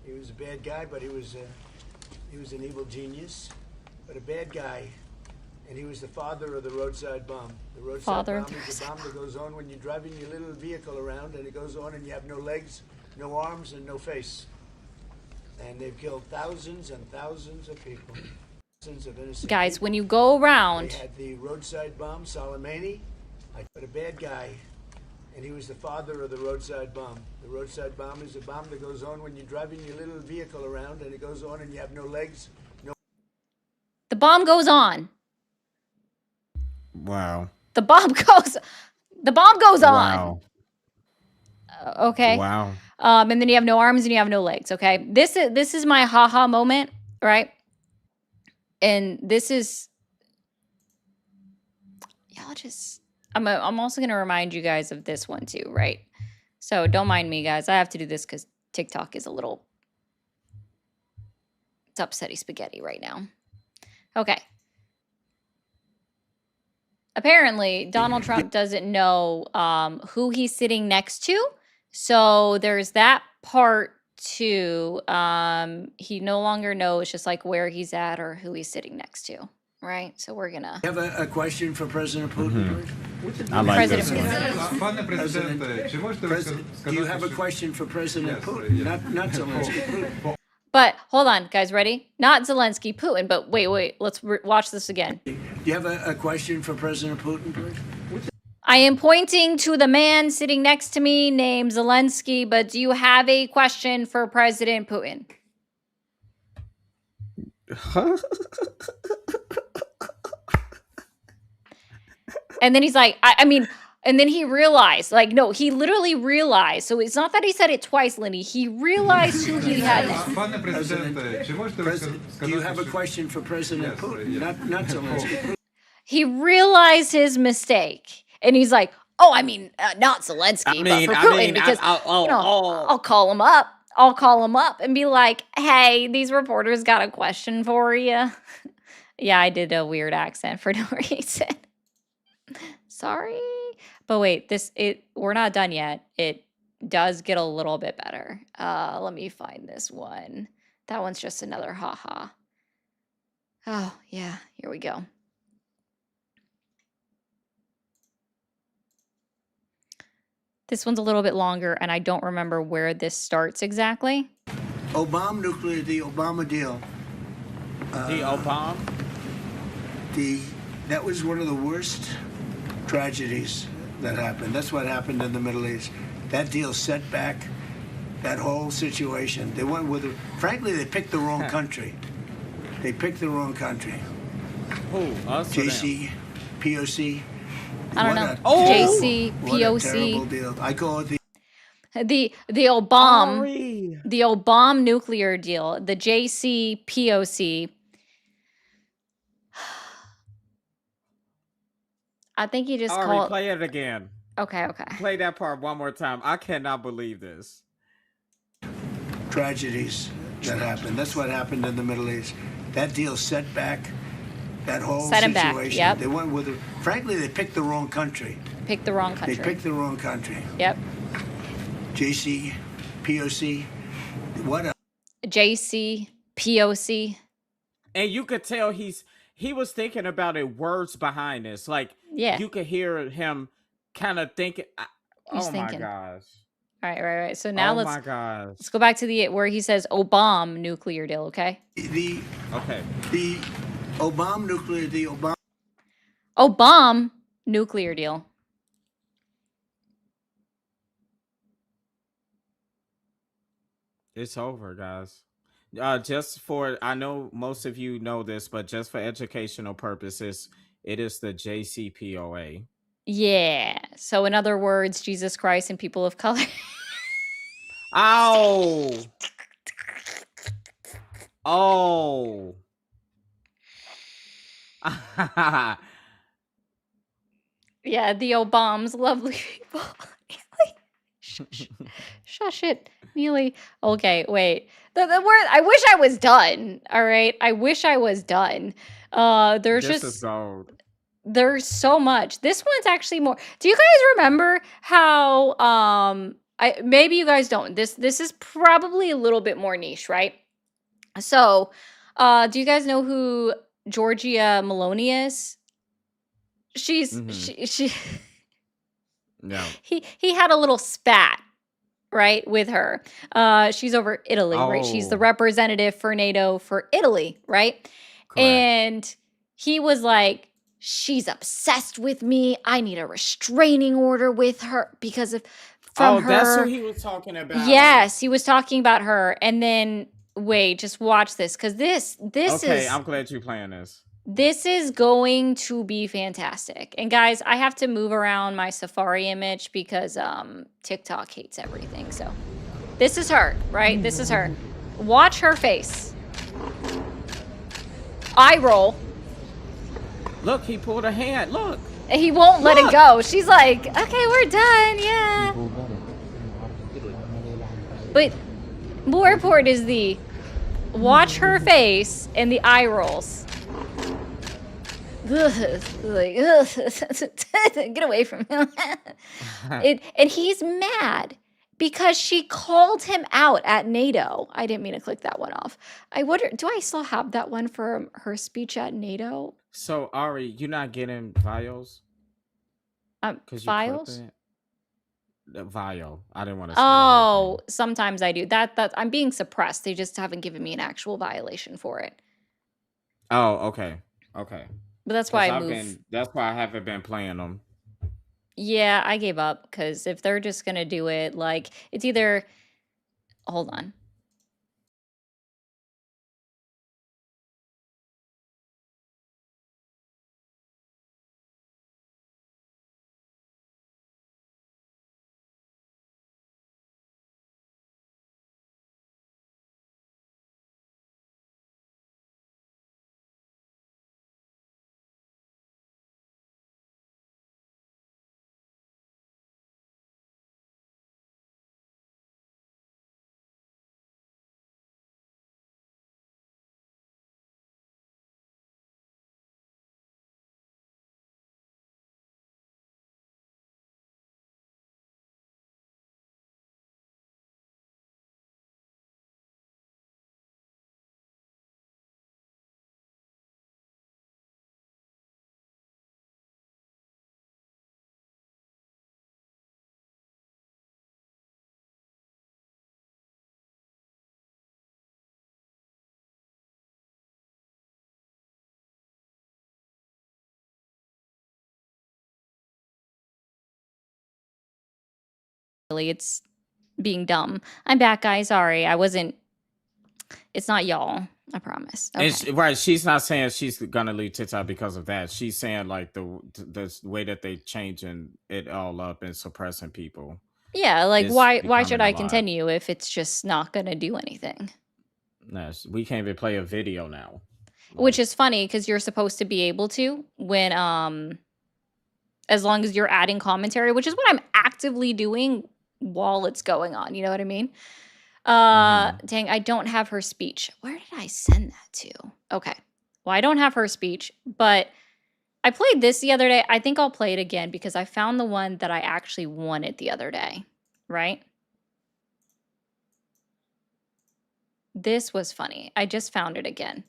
he was a bad guy, but he was an evil genius. but a bad guy, and he was the father of the roadside bomb. The roadside Father of bomb the is a bomb that goes on when you're driving your little vehicle around, and it goes on and you have no legs, no arms, and no face. And they've killed thousands and thousands of people. Thousands of innocent Guys, people. when you go They around, had the roadside bomb, Soleimani, but a bad guy, and he was the father of the roadside bomb. The roadside bomb is a bomb that goes on when you're driving your little vehicle around, and it goes on and you have no legs, no. the bomb goes on. Wow. The bomb goes. The bomb goes on. Wow. Okay. Wow. And then you have no arms and you have no legs. Okay. This is my haha moment, right? And this is y'all just. I'm also gonna remind you guys of this one too, right? So don't mind me, guys. I have to do this because TikTok is a little. It's upsetty spaghetti right now. Okay. Apparently, Donald Trump doesn't know who he's sitting next to. So there's that part too. He no longer knows just like where he's at or who he's sitting next to. Right? So we're gonna. You have a question for President Putin, George? I like President this one. Putin. Пане президенте, чи можете ви Do you have сказати, a що... question for President Yes, Putin? yes. Not Zelensky. Putin. But hold on, guys, ready? Not Zelensky, Putin. But wait. Let's watch this again. Do you have a question for President Putin, George? I am pointing to the man sitting next to me named Zelensky. But do you have a question for President Putin? And then he's like, I mean, and then he realized, like, no, he literally realized. So it's not that he said it twice, Lenny. He realized who he had. Пане президенте, чи можете ви Do you сказати, have a що... question for President Yes, Putin? yes. Not Zelensky. He realized his mistake. And he's like, oh, I mean, not Zelensky, but for Putin. Because, I'll call him up. I'll call him up and be like, hey, these reporters got a question for you. Yeah, I did a weird accent for no reason. Sorry. But wait, we're not done yet. It does get a little bit better. Let me find this one. That one's just another haha. Oh, yeah, here we go. This one's a little bit longer, and I don't remember where this starts exactly. Obama nuclear, the Obama deal. The Obama? That was one of the worst tragedies that happened. That's what happened in the Middle East. That deal set back that whole situation. They went with, frankly, they picked the wrong country. They picked the wrong country. Who? Us or them? JC, POC. I don't What know. a- JC, What a terrible POC. deal. I call it The Obama Sorry. the Obama nuclear deal, the JCPOC. I think you just Ari, call it. play it again. Okay. Play that part one more time. I cannot believe this. tragedies that happened. That's what happened in the Middle East. That deal set back that whole Set 'em back, situation. yep. They went with, frankly, they picked the wrong country. Pick the wrong country. They picked the wrong country. Yep. JC, POC. What a JCPOC. And you could tell he was thinking about it, words behind this. Like, Yeah. you could hear him kind of thinking. He's Oh thinking. my gosh. Right. So now Oh let's my gosh. go back to where he says Obama nuclear deal, okay? the Okay. the Obama nuclear, the Obama nuclear deal. It's over, guys. I know most of you know this, but just for educational purposes, it is the JCPOA. Yeah. So in other words, Jesus Christ and people of color. Ow! Oh. Yeah, the Obams, lovely people. Shush it, Neely. Okay, wait. The word. I wish I was done. All right, I wish I was done. There's This is just gold. there's so much. This one's actually more. Do you guys remember how? Maybe you guys don't. This is probably a little bit more niche, right? So, do you guys know who Georgia Melonius. She's Mhm. she Yeah. he had a little spat, right, with her. She's over Italy, right? She's the Oh, representative for NATO for Italy, right? correct. And he was like, she's obsessed with me. I need a restraining order with her because of from Oh, that's who her. he was talking about. Yes, he was talking about her. And then wait, just watch this because this Okay, is I'm glad you're playing this. this is going to be fantastic. And guys, I have to move around my Safari image because TikTok hates everything. So this is her, right? This is her. Watch her face. Eye roll. Look, he pulled a hand. Look. And he won't let it Look. go. She's like, okay, we're done. Yeah. But more important is the watch her face and the eye rolls. Like, get away from him. And he's mad because she called him out at NATO. I didn't mean to click that one off. I wonder, do I still have that one for her speech at NATO? So Ari, you're not getting vials because you clicked Files? it. The vial. I didn't want to say the Oh, whole thing. sometimes I do. That I'm being suppressed. They just haven't given me an actual violation for it. Oh, okay, okay. But that's why Because I move. that's why I haven't been playing them. Yeah, I gave up because if they're just gonna do it, like it's either. Hold on. Really, it's being dumb. I'm back, guys. Sorry, I wasn't. It's not y'all. I promise. And Okay. right, she's not saying she's gonna leave TikTok because of that. She's saying like the way that they changing it all up and suppressing people Yeah, like is why becoming should a I lot. continue if it's just not gonna do anything? Yes, we can't even play a video now. Which Like, is funny because you're supposed to be able to when as long as you're adding commentary, which is what I'm actively doing while it's going on. You know what I mean? Dang, I don't have her speech. Where did I send that to? Okay. Well, I don't have her speech, but I played this the other day. I think I'll play it again because I found the one that I actually wanted the other day, right? This was funny. I just found it again.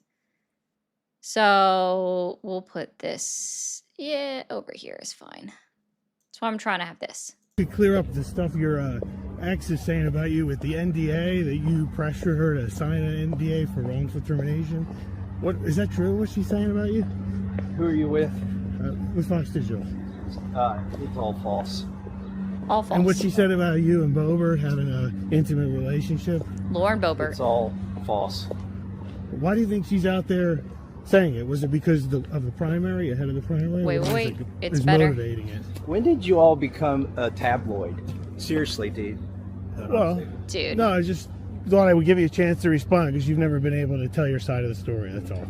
So we'll put this, yeah, over here is fine. That's why I'm trying to have this. To clear up the stuff your ex is saying about you with the NDA, that you pressured her to sign an NDA for wrongful termination. What is that true? What's she saying about you? Who are you with? With Fox Digital. It's all false. All false. And what she said about you and Boebert having an intimate relationship. Lauren Boebert. It's all false. Why do you think she's out there saying it? Was it because of the primary, ahead of the primary? Wait, Or was wait, it- it's is better. motivating it? When did you all become a tabloid? Seriously, dude. Well, Dude. no, I just thought I would give you a chance to respond because you've never been able to tell your side of the story. That's all.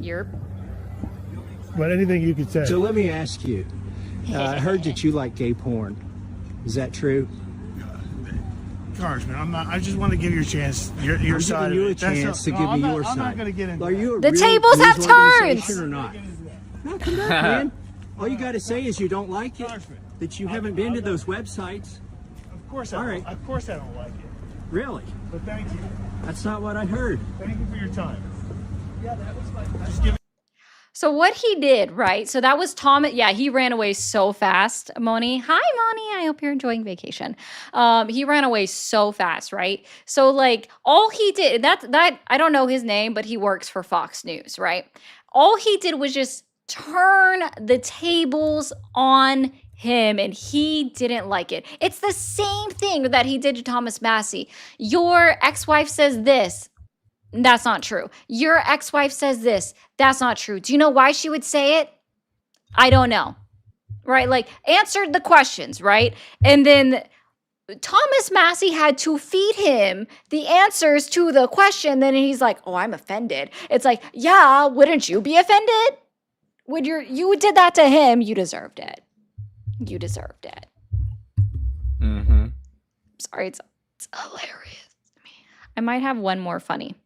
You're But anything you could say. So let me ask you. I heard that you like gay porn. Is that true? Congressman, I'm not. I just want to give you a chance. Your I'm side. giving you of a it. That's chance to not- give no, me I'm your not, side. I'm not going to get into Are you a The real tables have news turned! organization or not? No, come back, man. All you got to say is you don't like it. That you haven't been to those websites. Of course, All right. Of course, I don't like it. Really? But thank you. That's not what I heard. Thank you for your time. Yeah, that was my. Just give. So what he did, right? So that was Thomas. Yeah, he ran away so fast, Moni. Hi, Moni. I hope you're enjoying vacation. He ran away so fast, right? So like all he did, that I don't know his name, but he works for Fox News, right? All he did was just turn the tables on him, and he didn't like it. It's the same thing that he did to Thomas Massey. Your ex-wife says this. That's not true. Your ex-wife says this. That's not true. Do you know why she would say it? I don't know. Right? Like, answered the questions, right? And then Thomas Massey had to feed him the answers to the question. Then he's like, oh, I'm offended. It's like, yeah, wouldn't you be offended? You did that to him, you deserved it. You deserved it. Mm-hmm. Sorry, it's hilarious to me. I might have one more funny.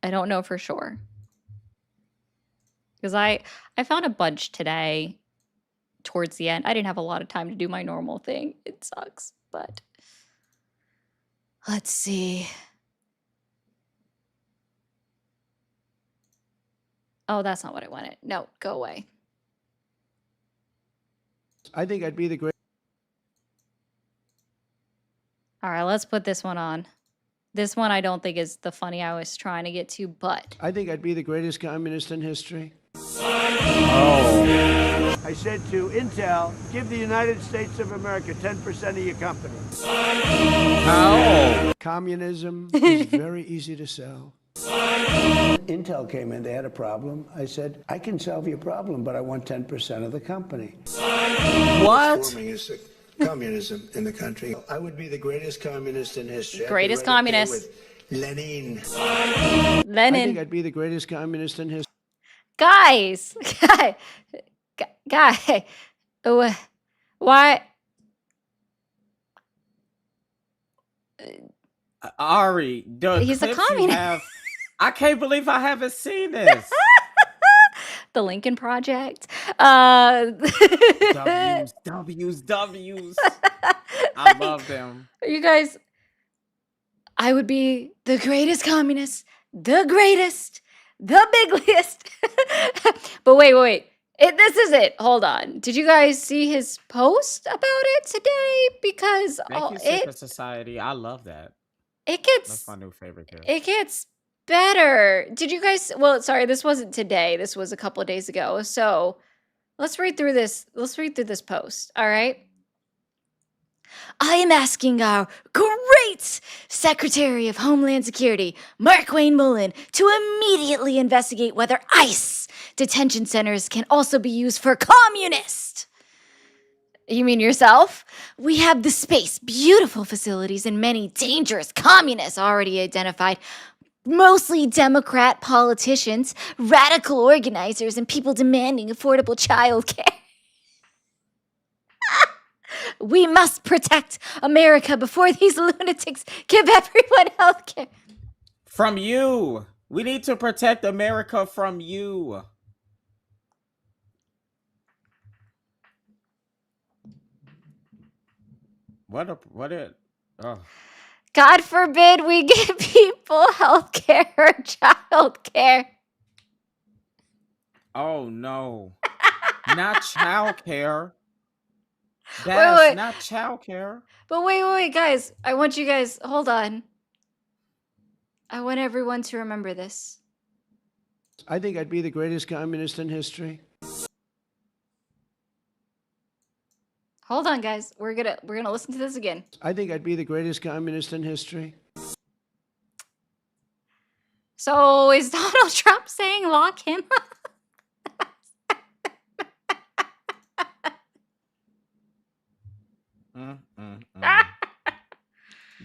I don't know for sure. Because I found a bunch today towards the end. I didn't have a lot of time to do my normal thing. It sucks, but let's see. Oh, that's not what I wanted. No, go away. I think I'd be the great. All right, let's put this one on. This one I don't think is the funny I was trying to get to, but I think I'd be the greatest communist in history. Oh. I said to Intel, give the United States of America 10% of your company. Oh. Communism is very easy to sell. Intel came in, they had a problem. I said, I can solve your problem, but I want 10% of the company. What? Forming is the communism in the country. I would be the greatest communist in history. Greatest I'd be right up there communist. with Lenin. I think Lenin. I'd be the greatest communist in history. Guys, guy, why? Ari, the He's a clips you communist. have, I can't believe I haven't seen this. The Lincoln Project. W's. I love them. You guys, I would be the greatest communist, the greatest, the biggest. But wait. This is it. Hold on. Did you guys see his post about it today? Because Thank you, Secret Society. I love that. It That's gets my new favorite character. it gets better. Did you guys? Well, sorry, this wasn't today. This was a couple of days ago. So let's read through this. Let's read through this post. All right. I am asking our great Secretary of Homeland Security, Mark Wayne Mullen, to immediately investigate whether ICE detention centers can also be used for communists. You mean yourself? We have the space, beautiful facilities, and many dangerous communists already identified. Mostly Democrat politicians, radical organizers, and people demanding affordable childcare. We must protect America before these lunatics give everyone health care. From you. We need to protect America from you. Oh. God forbid we give people health care or child care. Oh no. Not child care. That's Wait. not child care. But wait, guys. I want you guys, hold on. I want everyone to remember this. I think I'd be the greatest communist in history. Hold on, guys. We're gonna listen to this again. I think I'd be the greatest communist in history. So is Donald Trump saying lock him up?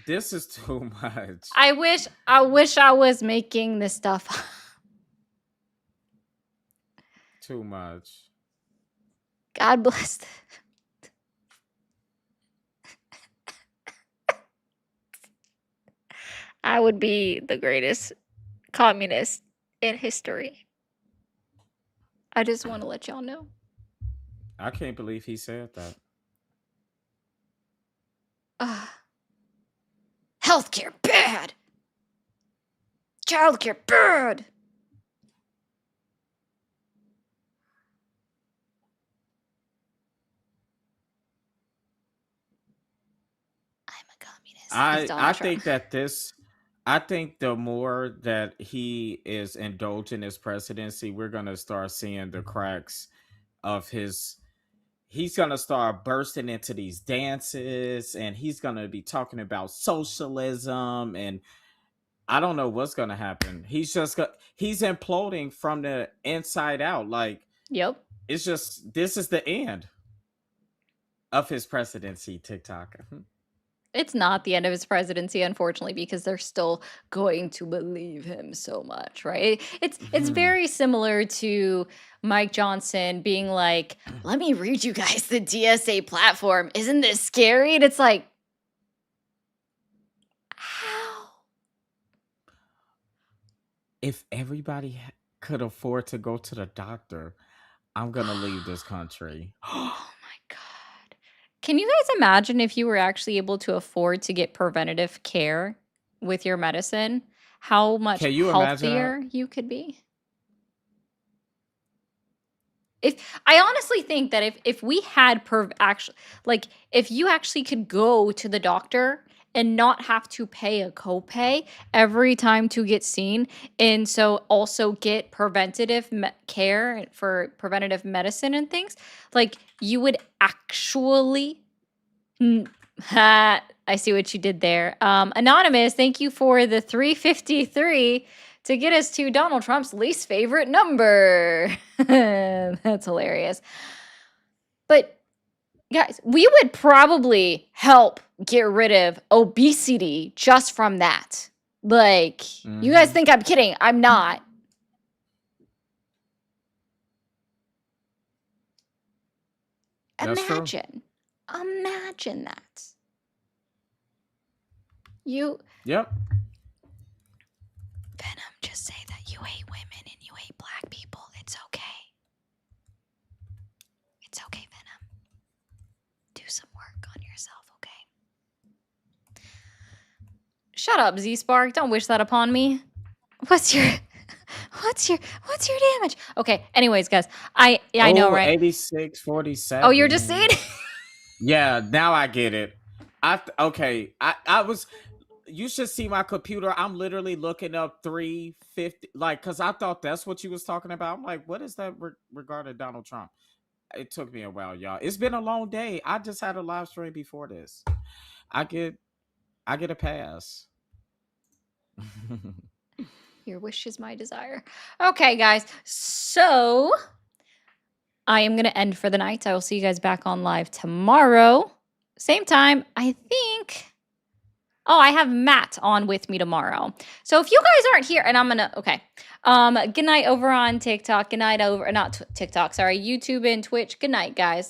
This is too much. I wish I was making this stuff. Too much. God bless. I would be the greatest communist in history. I just want to let y'all know. I can't believe he said that. Healthcare bad. Childcare bad. communist. He's I Donald Trump. think that I think the more that he is indulging his presidency, we're gonna start seeing the cracks of his. He's gonna start bursting into these dances, and he's gonna be talking about socialism, and I don't know what's gonna happen. He's imploding from the inside out. Like, Yep. it's just, this is the end of his presidency, TikTok. It's not the end of his presidency, unfortunately, because they're still going to believe him so much, right? It's very similar to Mike Johnson being like, "Let me read you guys the DSA platform. Isn't this scary?" And it's like, how? If everybody could afford to go to the doctor, I'm gonna leave this country. Oh my God. Can you guys imagine if you were actually able to afford to get preventative care with your medicine? How much Can you imagine that? healthier you could be? If I honestly think that if we had actually, like, if you actually could go to the doctor and not have to pay a copay every time to get seen, and so also get preventative care for preventative medicine and things, like, you would actually. I see what you did there. Anonymous, thank you for the 353 to get us to Donald Trump's least favorite number. That's hilarious. But guys, we would probably help get rid of obesity just from that. Like, you guys think I'm kidding. I'm not. That's true. Imagine that. You, Yep. Venom, just say that you hate women and you hate black people. It's okay. It's okay, Venom. Do some work on yourself, okay? Shut up, Z-Spark. Don't wish that upon me. What's your damage? Okay, anyways, guys. I know, right? 86-47. Oh, you're just seeing it? Yeah, now I get it. I was. You should see my computer. I'm literally looking up 350, like, because I thought that's what you was talking about. I'm like, what is that regarding Donald Trump? It took me a while, y'all. It's been a long day. I just had a live stream before this. I get a pass. Your wish is my desire. Okay, guys. So I am going to end for the night. I will see you guys back on live tomorrow. Same time, I think. Oh, I have Matt on with me tomorrow. So if you guys aren't here, and I'm going to, okay. Good night over on TikTok. Good night over, not TikTok, sorry, YouTube and Twitch. Good night, guys.